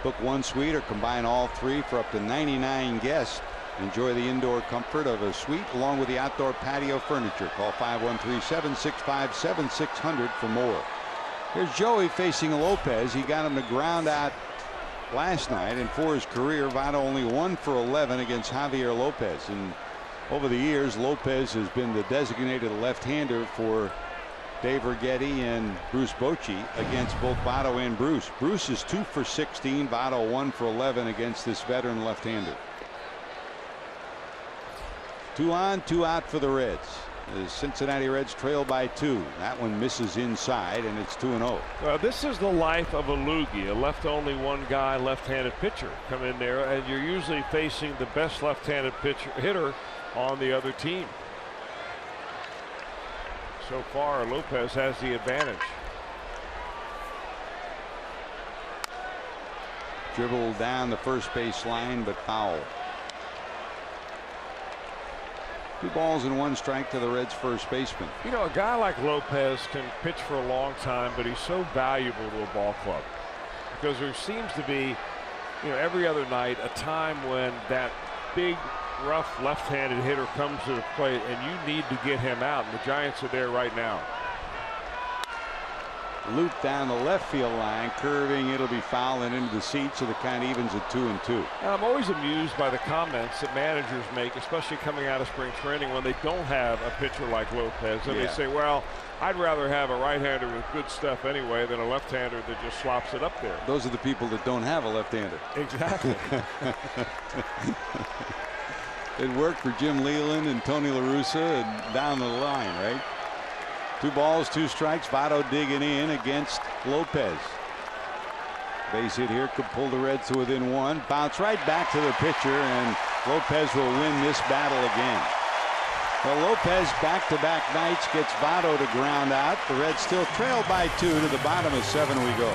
Book 1 suite or combine all 3 for up to 99 guests. Enjoy the indoor comfort of a suite along with the outdoor patio furniture. Call 513-765-7600 for more. Here's Joey facing Lopez. He got him to ground out last night, and for his career, Votto only 1 for 11 against Javier Lopez. And over the years, Lopez has been the designated left-hander for Dave Righetti and Bruce Bochy against both Votto and Bruce. Bruce is 2 for 16. Votto 1 for 11 against this veteran left-hander. 2 on, 2 out for the Reds. The Cincinnati Reds trail by 2. That one misses inside, and it's 2-0. Well, this is the life of a loogie, a left-only one guy, left-handed pitcher. Come in there, and you're usually facing the best left-handed hitter on the other team. So far, Lopez has the advantage. Dribbled down the first base line, but foul. 2 balls and 1 strike to the Reds first baseman. You know, a guy like Lopez can pitch for a long time, but he's so valuable to a ball club because there seems to be every other night, a time when that big, rough left-handed hitter comes to the plate and you need to get him out, and the Giants are there right now. Loop down the left field line, curving, it'll be foul and into the seats, so the count evens at 2-2. And I'm always amused by the comments that managers make, especially coming out of spring training when they don't have a pitcher like Lopez. And they say, well, I'd rather have a right-hander with good stuff anyway than a left-hander that just slops it up there. Those are the people that don't have a left-hander. Exactly. It worked for Jim Leyland and Tony La Russa and down the line, right? 2 balls, 2 strikes. Votto digging in against Lopez. Base hit here could pull the Reds to within 1. Bounce right back to the pitcher, and Lopez will win this battle again. Well, Lopez back-to-back nights gets Votto to ground out. The Reds still trail by 2. To the bottom of 7 we go.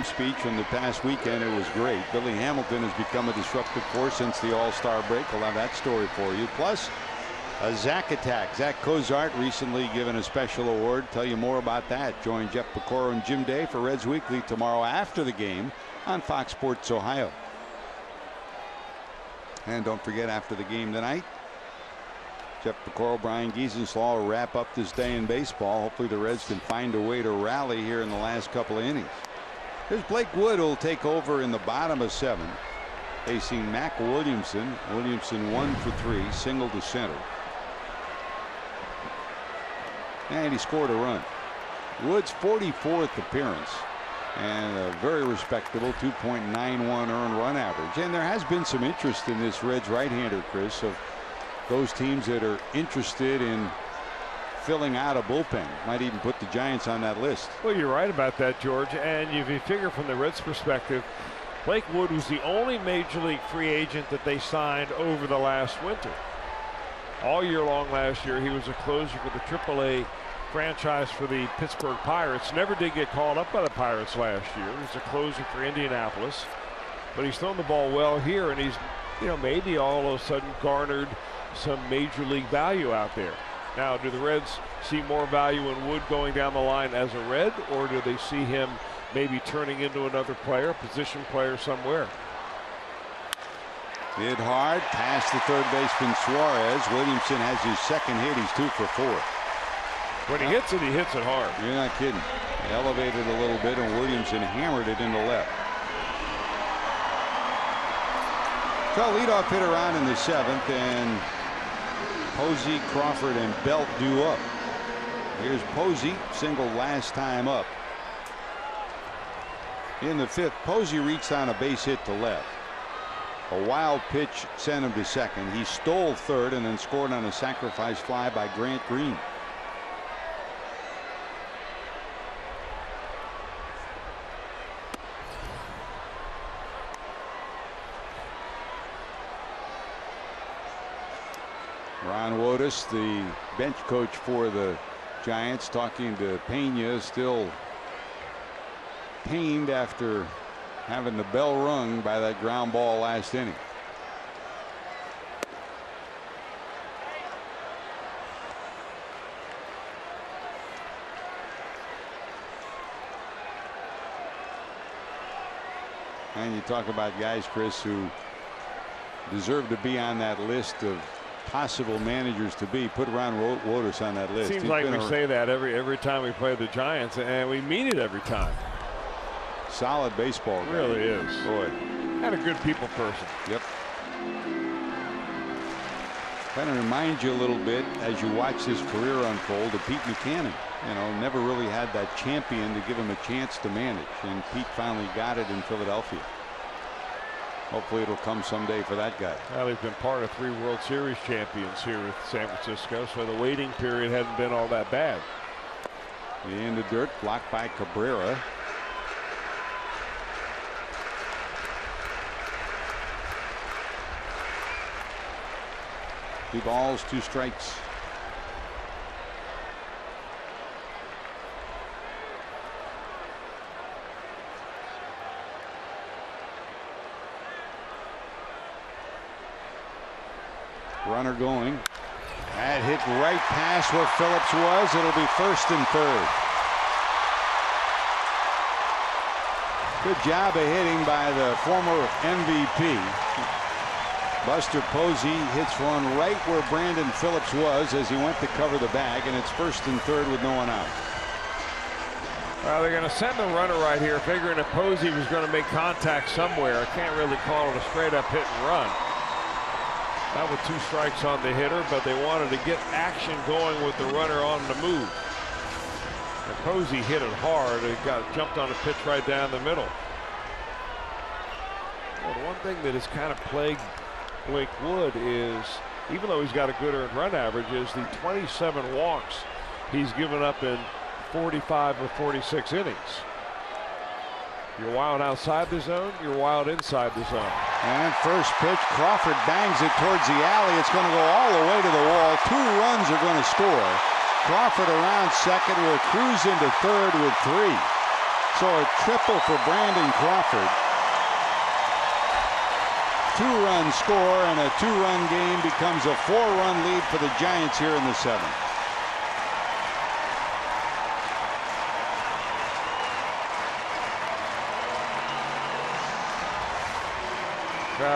Speech from the past weekend. It was great. Billy Hamilton has become a disruptive force since the All-Star break. We'll have that story for you. Plus a Zach attack. Zach Cozart recently given a special award. Tell you more about that. Join Jeff Piecoro and Jim Day for Reds Weekly tomorrow after the game on Fox Sports Ohio. And don't forget, after the game tonight, Jeff Piecoro, Brian Giesenslaw will wrap up this day in baseball. Hopefully the Reds can find a way to rally here in the last couple of innings. Here's Blake Wood, who'll take over in the bottom of 7. Facing Mac Williamson. Williamson 1 for 3, single to center. And he scored a run. Wood's 44th appearance. And a very respectable 2.91 earned run average. And there has been some interest in this Reds right-hander, Chris, of those teams that are interested in filling out a bullpen. Might even put the Giants on that list. Well, you're right about that, George. And if you figure from the Reds' perspective, Blake Wood was the only major league free agent that they signed over the last winter. All year long last year, he was a closer for the AAA franchise for the Pittsburgh Pirates. Never did get called up by the Pirates last year. He was a closer for Indianapolis. But he's thrown the ball well here, and he's, maybe all of a sudden garnered some major league value out there. Now, do the Reds see more value in Wood going down the line as a Red, or do they see him maybe turning into another player, position player somewhere? Hit hard, past the third baseman Suarez. Williamson has his second hit. He's 2 for 4. When he hits it hard. You're not kidding. He elevated a little bit, and Williamson hammered it into left. So leadoff hitter on in the 7th, and Posey, Crawford, and Belt due up. Here's Posey, single last time up. In the 5th, Posey reached on a base hit to left. A wild pitch sent him to second. He stole third and then scored on a sacrifice fly by Grant Green. Ron Wotus, the bench coach for the Giants, talking to Pena, still pained after having the bell rung by that ground ball last inning. And you talk about guys, Chris, who deserve to be on that list of possible managers to be. Put Ron Wotus on that list. Seems like we say that every time we play the Giants, and we mean it every time. Solid baseball guy. Really is. Boy. And a good people person. Yep. Kind of remind you a little bit as you watch his career unfold of Pete Buchanan. You know, never really had that champion to give him a chance to manage, and Pete finally got it in Philadelphia. Hopefully it'll come someday for that guy. Well, he's been part of 3 World Series champions here with San Francisco, so the waiting period hadn't been all that bad. In the dirt, blocked by Cabrera. Two balls, 2 strikes. Runner going. That hit right past where Phillips was. It'll be first and third. Good job of hitting by the former MVP. Buster Posey hits one right where Brandon Phillips was as he went to cover the bag, and it's first and third with no one out. Well, they're going to send the runner right here, figuring if Posey was going to make contact somewhere. I can't really call it a straight up hit and run. That with 2 strikes on the hitter, but they wanted to get action going with the runner on the move. And Posey hit it hard. It got jumped on a pitch right down the middle. Well, the one thing that has kind of plagued Blake Wood is, even though he's got a good earned run average, is the 27 walks he's given up in 45 or 46 innings. You're wild outside the zone, you're wild inside the zone. And first pitch, Crawford bangs it towards the alley. It's going to go all the way to the wall. 2 runs are going to score. Crawford around second will cruise into third with 3. So a triple for Brandon Crawford. 2-run score, and a 2-run game becomes a 4-run lead for the Giants here in the 7th.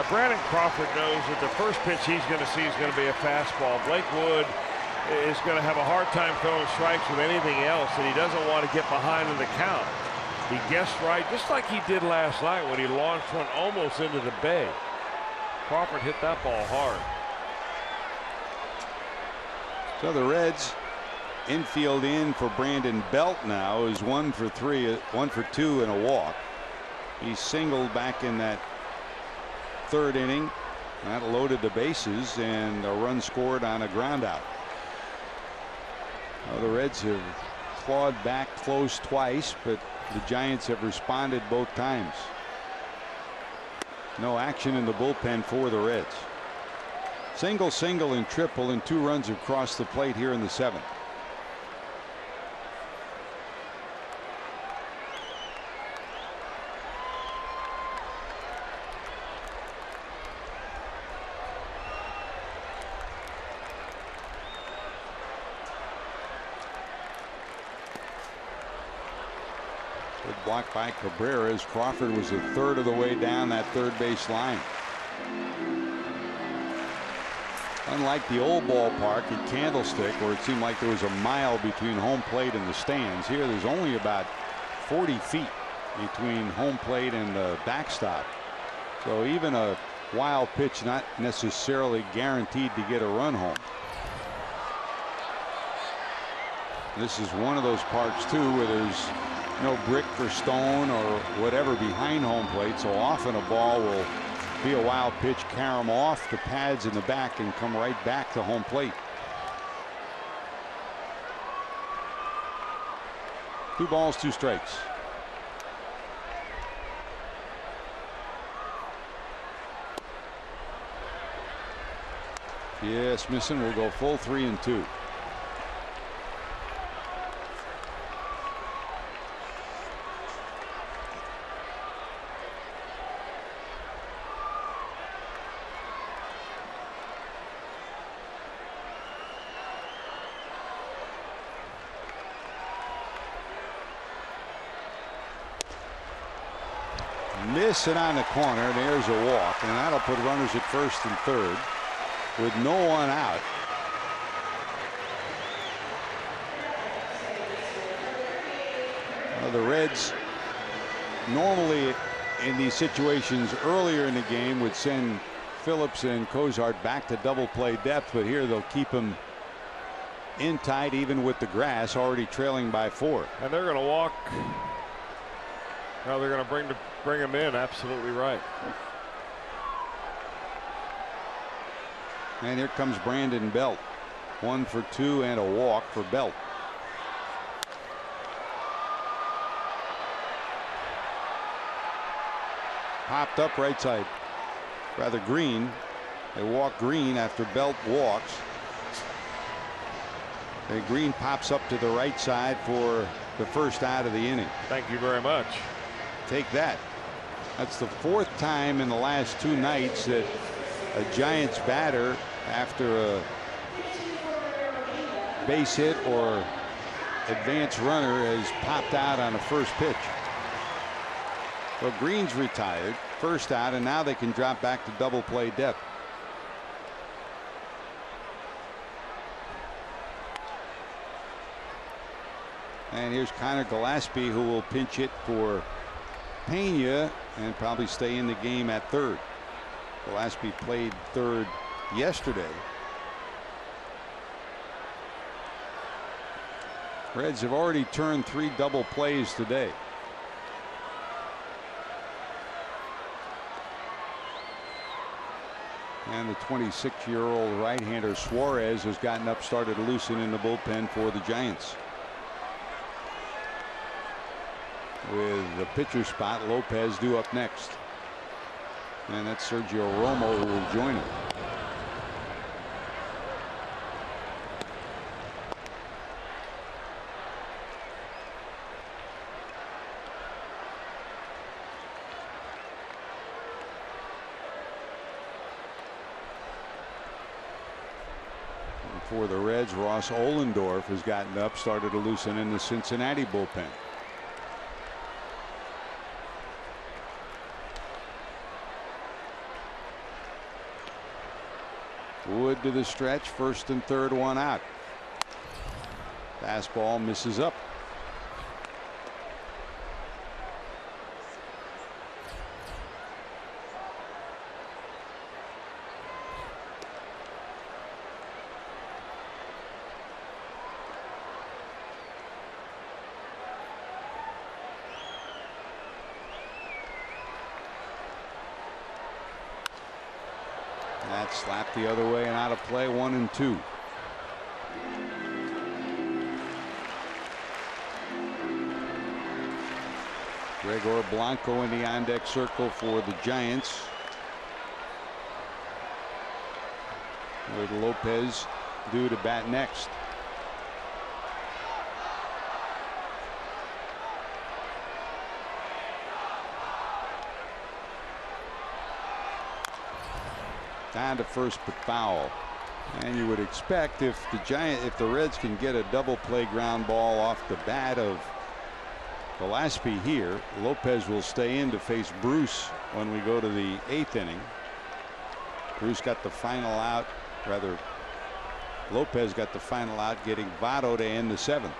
Brandon Crawford knows that the first pitch he's going to see is going to be a fastball. Blake Wood is going to have a hard time throwing strikes with anything else, and he doesn't want to get behind in the count. He guessed right, just like he did last night when he launched one almost into the bay. Crawford hit that ball hard. So the Reds infield in for Brandon Belt now is 1 for 3, 1 for 2 and a walk. He singled back in that 3rd inning. That loaded the bases, and a run scored on a ground out. Well, the Reds have clawed back close twice, but the Giants have responded both times. No action in the bullpen for the Reds. Single, single, and triple, and 2 runs have crossed the plate here in the 7th. Blocked by Cabrera as Crawford was a 1/3 of the way down that 3rd base line. Unlike the old ballpark at Candlestick, where it seemed like there was a mile between home plate and the stands, here there's only about 40 feet between home plate and the backstop. So even a wild pitch not necessarily guaranteed to get a run home. This is one of those parks too where there's no brick or stone or whatever behind home plate, so often a ball will be a wild pitch. Karam off the pads in the back and come right back to home plate. 2 balls, 2 strikes. Yes, missing. Will go full 3-2. Miss it on the corner. There's a walk, and that'll put runners at first and third with no one out. The Reds normally in these situations earlier in the game would send Phillips and Cozart back to double play depth, but here they'll keep him in tight even with the grass, already trailing by 4. And they're going to walk. Now they're going to bring him in. Absolutely right. And here comes Brandon Belt. 1 for 2 and a walk for Belt. Popped up right side. Rather Green. They walk Green after Belt walks. And Green pops up to the right side for the first out of the inning. Thank you very much. Take that. That's the 4th time in the last 2 nights that a Giants batter, after a base hit or advanced runner, has popped out on the first pitch. Well, Green's retired, first out, and now they can drop back to double play depth. And here's Connor Gillespie, who will pinch hit for Pena and probably stay in the game at third. Gillespie played third yesterday. Reds have already turned 3 double plays today. And the 26-year-old right-hander Suarez has gotten up, started to loosen in the bullpen for the Giants. With the pitcher spot, Lopez due up next. And that's Sergio Romo who will join him. And for the Reds, Ross Ohlendorf has gotten up, started to loosen in the Cincinnati bullpen. Wood to the stretch, first and third, 1 out. Fastball misses up. That slapped the other way and out of play, 1-2. Gregor Blanco in the on-deck circle for the Giants. With Lopez due to bat next. Down to first, but foul. And you would expect if the Reds can get a double play ground ball off the bat of Gillespie here, Lopez will stay in to face Bruce when we go to the 8th inning. Bruce got the final out, rather Lopez got the final out, getting Votto to end the 7th.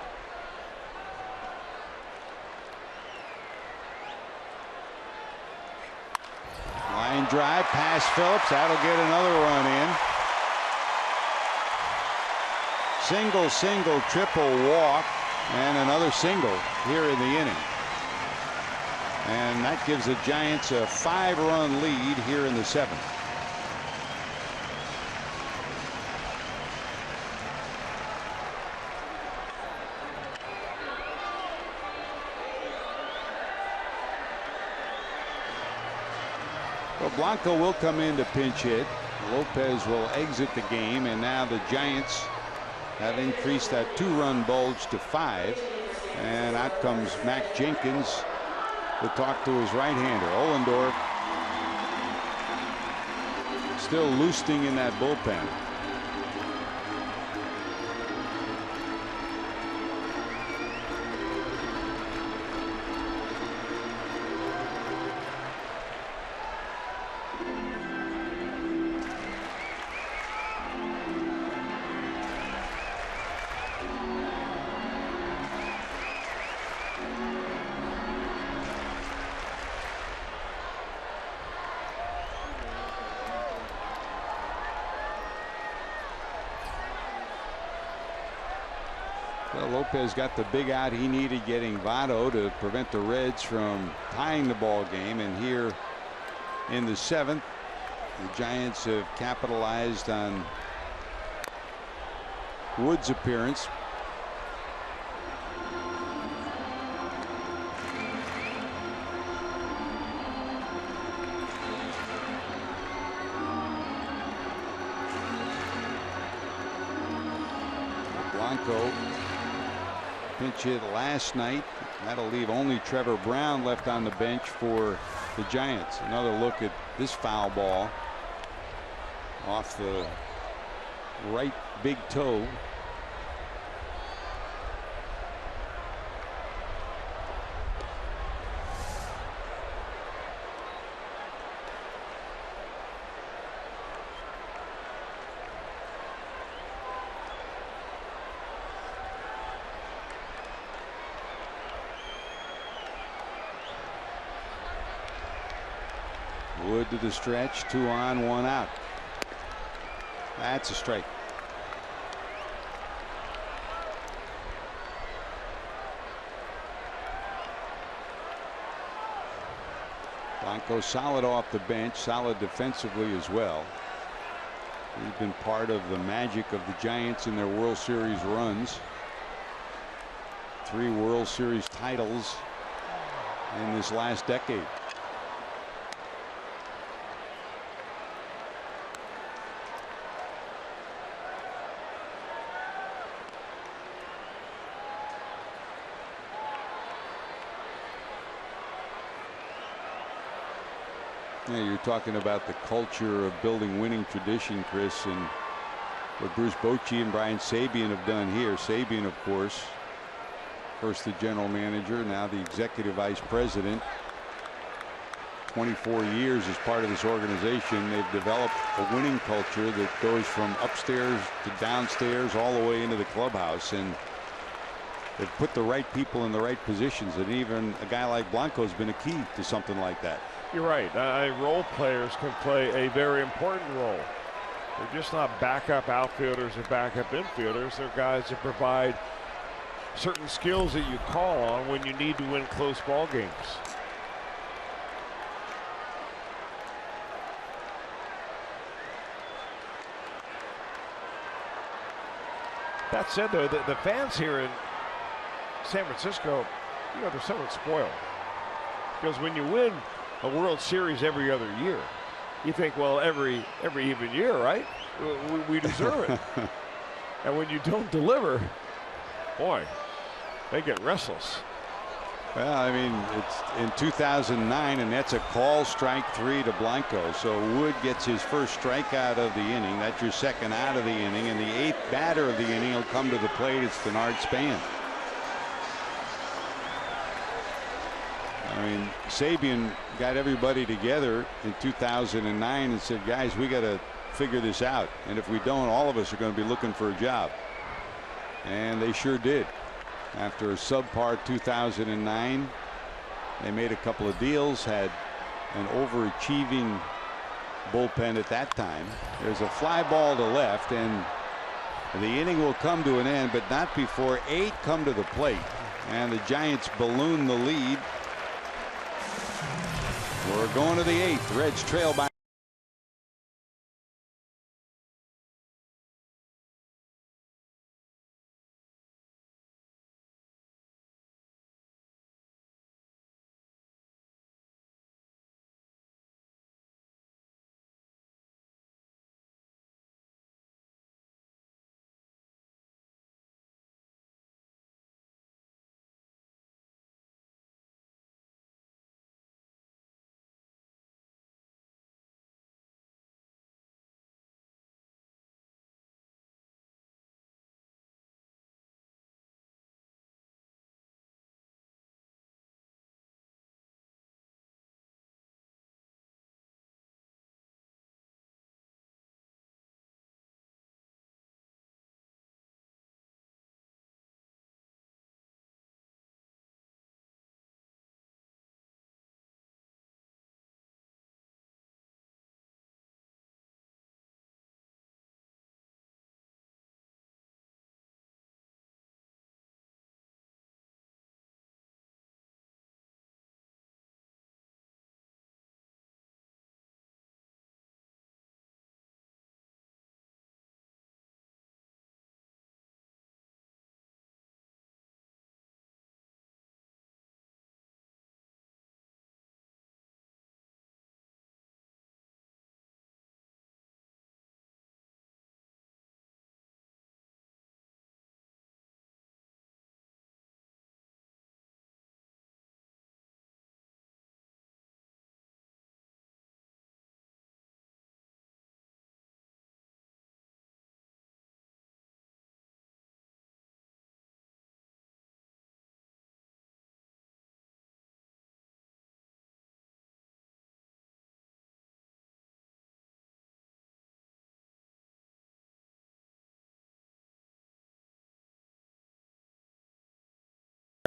Line drive past Phillips. That'll get another run in. Single, single, triple walk, and another single here in the inning. And that gives the Giants a 5-run lead here in the 7th. Well, Blanco will come in to pinch hit. Lopez will exit the game, and now the Giants have increased that 2-run bulge to 5. And out comes Mac Jenkins to talk to his right-hander. Ohlendorf still loosening in that bullpen. Well, Lopez got the big out he needed, getting Votto to prevent the Reds from tying the ball game. And here in the 7th, the Giants have capitalized on Wood's appearance. Blanco pinch hit last night. That'll leave only Trevor Brown left on the bench for the Giants. Another look at this foul ball off the right big toe. Wood to the stretch, 2 on, 1 out. That's a strike. Blanco solid off the bench, solid defensively as well. He's been part of the magic of the Giants in their World Series runs. 3 World Series titles in this last decade. Yeah, you're talking about the culture of building winning tradition, Chris, and what Bruce Bochy and Brian Sabean have done here. Sabean, of course, first the general manager, now the executive vice president. 24 years as part of this organization. They've developed a winning culture that goes from upstairs to downstairs all the way into the clubhouse, and they've put the right people in the right positions, and even a guy like Blanco has been a key to something like that. You're right. Role players can play a very important role. They're just not backup outfielders or backup infielders. They're guys that provide certain skills that you call on when you need to win close ball games. That said, though, the fans here in San Francisco, you know, they're somewhat spoiled. Because when you win a World Series every other year, you think, well, every even year, right? We deserve it. And when you don't deliver, boy, they get restless. Well, I mean, it's in 2009, and that's a call, strike 3 to Blanco. So Wood gets his first strikeout of the inning. That's your second out of the inning, and the 8th batter of the inning will come to the plate. It's Denard Span. I mean, Sabean got everybody together in 2009 and said, guys, we got to figure this out. And if we don't, all of us are going to be looking for a job. And they sure did. After a subpar 2009, they made a couple of deals, had an overachieving bullpen at that time. There's a fly ball to left, and the inning will come to an end, but not before 8 come to the plate. And the Giants balloon the lead We're going to the 8th. Reds trail by.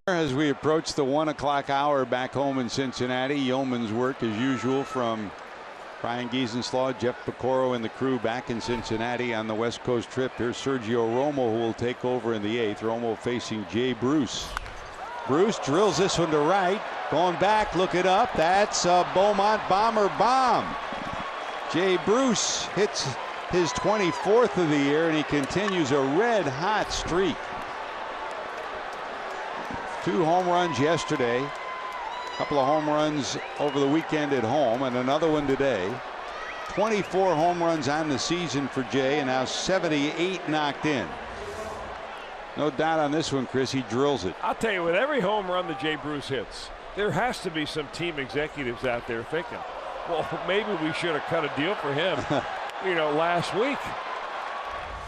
As we approach the 1 o'clock hour back home in Cincinnati, yeoman's work as usual from Brian Giesenslaw, Jeff Piccoro and the crew back in Cincinnati on the West Coast trip. Here's Sergio Romo, who will take over in the 8th. Romo facing Jay Bruce. Bruce drills this one to right. Going back, look it up. That's a Beaumont Bomber bomb. Jay Bruce hits his 24th of the year, and he continues a red-hot streak. 2 home runs yesterday, a couple of home runs over the weekend at home, and another one today. 24 home runs on the season for Jay, and now 78 knocked in. No doubt on this one, Chris, he drills it. I'll tell you, with every home run that Jay Bruce hits, there has to be some team executives out there thinking, well, maybe we should have cut a deal for him, last week.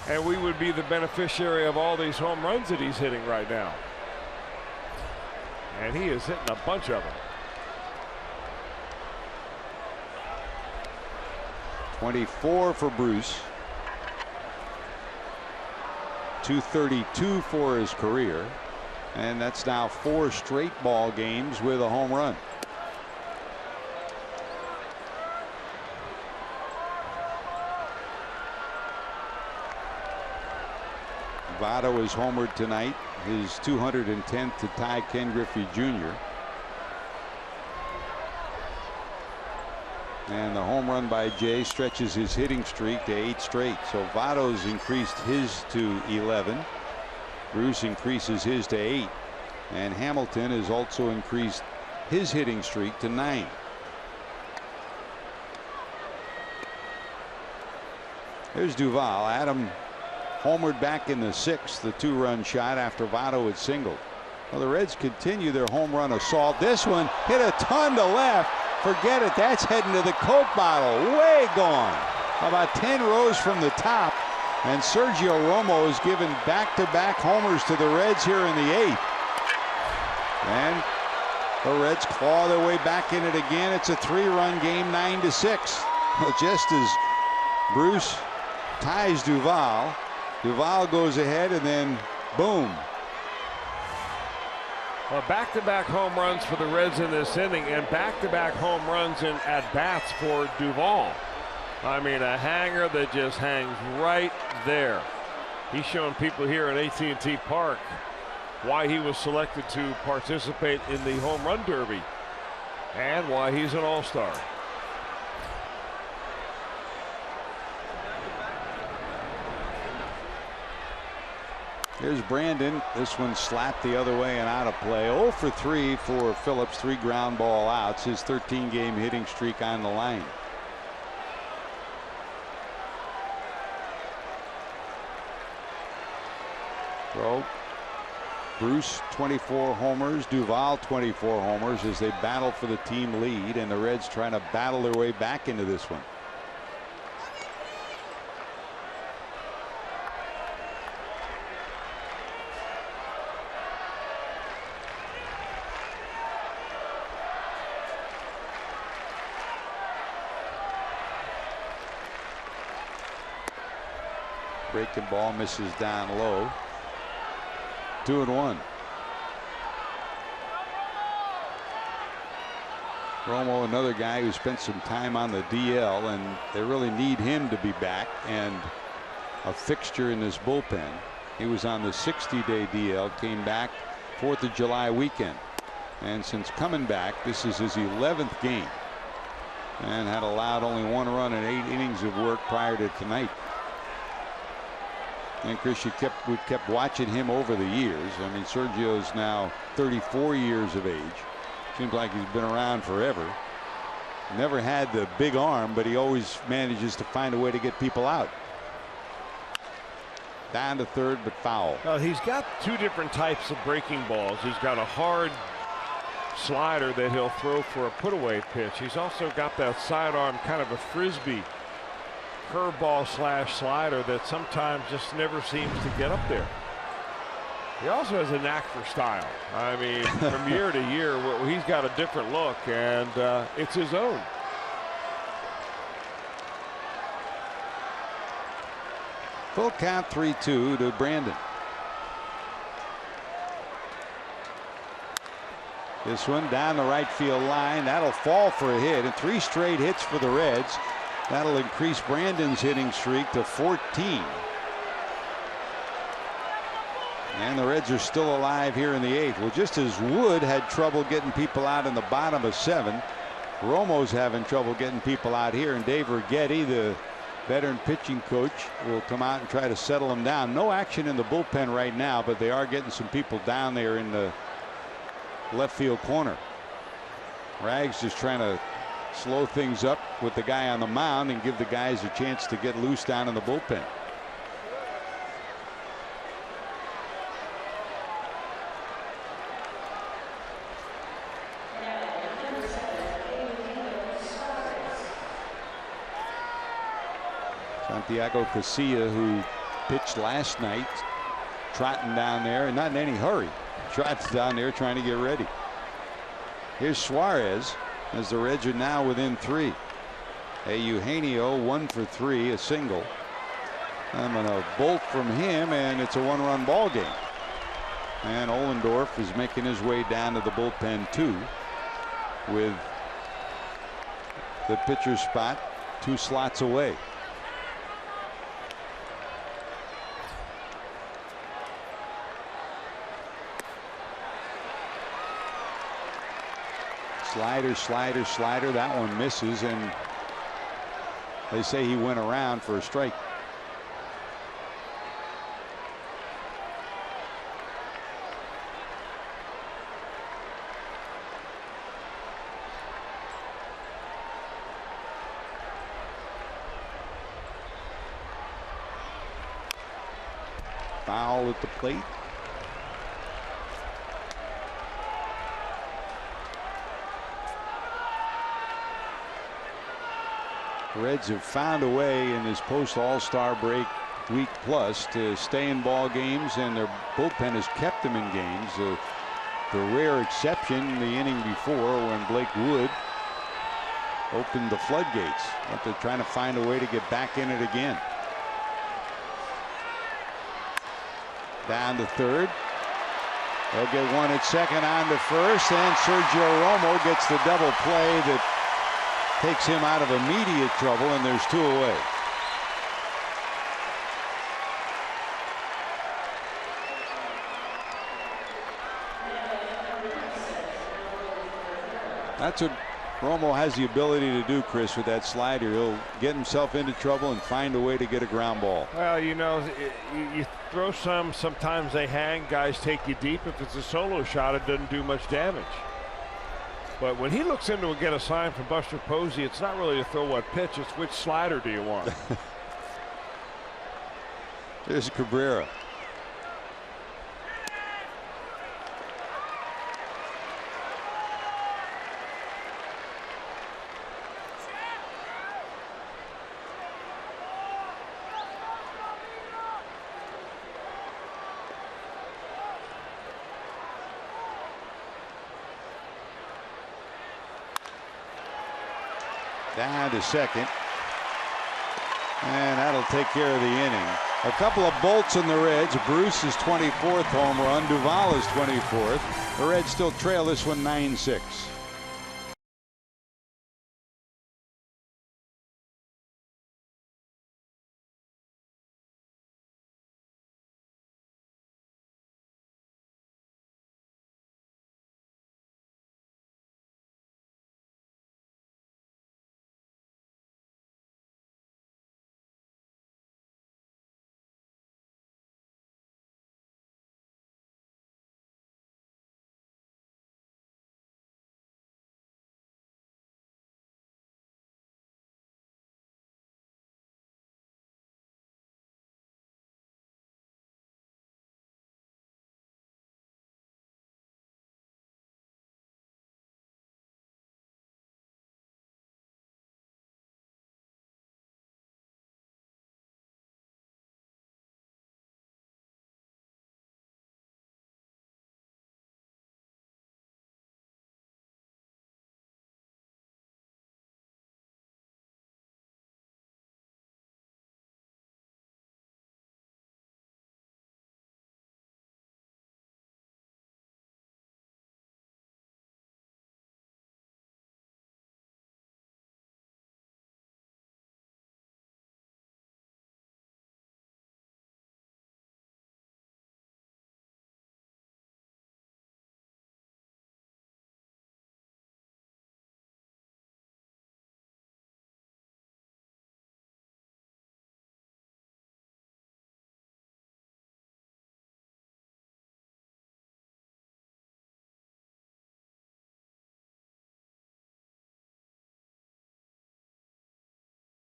And we would be the beneficiary of all these home runs that he's hitting right now. And he is hitting a bunch of them. 24 for Bruce. 232 for his career. And that's now 4 straight ball games with a home run. Votto is homered tonight, his 210th to tie Ken Griffey Jr. And the home run by Jay stretches his hitting streak to 8 straight. So Votto's increased his to 11. Bruce increases his to 8. And Hamilton has also increased his hitting streak to 9. There's Duvall. Adam homered back in the 6th, the 2-run shot after Votto had singled. Well, the Reds continue their home run assault. This one hit a ton to left. Forget it. That's heading to the Coke bottle. Way gone. About 10 rows from the top. And Sergio Romo has given back-to-back homers to the Reds here in the 8th. And the Reds claw their way back in it again. It's a 3-run game, 9-6. Well, just as Bruce ties Duvall, Duvall goes ahead, and then boom. Well, back-to-back home runs for the Reds in this inning, and back-to-back home runs in at-bats for Duvall. I mean, a hanger that just hangs right there. He's showing people here at AT&T Park why he was selected to participate in the home run derby. and why he's an all-star. Here's Brandon. This one slapped the other way and out of play. 0 for 3 for Phillips. 3 ground ball outs. His 13-game hitting streak on the line. So Bruce 24 homers. Duvall 24 homers as they battle for the team lead, and the Reds trying to battle their way back into this one. Breaking ball misses down low. 2-1. Romo, another guy who spent some time on the DL, and they really need him to be back and a fixture in this bullpen. He was on the 60-day DL, came back 4th of July weekend, and since coming back, this is his 11th game, and had allowed only 1 run in 8 innings of work prior to tonight. And Chris, we kept watching him over the years. I mean, Sergio's now 34 years of age. Seems like he's been around forever. Never had the big arm, but he always manages to find a way to get people out. Down to third, but foul. He's got 2 different types of breaking balls. He's got a hard slider that he'll throw for a put-away pitch. He's also got that sidearm, kind of a frisbee curveball / slider that sometimes just never seems to get up there. He also has a knack for style. I mean, from year to year, he's got a different look, and it's his own. Full count, 3-2 to Brandon. This one down the right field line. That'll fall for a hit, and 3 straight hits for the Reds. That'll increase Brandon's hitting streak to 14. And the Reds are still alive here in the 8th. Well, just as Wood had trouble getting people out in the bottom of 7, Romo's having trouble getting people out here, and Dave Righetti, the veteran pitching coach, will come out and try to settle them down. No action in the bullpen right now, but they are getting some people down there in the left field corner. Rags just trying to slow things up with the guy on the mound and give the guys a chance to get loose down in the bullpen. Santiago Casilla, who pitched last night, trotting down there, and not in any hurry, trots down there trying to get ready. Here's Suarez, as the Reds are now within 3. Eugenio 1 for 3, a single. I'm going to bolt from him, and it's a 1-run ball game. And Ohlendorf is making his way down to the bullpen too, with the pitcher's spot 2 slots away. Slider, slider, slider. That one misses, and they say he went around for a strike. Foul at the plate. Reds have found a way in this post All-Star break week plus to stay in ball games, and their bullpen has kept them in games. The rare exception the inning before when Blake Wood opened the floodgates, but they're trying to find a way to get back in it again. Down to third. They'll get one at second, on to first, and Sergio Romo gets the double play that takes him out of immediate trouble, and there's 2 away. That's what Romo has the ability to do, Chris, with that slider. He'll get himself into trouble and find a way to get a ground ball. Well, you know, you throw sometimes they hang, guys take you deep. If it's a solo shot, it doesn't do much damage. But when he looks in to get a sign from Buster Posey, it's not really to throw what pitch, it's which slider do you want. There's Cabrera. Down to second. And that'll take care of the inning. A couple of bolts in the Reds. Bruce's 24th home run. Duvall is 24th. The Reds still trail this one 9-6.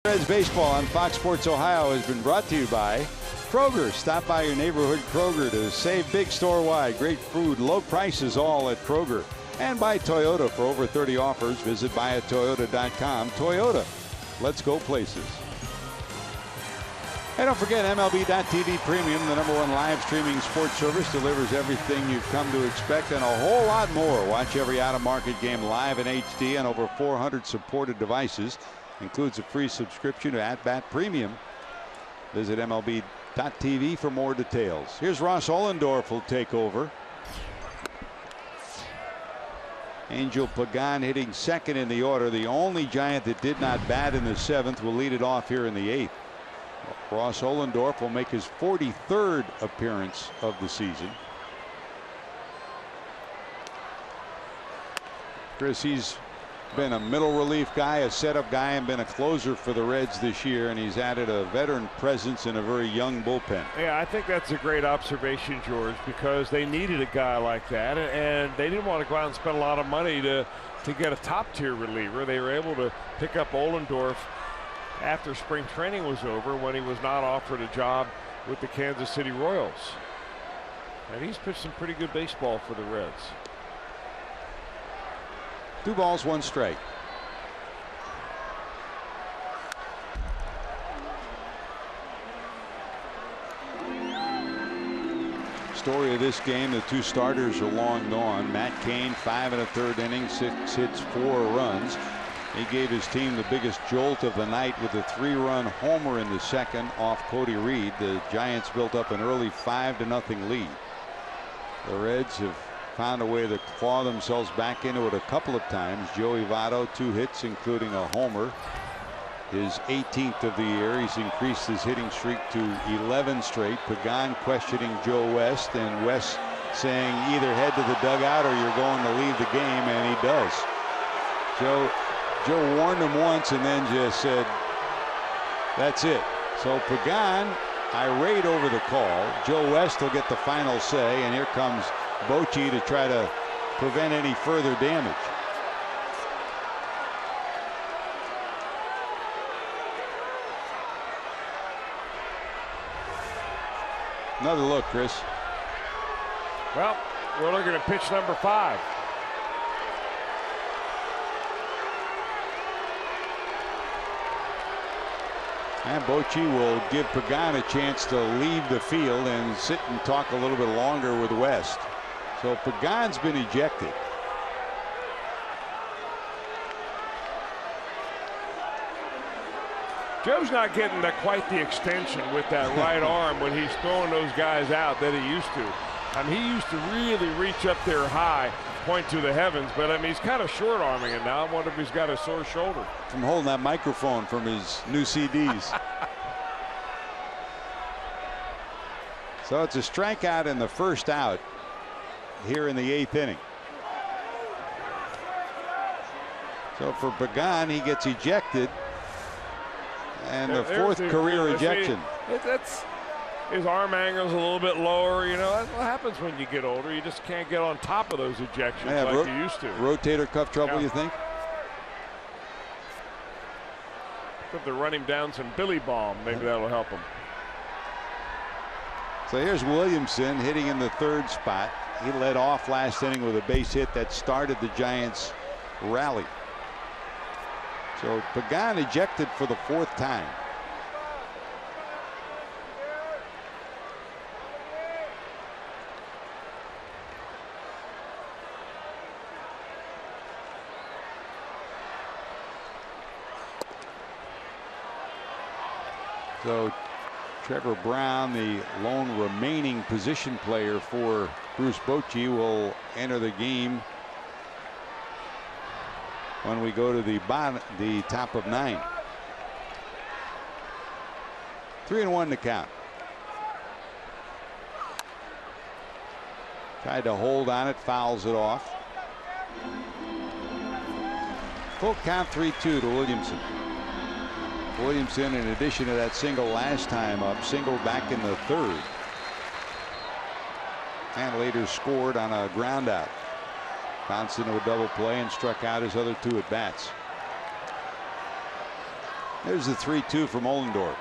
Reds baseball on Fox Sports Ohio has been brought to you by Kroger. Stop by your neighborhood Kroger to save big store-wide. Great food, low prices all at Kroger. And by Toyota. For over 30 offers, visit buyatoyota.com. Toyota, let's go places. Hey, don't forget MLB.TV Premium, the #1 live streaming sports service, delivers everything you've come to expect and a whole lot more. Watch every out-of-market game live in HD on over 400 supported devices. Includes a free subscription to At-Bat Premium. Visit MLB.TV for more details. Here's Ross Ollendorf will take over. Angel Pagan hitting second in the order. The only Giant that did not bat in the 7th will lead it off here in the 8th. Ross Ollendorf will make his 43rd appearance of the season. Chris, he's been a middle relief guy, a setup guy, and been a closer for the Reds this year, and he's added a veteran presence in a very young bullpen. Yeah, I think that's a great observation, George, because they needed a guy like that, and they didn't want to go out and spend a lot of money to get a top-tier reliever. They were able to pick up Ollendorf after spring training was over, when he was not offered a job with the Kansas City Royals. And he's pitched some pretty good baseball for the Reds. 2 balls, 1 strike. Story of this game, the 2 starters are long gone. Matt Cain, 5 1/3 innings, 6 hits, 4 runs. He gave his team the biggest jolt of the night with a 3-run homer in the 2nd off Cody Reed. The Giants built up an early 5-0 lead. The Reds have found a way to claw themselves back into it a couple of times. Joey Votto, 2 hits, including a homer. His 18th of the year. He's increased his hitting streak to 11 straight. Pagan questioning Joe West, and West saying either head to the dugout or you're going to leave the game, and he does. Joe warned him once and then just said, that's it. So Pagan irate over the call. Joe West will get the final say, and here comes Bochy to try to prevent any further damage. Another look, Chris. Well, we're looking at pitch number 5. And Bochy will give Pagan a chance to leave the field and sit and talk a little bit longer with West. So Pagan's been ejected. Joe's not getting quite the extension with that right arm when he's throwing those guys out that he used to. I mean, he used to really reach up there high, point to the heavens, but I mean, he's kind of short arming it now. I wonder if he's got a sore shoulder. From holding that microphone from his new CDs. So it's a strikeout and the first out here in the 8th inning. So for Pagan, he gets ejected. And the 4th career ejection. That's his arm angle's a little bit lower. You know, that's what happens when you get older. You just can't get on top of those ejections like you used to. Rotator cuff trouble, you think? If they run him down some Billy Balm, maybe that'll help him. So here's Williamson hitting in the 3rd spot. He led off last inning with a base hit that started the Giants' rally. So Pagan ejected for the 4th time. So Trevor Brown, the lone remaining position player for Bruce Bochy, will enter the game when we go to the top of 9. 3-1 to count. Tried to hold on it, fouls it off. Full count, 3-2 to Williamson. Williamson, in addition to that single last time up, singled back in the 3rd. And later scored on a ground out. Bounced into a double play and struck out his other 2 at bats. There's the 3-2 from Ollendorf.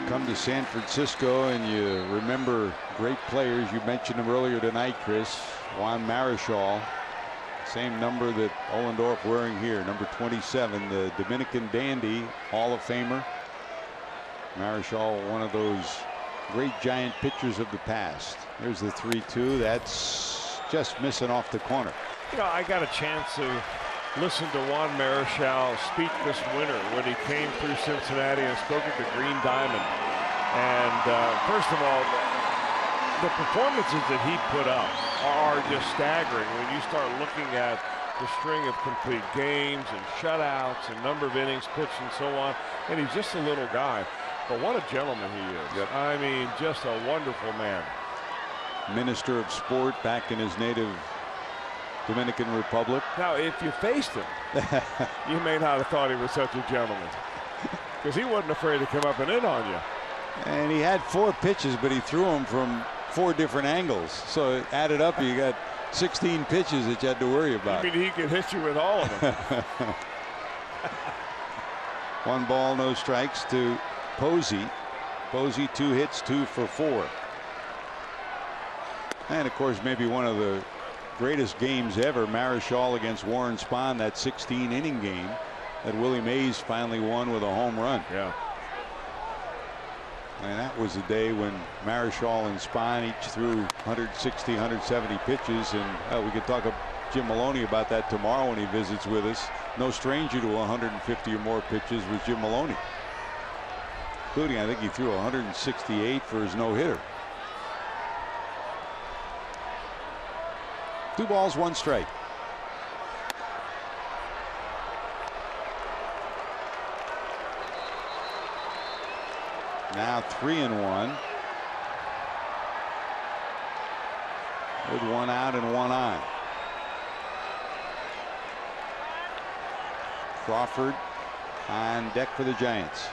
Come to San Francisco and you remember great players. You mentioned them earlier tonight, Chris. Juan Marichal, same number that Ollendorf wearing here, number 27, the Dominican dandy, Hall of Famer. Marichal, one of those great Giant pitchers of the past. Here's the 3-2. That's just missing off the corner. You know, I got a chance to listen to Juan Marichal speak this winter when he came through Cincinnati and spoke at the Green Diamond. And first of all, the performances that he put up are just staggering when you start looking at the string of complete games and shutouts and number of innings pitched and so on. And he's just a little guy. But what a gentleman he is. Yep. I mean, just a wonderful man. Minister of Sport back in his native Dominican Republic. Now, if you faced him, you may not have thought he was such a gentleman, because he wasn't afraid to come up and in on you. And he had 4 pitches, but he threw them from 4 different angles. So it added up, you got 16 pitches that you had to worry about. I mean, he could hit you with all of them. 1 ball, no strikes to Posey. Posey 2 hits, 2 for 4. And of course, maybe one of the greatest games ever, Marichal against Warren Spahn, that 16-inning game that Willie Mays finally won with a home run. Yeah. And that was the day when Marichal and Spahn each threw 160, 170 pitches. And we could talk to Jim Maloney about that tomorrow when he visits with us. No stranger to 150 or more pitches was Jim Maloney, including I think he threw 168 for his no-hitter. 2 balls, 1 strike. Now 3-1 with 1 out and 1 on. Crawford on deck for the Giants.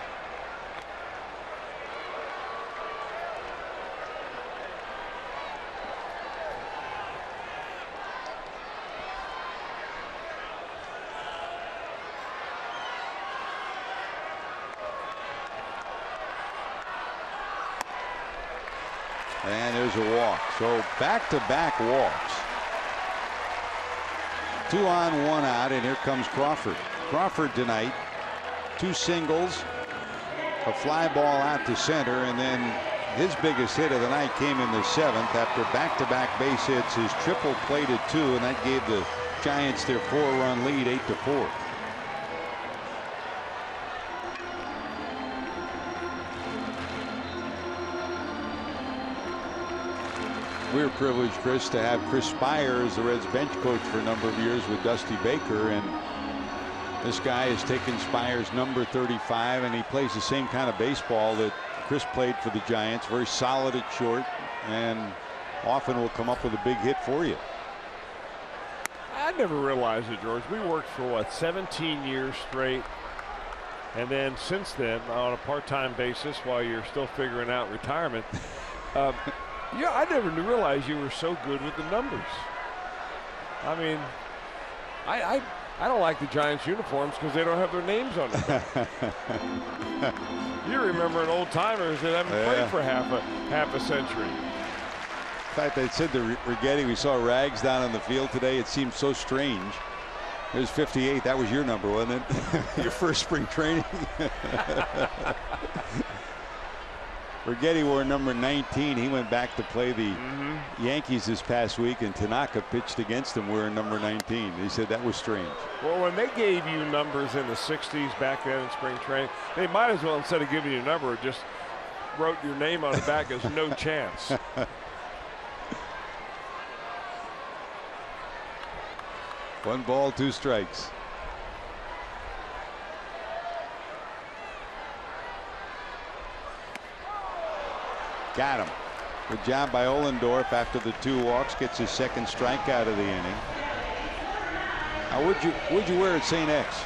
And there's a walk. So back-to-back walks. 2 on, 1 out, and here comes Crawford. Crawford tonight, 2 singles, a fly ball out to center, and then his biggest hit of the night came in the 7th after back-to-back base hits. His triple plated 2, and that gave the Giants their 4-run lead, 8-4. We were privileged, Chris, to have Chris Spire as the Reds bench coach for a number of years with Dusty Baker, and this guy has taken Spire's number 35, and he plays the same kind of baseball that Chris played for the Giants. Very solid at short, and often will come up with a big hit for you. I never realized it, George. We worked for what, 17 years straight, and then since then on a part-time basis while you're still figuring out retirement. Yeah, I never realized you were so good with the numbers. I mean, I don't like the Giants uniforms because they don't have their names on them. You remember an old timers that haven't played for half a century. In fact, I said to Righetti, we saw Rags down on the field today. It seemed so strange. There's 58. That was your number, wasn't it? Your first spring training. Righetti wore number 19. He went back to play the Yankees this past week, and Tanaka pitched against him wearing number 19. He said that was strange. Well, when they gave you numbers in the 60s back then in spring training, they might as well, instead of giving you a number, just wrote your name on the back as no chance. 1 ball, 2 strikes. Got him. Good job by Ohlendorf after the 2 walks. Gets his 2nd strikeout of the inning. Now, would you wear at St. X?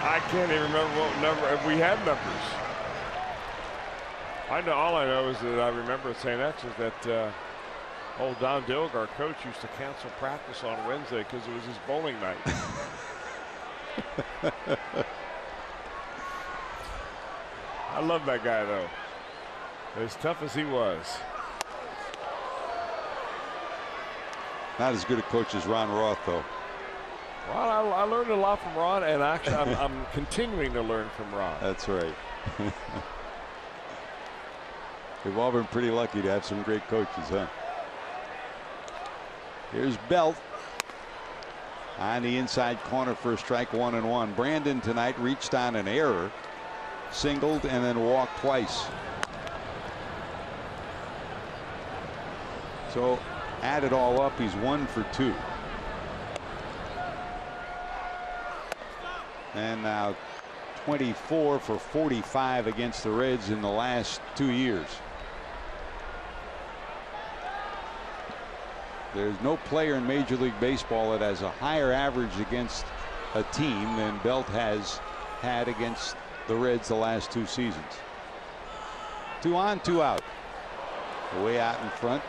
I can't even remember what number. If we had numbers. I know. All I know is that I remember at St. X is that old Don Dilg, our coach, used to cancel practice on Wednesday because it was his bowling night. I love that guy, though. As tough as he was. Not as good a coach as Ron Roth, though. Well, I learned a lot from Ron, and actually I'm continuing to learn from Ron. That's right. We've all been pretty lucky to have some great coaches, huh? Here's Belt on the inside corner for a strike, 1-1. Brandon tonight reached on an error, singled, and then walked twice. So add it all up, he's 1 for 2. And now 24 for 45 against the Reds in the last 2 years. There's no player in Major League Baseball that has a higher average against a team than Belt has had against the Reds the last 2 seasons. 2 on, 2 out. Way out in front.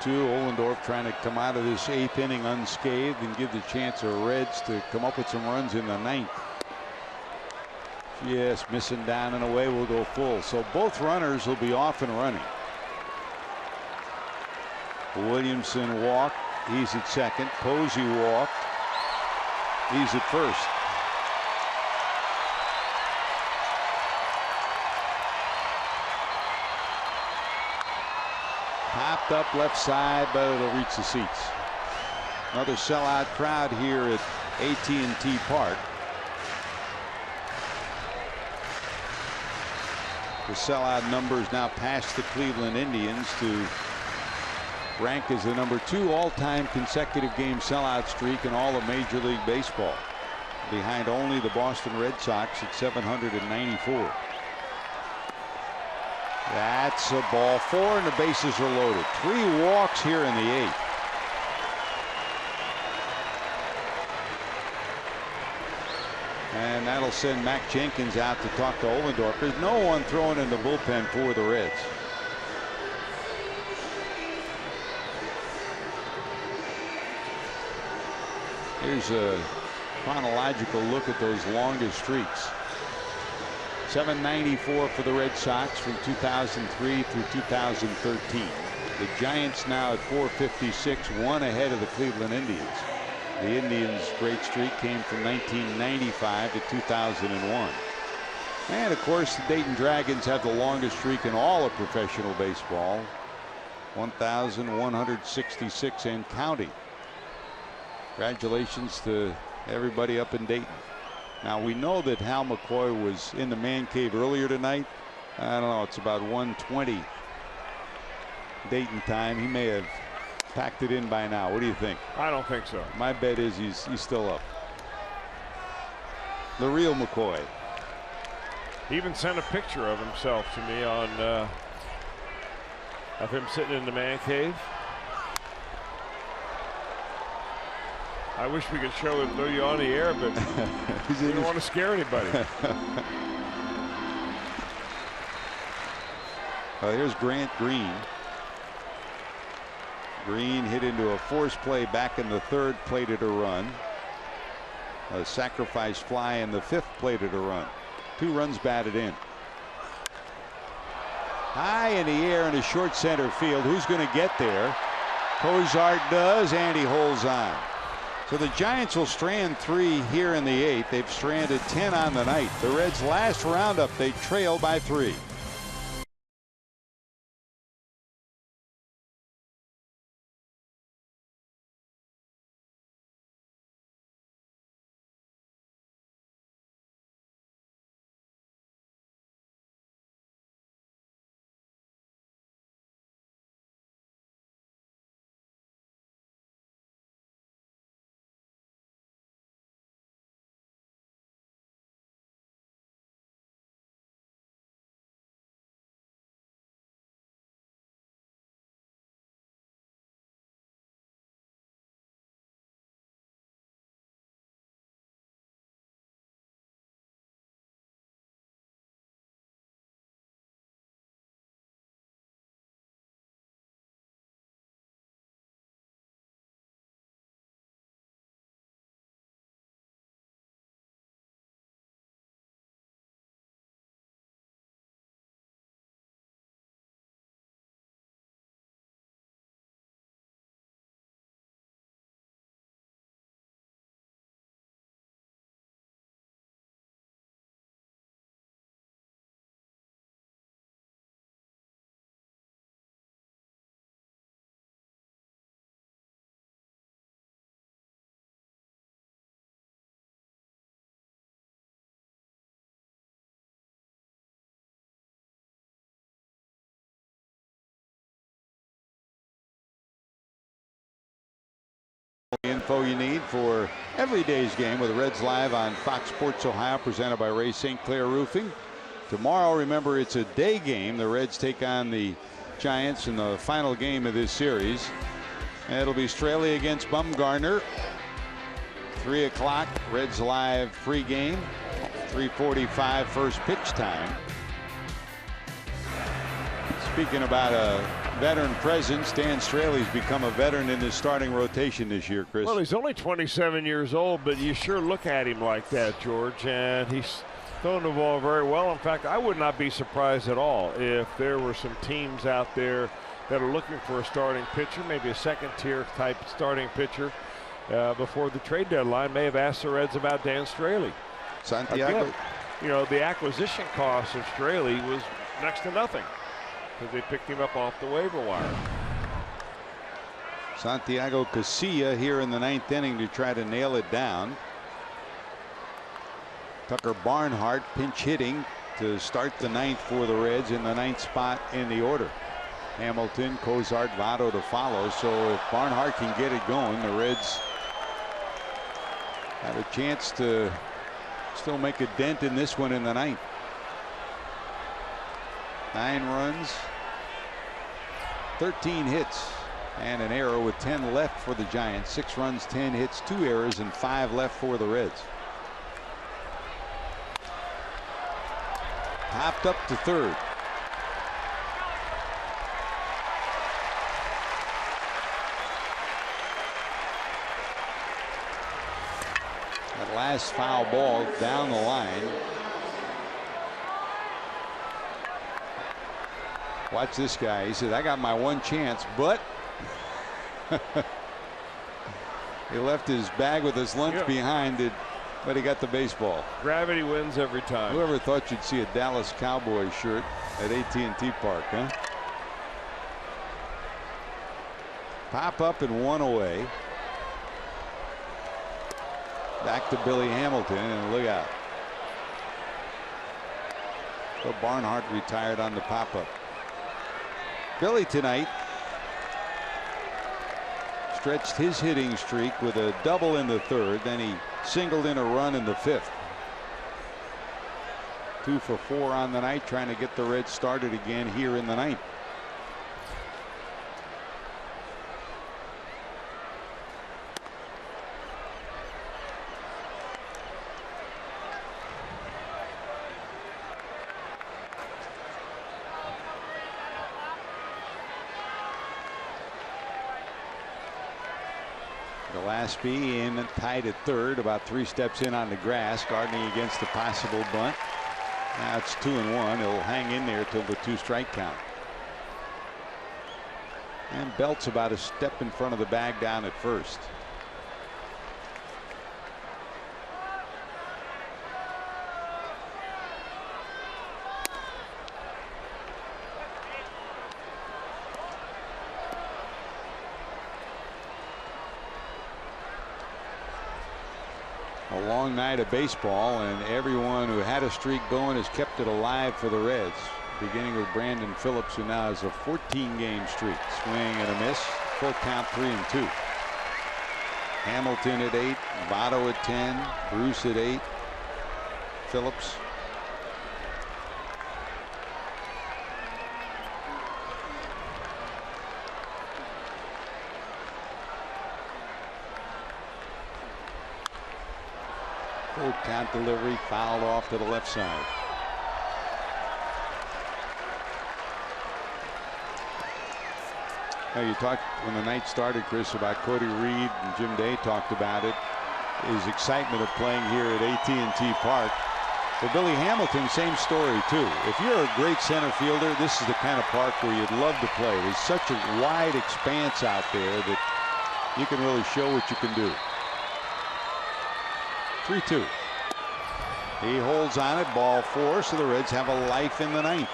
Ohlendorf trying to come out of this 8th inning unscathed and give the chance of Reds to come up with some runs in the 9th. Yes, missing down and away will go full. So both runners will be off and running. Williamson walked. He's at second. Posey walked. He's at first. Popped up left side, but it'll reach the seats. Another sellout crowd here at AT&T Park. The sellout numbers now past the Cleveland Indians to rank as the #2 all-time consecutive game sellout streak in all of Major League Baseball, behind only the Boston Red Sox at 794. That's a ball 4, and the bases are loaded. 3 walks here in the 8th. And that'll send Mac Jenkins out to talk to Ohlendorf. There's no one throwing in the bullpen for the Reds. Here's a chronological look at those longest streaks. 794 for the Red Sox from 2003 through 2013. The Giants now at 456, 1 ahead of the Cleveland Indians. The Indians' great streak came from 1995 to 2001. And of course, the Dayton Dragons have the longest streak in all of professional baseball, 1,166 and counting. Congratulations to everybody up in Dayton. Now we know that Hal McCoy was in the man cave earlier tonight. I don't know, it's about 1:20 Dayton time. He may have packed it in by now. What do you think? I don't think so. My bet is he's still up. The real McCoy. He even sent a picture of himself to me on of him sitting in the man cave. I wish we could show you on the air, but we don't want to scare anybody. Here's Grant Green. Green hit into a force play back in the 3rd, plated a run. A sacrifice fly in the 5th, plated a run. 2 runs batted in. High in the air in a short center field. Who's going to get there? Cozart does, and he holds on. So the Giants will strand 3 here in the 8th. They've stranded 10 on the night. The Reds' last roundup, they trail by 3. Info you need for every day's game with the Reds live on Fox Sports Ohio, presented by Ray St. Clair Roofing. Tomorrow, remember, it's a day game. The Reds take on the Giants in the final game of this series. And it'll be Straley against Bumgarner. 3 o'clock, Reds live pregame. 3:45 first pitch time. Speaking about a veteran presence, Dan Straley's become a veteran in his starting rotation this year, Chris. Well, he's only 27 years old, but you sure look at him like that, George. And he's Throwing the ball very well. In fact, I would not be surprised at all if there were some teams out there that are looking for a starting pitcher, maybe a second-tier type starting pitcher before the trade deadline, may have asked the Reds about Dan Straley. Santiago. Again, you know, the acquisition cost of Straley was next to nothing because they picked him up off the waiver wire. Santiago Casilla here in the 9th inning to try to nail it down. Tucker Barnhart pinch hitting to start the 9th for the Reds in the 9th spot in the order. Hamilton, Cozart, Votto to follow. So if Barnhart can get it going, the Reds have a chance to still make a dent in this one in the 9th. 9 runs, 13 hits, and an error with 10 left for the Giants. 6 runs, 10 hits, 2 errors, and 5 left for the Reds. Popped up to third. That last foul ball down the line. Watch this guy. He said, I got my one chance, but he left his bag with his lunch behind it, but he got the baseball. Gravity wins every time. Whoever thought you'd see a Dallas Cowboys shirt at AT&T Park, huh? Pop up and 1 away. Back to Billy Hamilton, and look out. So Barnhart retired on the pop-up. Billy tonight stretched his hitting streak with a double in the 3rd. Then he singled in a run in the 5th. 2 for 4 on the night, trying to get the Reds started again here in the 9th. Gillespie in tied at 3rd, about 3 steps in on the grass, guarding against the possible bunt. Now it's 2-1. He'll hang in there till the 2-strike count. And Belt's about a step in front of the bag down at first. A long night of baseball, and everyone who had a streak going has kept it alive for the Reds, beginning with Brandon Phillips, who now has a 14-game streak. Swing and a miss, full count, 3-2. Hamilton at 8, Votto at 10, Bruce at 8, Phillips. Full count delivery, fouled off to the left side. Now you talked when the night started, Chris, about Cody Reed, and Jim Day talked about it. His excitement of playing here at AT&T Park. For Billy Hamilton, same story too. If you're a great center fielder, this is the kind of park where you'd love to play. There's such a wide expanse out there that you can really show what you can do. 3-2. He holds on it, ball 4, so the Reds have a life in the 9th.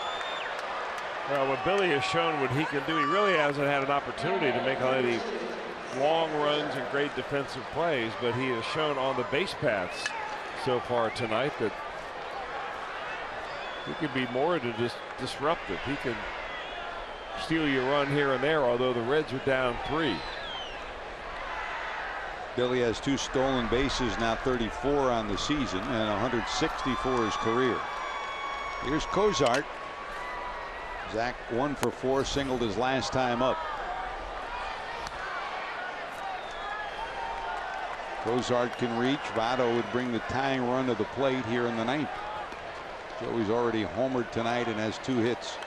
Well, what Billy has shown what he can do, he really hasn't had an opportunity to make any long runs and great defensive plays, but he has shown on the base paths so far tonight that he can be more disruptive. He can steal your run here and there, although the Reds are down 3. Billy has 2 stolen bases, now 34 on the season, and 160 for his career. Here's Cozart. Zach 1 for 4, singled his last time up. Cozart can reach. Votto would bring the tying run to the plate here in the 9th. Joey's already homered tonight and has 2 hits.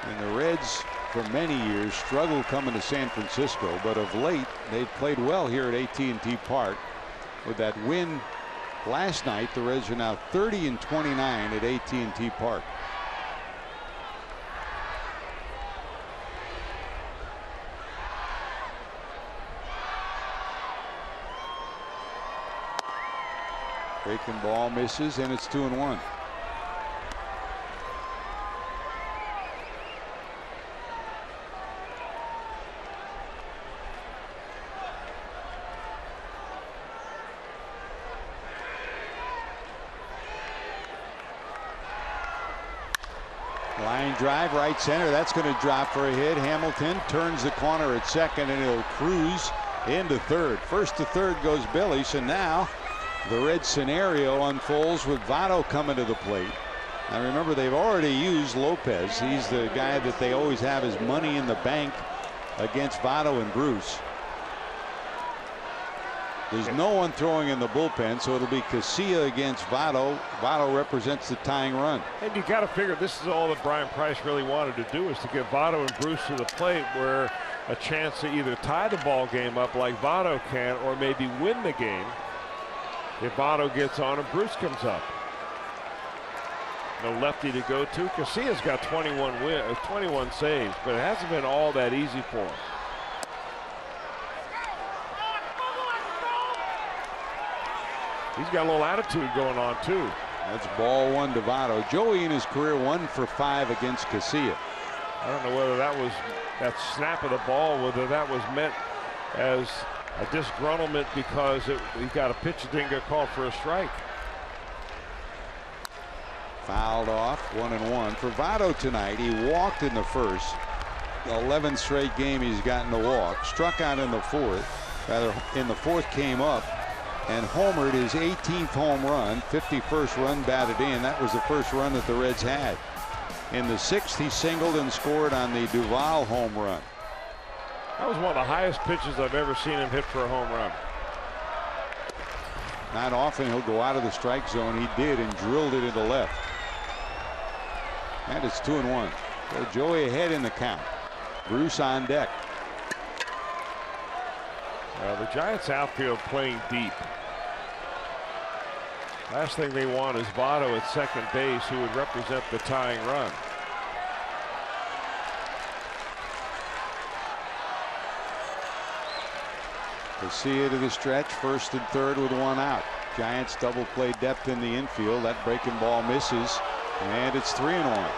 And the Reds for many years struggled coming to San Francisco, but of late they've played well here at AT&T Park. With that win last night, the Reds are now 30-29 at AT&T Park. Breaking ball misses, and it's 2-1. Line drive right center. That's going to drop for a hit. Hamilton turns the corner at second, and he'll cruise into third. First to third goes Billy. So now the Red scenario unfolds with Votto coming to the plate. Now remember, they've already used Lopez. He's the guy that they always have as money in the bank against Votto and Bruce. There's no one throwing in the bullpen, so it'll be Casilla against Votto. Votto represents the tying run. And you got to figure this is all that Brian Price really wanted to do, is to get Votto and Bruce to the plate, where a chance to either tie the ball game up like Votto can, or maybe win the game if Votto gets on and Bruce comes up. No lefty to go to. Casilla's got 21 saves, but it hasn't been all that easy for him. He's got a little attitude going on too. That's ball one to Votto. Joey in his career 1 for 5 against Casilla. I don't know whether that was that snap of the ball, whether that was meant as a disgruntlement because he got a pitch that didn't get called for a strike. Fouled off, 1-1 for Votto tonight. He walked in the first. The 11th straight game he's gotten to walk. Struck out in the fourth. Rather, in the fourth came up and homered his 18th home run, 51st run batted in. That was the first run that the Reds had. In the sixth, he singled and scored on the Duvall home run. That was one of the highest pitches I've ever seen him hit for a home run. Not often he'll go out of the strike zone. He did, and drilled it into left. And it's 2-1. So Joey ahead in the count. Bruce on deck. The Giants outfield playing deep. Last thing they want is Votto at second base, who would represent the tying run. Casilla to the stretch, first and third with one out. Giants double play depth in the infield. That breaking ball misses, and it's 3-1.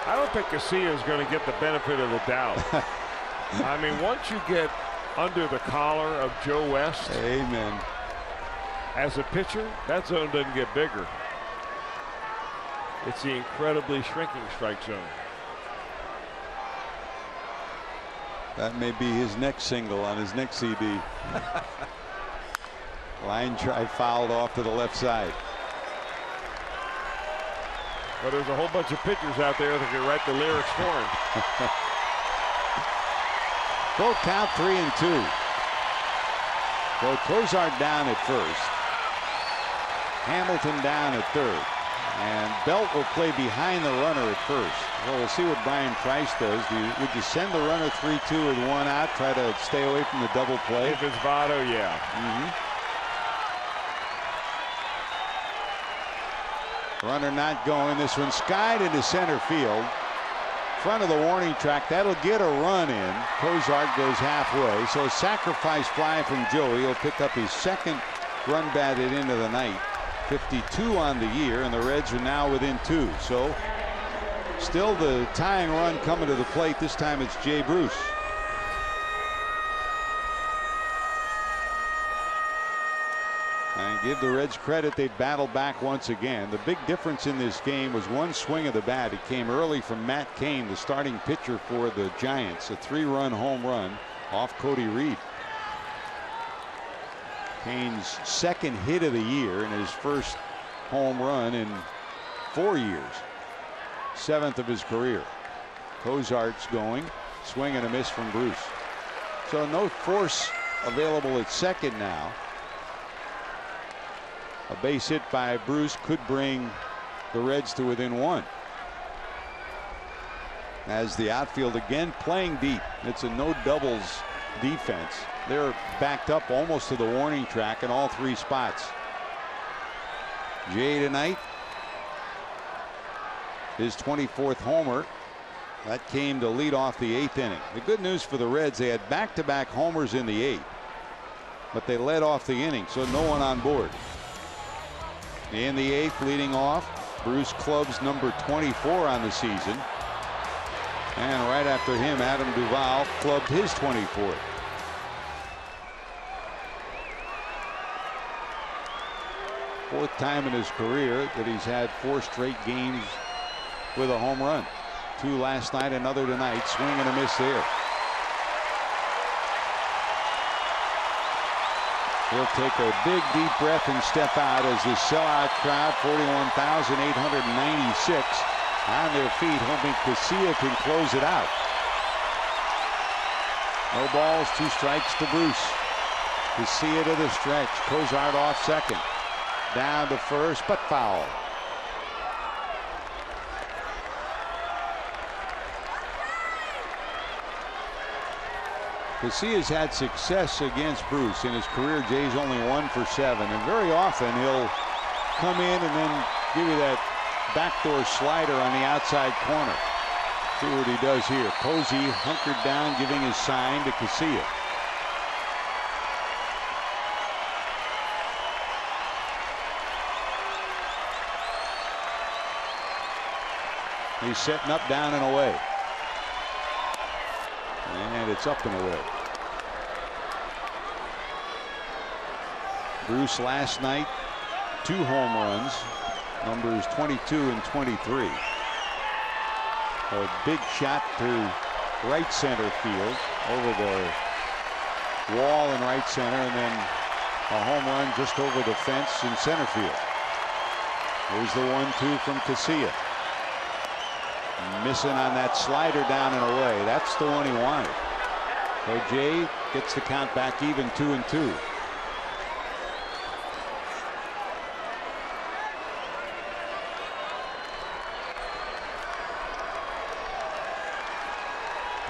I don't think Casilla is going to get the benefit of the doubt. I mean, once you get under the collar of Joe West, amen, as a pitcher, that zone doesn't get bigger. It's the incredibly shrinking strike zone. That may be his next single on his next CD. Line drive fouled off to the left side. But there's a whole bunch of pitchers out there that can write the lyrics for him. Full count, 3-2. So Cozart down at first. Hamilton down at third. And Belt will play behind the runner at first. Well, we'll see what Brian Price does. Would you send the runner 3-2 with one out, try to stay away from the double play? If it's Votto, yeah. Runner not going. This one skied into center field. Front of the warning track. That'll get a run in. Cozart goes halfway. So a sacrifice fly from Joey. He'll pick up his second run batted into the night. 52 on the year, and the Reds are now within 2. So still the tying run coming to the plate. This time it's Jay Bruce. And give the Reds credit, they battled back once again. The big difference in this game was one swing of the bat. It came early from Matt Cain, the starting pitcher for the Giants. A 3-run home run off Cody Reed. Cain's second hit of the year and his first home run in 4 years. 7th of his career. Cozart's going. Swing and a miss from Bruce. So no force available at second now. A base hit by Bruce could bring the Reds to within 1. as the outfield again playing deep. It's a no doubles defense. They're backed up almost to the warning track in all 3 spots. Jay tonight, his 24th homer. That came to lead off the 8th inning. The good news for the Reds, they had back-to-back homers in the 8th, but they led off the inning, so no one on board. In the 8th, leading off, Bruce Clubbs, number 24 on the season. And right after him, Adam Duvall clubbed his 24th. Fourth time in his career that he's had 4 straight games with a home run. 2 last night, another tonight. Swing and a miss there. He'll take a big deep breath and step out as the sellout crowd, 41,896 on their feet, hoping Casilla can close it out. No balls, 2 strikes to Bruce. Casilla to the stretch. Cozart off second. Down to first, but foul. Casilla's had success against Bruce in his career. Jay's only 1 for 7, and very often he'll come in and then give you that backdoor slider on the outside corner. See what he does here. Posey hunkered down, giving his sign to Casilla. He's setting up, down and away. And it's up and away. Bruce last night, 2 home runs, numbers 22 and 23. A big shot to right center field over the wall in right center, and then a home run just over the fence in center field. Here's the 1-2 from Casilla. Missing on that slider, down and away. That's the one he wanted. So Jay gets the count back even, 2-2.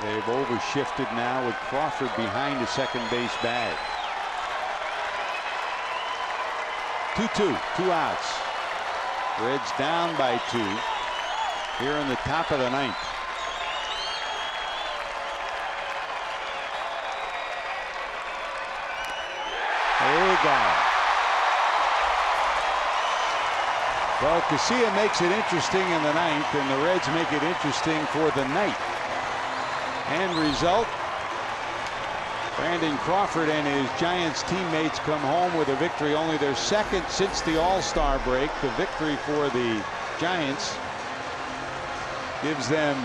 They've overshifted now with Crawford behind the second base bag. 2-2, 2 outs. Reds down by 2 here in the top of the 9th. They got it. Well, Casilla makes it interesting in the 9th, and the Reds make it interesting for the night. End result, Brandon Crawford and his Giants teammates come home with a victory, only their 2nd since the All-Star break. The victory for the Giants gives them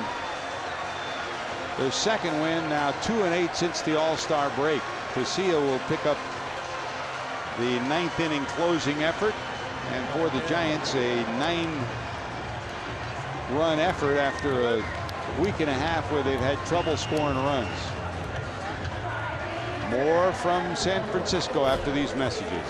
their 2nd win, now 2-8 since the All-Star break. Casilla will pick up the 9th inning closing effort, and for the Giants, a 9-run effort after a week and a half where they've had trouble scoring runs. More from San Francisco after these messages.